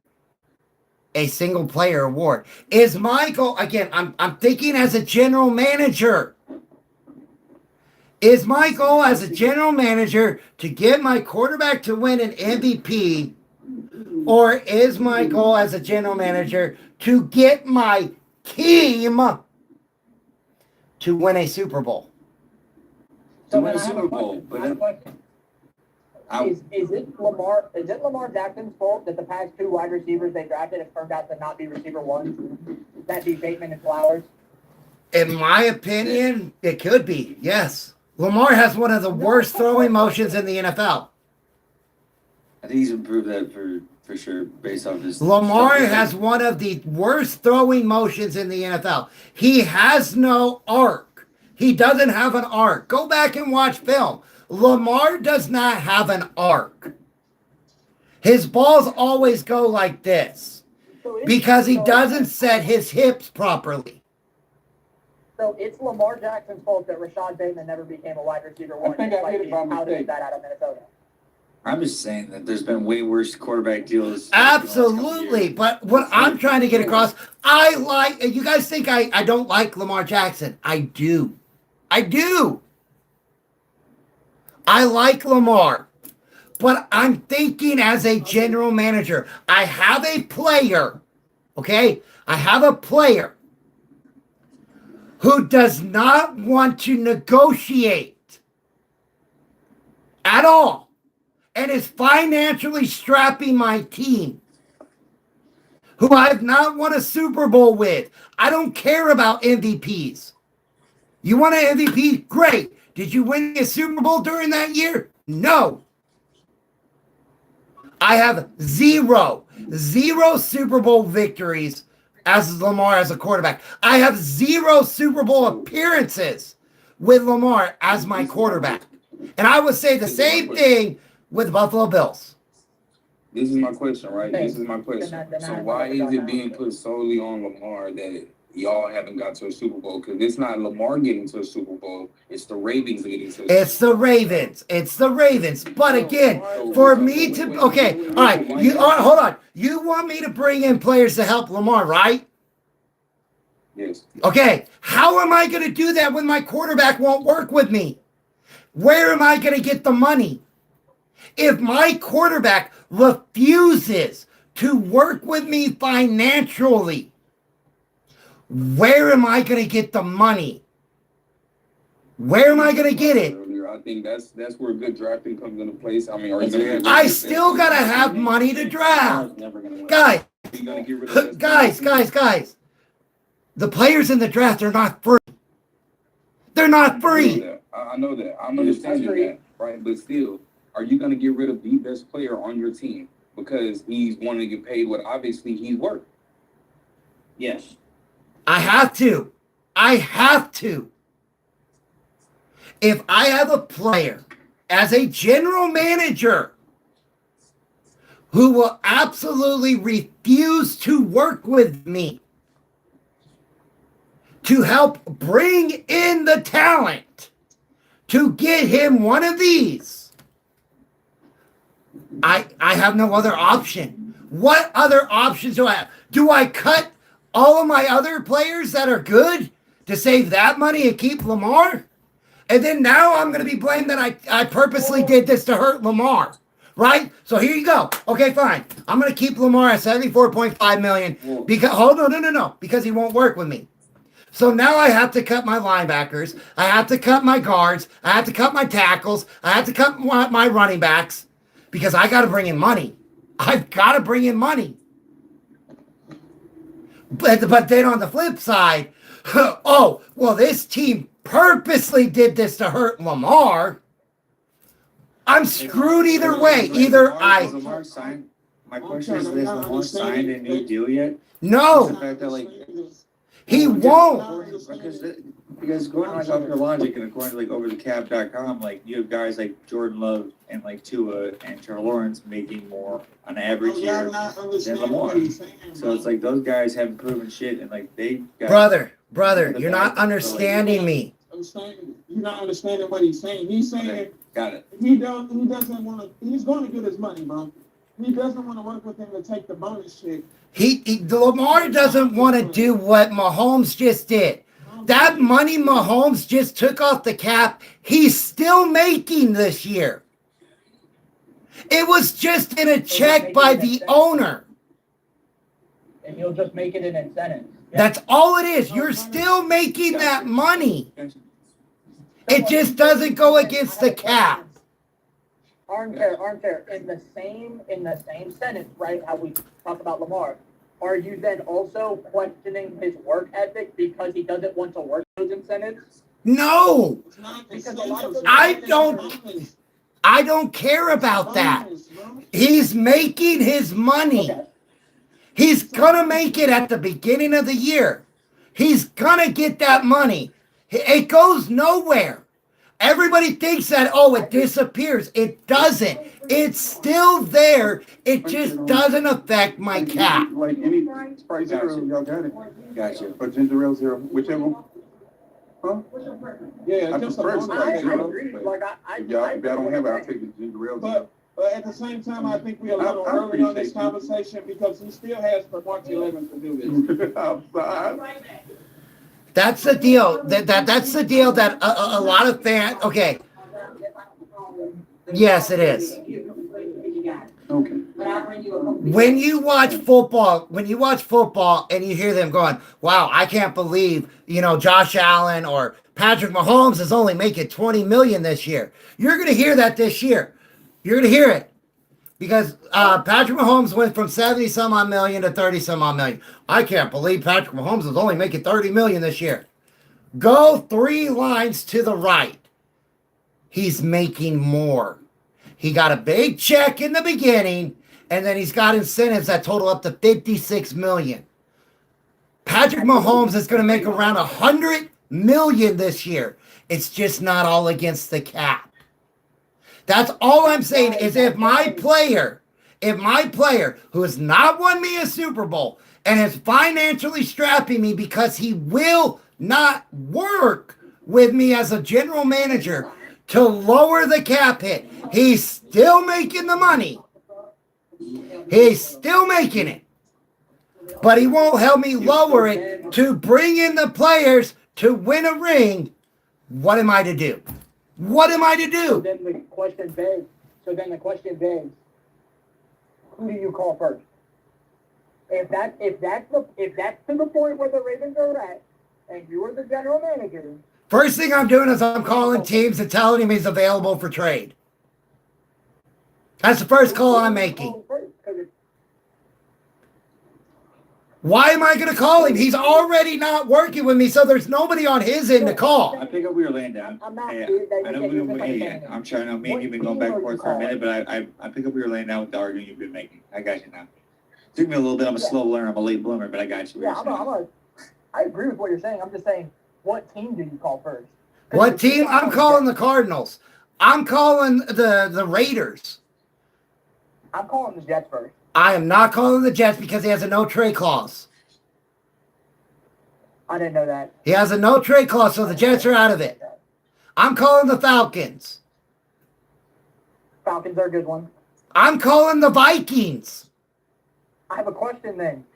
a single player award. Is Michael again? I'm thinking as a general manager. Is my goal as a general manager to get my quarterback to win an MVP, or is my goal as a general manager to get my team to win a Super Bowl? To win a then I have Super Bowl, question. but I have a question. I- Is it Lamar Jackson's fault that the past 2 wide receivers they drafted have turned out to not be receiver one? That be Bateman and Flowers? In my opinion, it could be, yes. Lamar has one of the worst throwing motions in the NFL. I think he's improved that for sure based off his. Lamar has one of the worst throwing motions in the NFL. He has no arc. He doesn't have an arc. Go back and watch film. Lamar does not have an arc. His balls always go like this because he doesn't set his hips properly. So it's Lamar Jackson's fault that Rashad Bateman never became a wide receiver one. I think I despite hit it by being touted mistake. that out of Minnesota. I'm just saying that there's been way worse quarterback deals. Absolutely. But what I'm trying to get across, I like, you guys think I don't like Lamar Jackson. I do. I do. I like Lamar. But I'm thinking as a general manager, I have a player, okay? I have a player who does not want to negotiate at all and is financially strapping my team, who I have not won a Super Bowl with. I don't care about MVPs. You want an MVP? Great. Did you win a Super Bowl during that year? No. I have zero Super Bowl victories as Lamar as a quarterback. I have zero Super Bowl appearances with Lamar as my quarterback. And I would say the same thing with the Buffalo Bills. This is my question, right? This is my question. So why is it being put solely on Lamar that y'all haven't got to a Super Bowl? Because it's not Lamar getting to a Super Bowl. It's the Ravens getting to a Super Bowl. It's the Ravens. It's the Ravens. But again, for me to... Okay, all right. Hold on. You want me to bring in players to help Lamar, right? Yes. Okay. How am I going to do that when my quarterback won't work with me? Where am I going to get the money? If my quarterback refuses to work with me financially, where am I going to get the money? Where am I going to get it? I think that's where good drafting comes into place. I mean, I still got to have money to draft. Guys. The players in the draft are not free. They're not free. I know that. I'm understanding that, right? But still, are you going to get rid of the best player on your team because he's wanting to get paid what obviously he's worth? Yes. I have to. If I have a player as a general manager who will absolutely refuse to work with me to help bring in the talent to get him one of these, I have no other option. What other options do I have? Do I cut all of my other players that are good to save that money and keep Lamar? And then now I'm going to be blamed that I purposely did this to hurt Lamar, right? So here you go. Okay, fine. I'm going to keep Lamar at $74.5 million because because he won't work with me. So now I have to cut my linebackers. I have to cut my guards. I have to cut my tackles. I have to cut my running backs because I got to bring in money. I've got to bring in money. But then on the flip side, oh, well, this team purposely did this to hurt Lamar. I'm screwed either way. Either I... Lamar signed, my question is Lamar signed a new deal yet? No. The fact that, like, he won't. Because going off your logic and according to like overthecap.com, like you have guys like Jordan Love and like Tua and Trevor Lawrence making more on average year than Lamar. So it's like those guys haven't proven shit and like they got Brother, you're not understanding me. You're not understanding what he's saying. He's saying got it. He doesn't want to. He's going to get his money, bro. He doesn't want to work with him to take the bonus shit. Lamar doesn't want to do what Mahomes just did. That money Mahomes just took off the cap, he's still making this year. It was just in a check by the owner. And you'll just make it an incentive. That's all it is. You're still making that money. It just doesn't go against the cap. Armchair. In the same sentence, right? How we talk about Lamar. Are you then also questioning his work ethic because he doesn't want to work those incentives? No. Because a lot of those I don't care about that. He's making his money. Okay. He's gonna make it at the beginning of the year. He's gonna get that money. It goes nowhere. Everybody thinks that, oh, it disappears. It doesn't. It's still there. It just doesn't affect my cap. Like any Sprite Zero, y'all got it. Gotcha. Or Ginger Ale Zero, whichever one. Huh? Yeah, I just prefer Sprite I Zero. agree. Like If y'all don't have it, I'll take the Ginger Ale Zero. But at the same time, I think we're a little early on this conversation because he still has for March 11th to do this. Outside. That's the deal. That's the deal that a lot of fans. Okay. Yes, it is. Okay. When you watch football, and you hear them going, "Wow, I can't believe Josh Allen or Patrick Mahomes is only making $20 million this year." You're going to hear that this year. You're going to hear it because Patrick Mahomes went from 70 some odd million to 30 some odd million. I can't believe Patrick Mahomes is only making $30 million this year. Go 3 lines to the right. he's making more. He got a big check in the beginning, and then he's got incentives that total up to $56 million. Patrick Mahomes is going to make around $100 million this year. It's just not all against the cap. That's all I'm saying is if my player who has not won me a Super Bowl and is financially strapping me because he will not work with me as a general manager to lower the cap hit, he's still making the money. He's still making it. But he won't help me lower it to bring in the players to win a ring. What am I to do? What am I to do? Then the question begs, who do you call first? If that's to the point where the Ravens are at, and you are the general manager. First thing I'm doing is I'm calling teams and telling him he's available for trade. That's the first call I'm making. Why am I going to call him? He's already not working with me, so there's nobody on his end to call. I pick up where you're laying down. I know I'm trying to, me and you've been going back and forth for a minute, but I pick up where you're laying down with the argument you've been making. I got you now. Took me a little bit. I'm a slow learner. I'm a late bloomer, but I got you. Yeah, I agree with what you're saying. I'm just saying, what team do you call first? What team? I'm calling the Cardinals. I'm calling the Raiders. I'm calling the Jets first. I am not calling the Jets because he has a no-trade clause. I didn't know that. He has a no-trade clause, so the Jets are out of it. I'm calling the Falcons. Falcons are a good one. I'm calling the Vikings. I have a question then.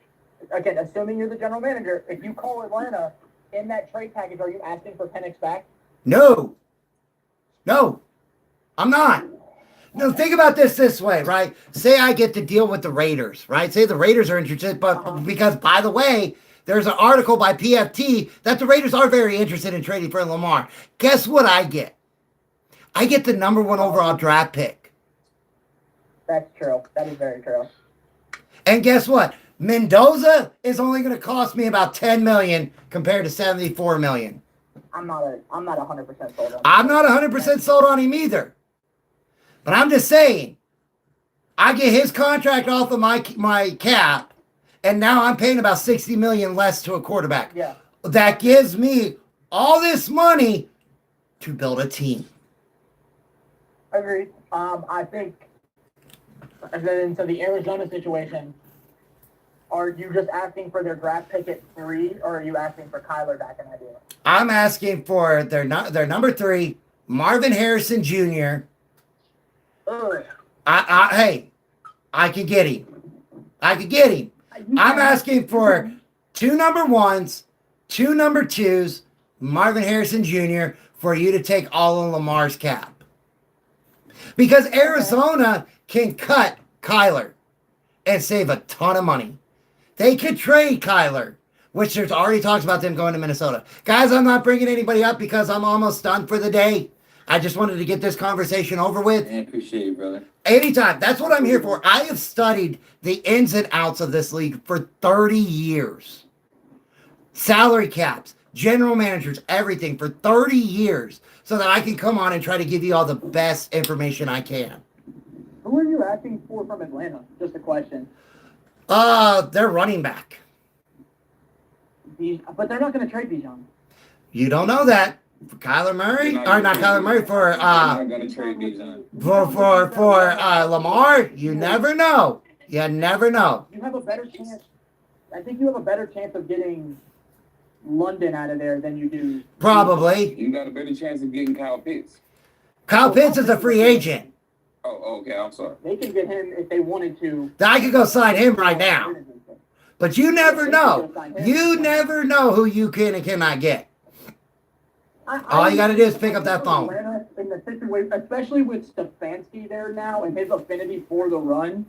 Again, assuming you're the general manager, if you call Atlanta in that trade package, are you asking for Penix back? No, I'm not. No, think about this way, right? Say I get to deal with the Raiders, right? Say the Raiders are interested, but because, by the way, there's an article by PFT that the Raiders are very interested in trading for Lamar. Guess what I get? I get the number 1 overall draft pick. That's true. That is very true. And guess what? Mendoza is only going to cost me about $10 million compared to $74 million. I'm not 100% sold on him. I'm not 100% sold on him either. But I'm just saying, I get his contract off of my cap, and now I'm paying about $60 million less to a quarterback. Yeah. That gives me all this money to build a team. Agreed. I think, and then so the Arizona situation, are you just asking for their draft pick at 3, or are you asking for Kyler back in that deal? I'm asking for their number 3, Marvin Harrison Jr. Hey, I could get him. I'm asking for 2 number 1s, 2 number 2s, Marvin Harrison Jr. for you to take all of Lamar's cap. Because Arizona can cut Kyler and save a ton of money. They could trade Kyler, which there's already talks about them going to Minnesota. Guys, I'm not bringing anybody up because I'm almost done for the day. I just wanted to get this conversation over with. I appreciate you, brother. Anytime. That's what I'm here for. I have studied the ins and outs of this league for 30 years. Salary caps, general managers, everything for 30 years so that I can come on and try to give you all the best information I can. Who are you asking for from Atlanta? Just a question. They're running back. But they're not going to trade Bijan. You don't know that. For Kyler Murray, or not Kyler Murray, for Lamar, you never know. You never know. You have a better chance. I think you have a better chance of getting London out of there than you do. Probably. You got a better chance of getting Kyle Pitts. Kyle Pitts is a free agent. Oh, okay. I'm sorry. They can get him if they wanted to. I could go sign him right now. But you never know. You never know who you can and cannot get. All you got to do is pick up that phone. In the situation, especially with Stefanski there now and his affinity for the run,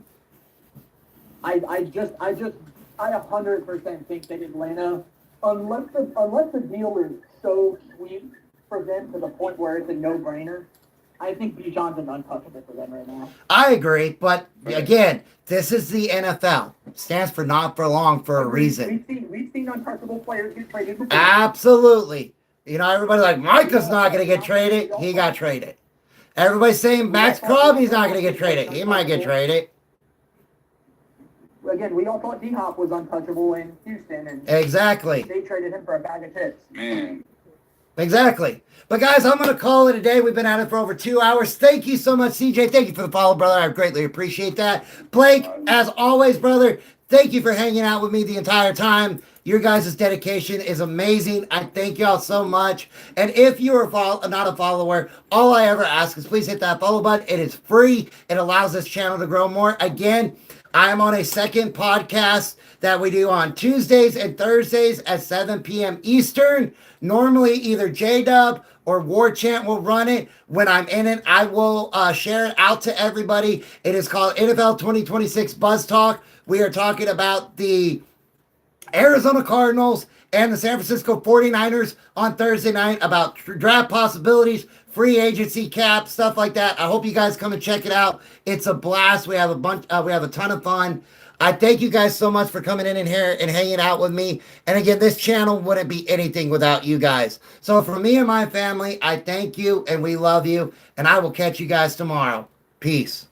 I 100% think that Atlanta, unless the deal is so sweet for them to the point where it's a no-brainer, I think Bijan's an untouchable for them right now. I agree, but again, this is the NFL. It stands for not for long for a reason. We've seen untouchable players get traded before. Absolutely. You know, everybody's like, Micah's not going to get traded. He got traded. Everybody's saying Max Crosby's not going to get traded. He might get traded. Again, we all thought D-Hop was untouchable in Houston, and Exactly. they traded him for a bag of chips. Man. Exactly. But guys, I'm going to call it a day. We've been at it for over 2 hours. Thank you so much, CJ. Thank you for the follow, brother. I greatly appreciate that. Blake, as always, brother, thank you for hanging out with me the entire time. Your guys' dedication is amazing. I thank y'all so much. And if you are not a follower, all I ever ask is please hit that follow button. It is free. It allows this channel to grow more. Again, I am on a second podcast that we do on Tuesdays and Thursdays at 7 p.m. Eastern. Normally, either J-Dub or War Chant will run it. When I'm in it, I will share it out to everybody. It is called NFL 2026 Buzz Talk. We are talking about the Arizona Cardinals and the San Francisco 49ers on Thursday night about draft possibilities, free agency cap, stuff like that. I hope you guys come and check it out. It's a blast. We have a ton of fun. I thank you guys so much for coming in here and hanging out with me. And again, this channel wouldn't be anything without you guys. So for me and my family, I thank you and we love you. And I will catch you guys tomorrow. Peace.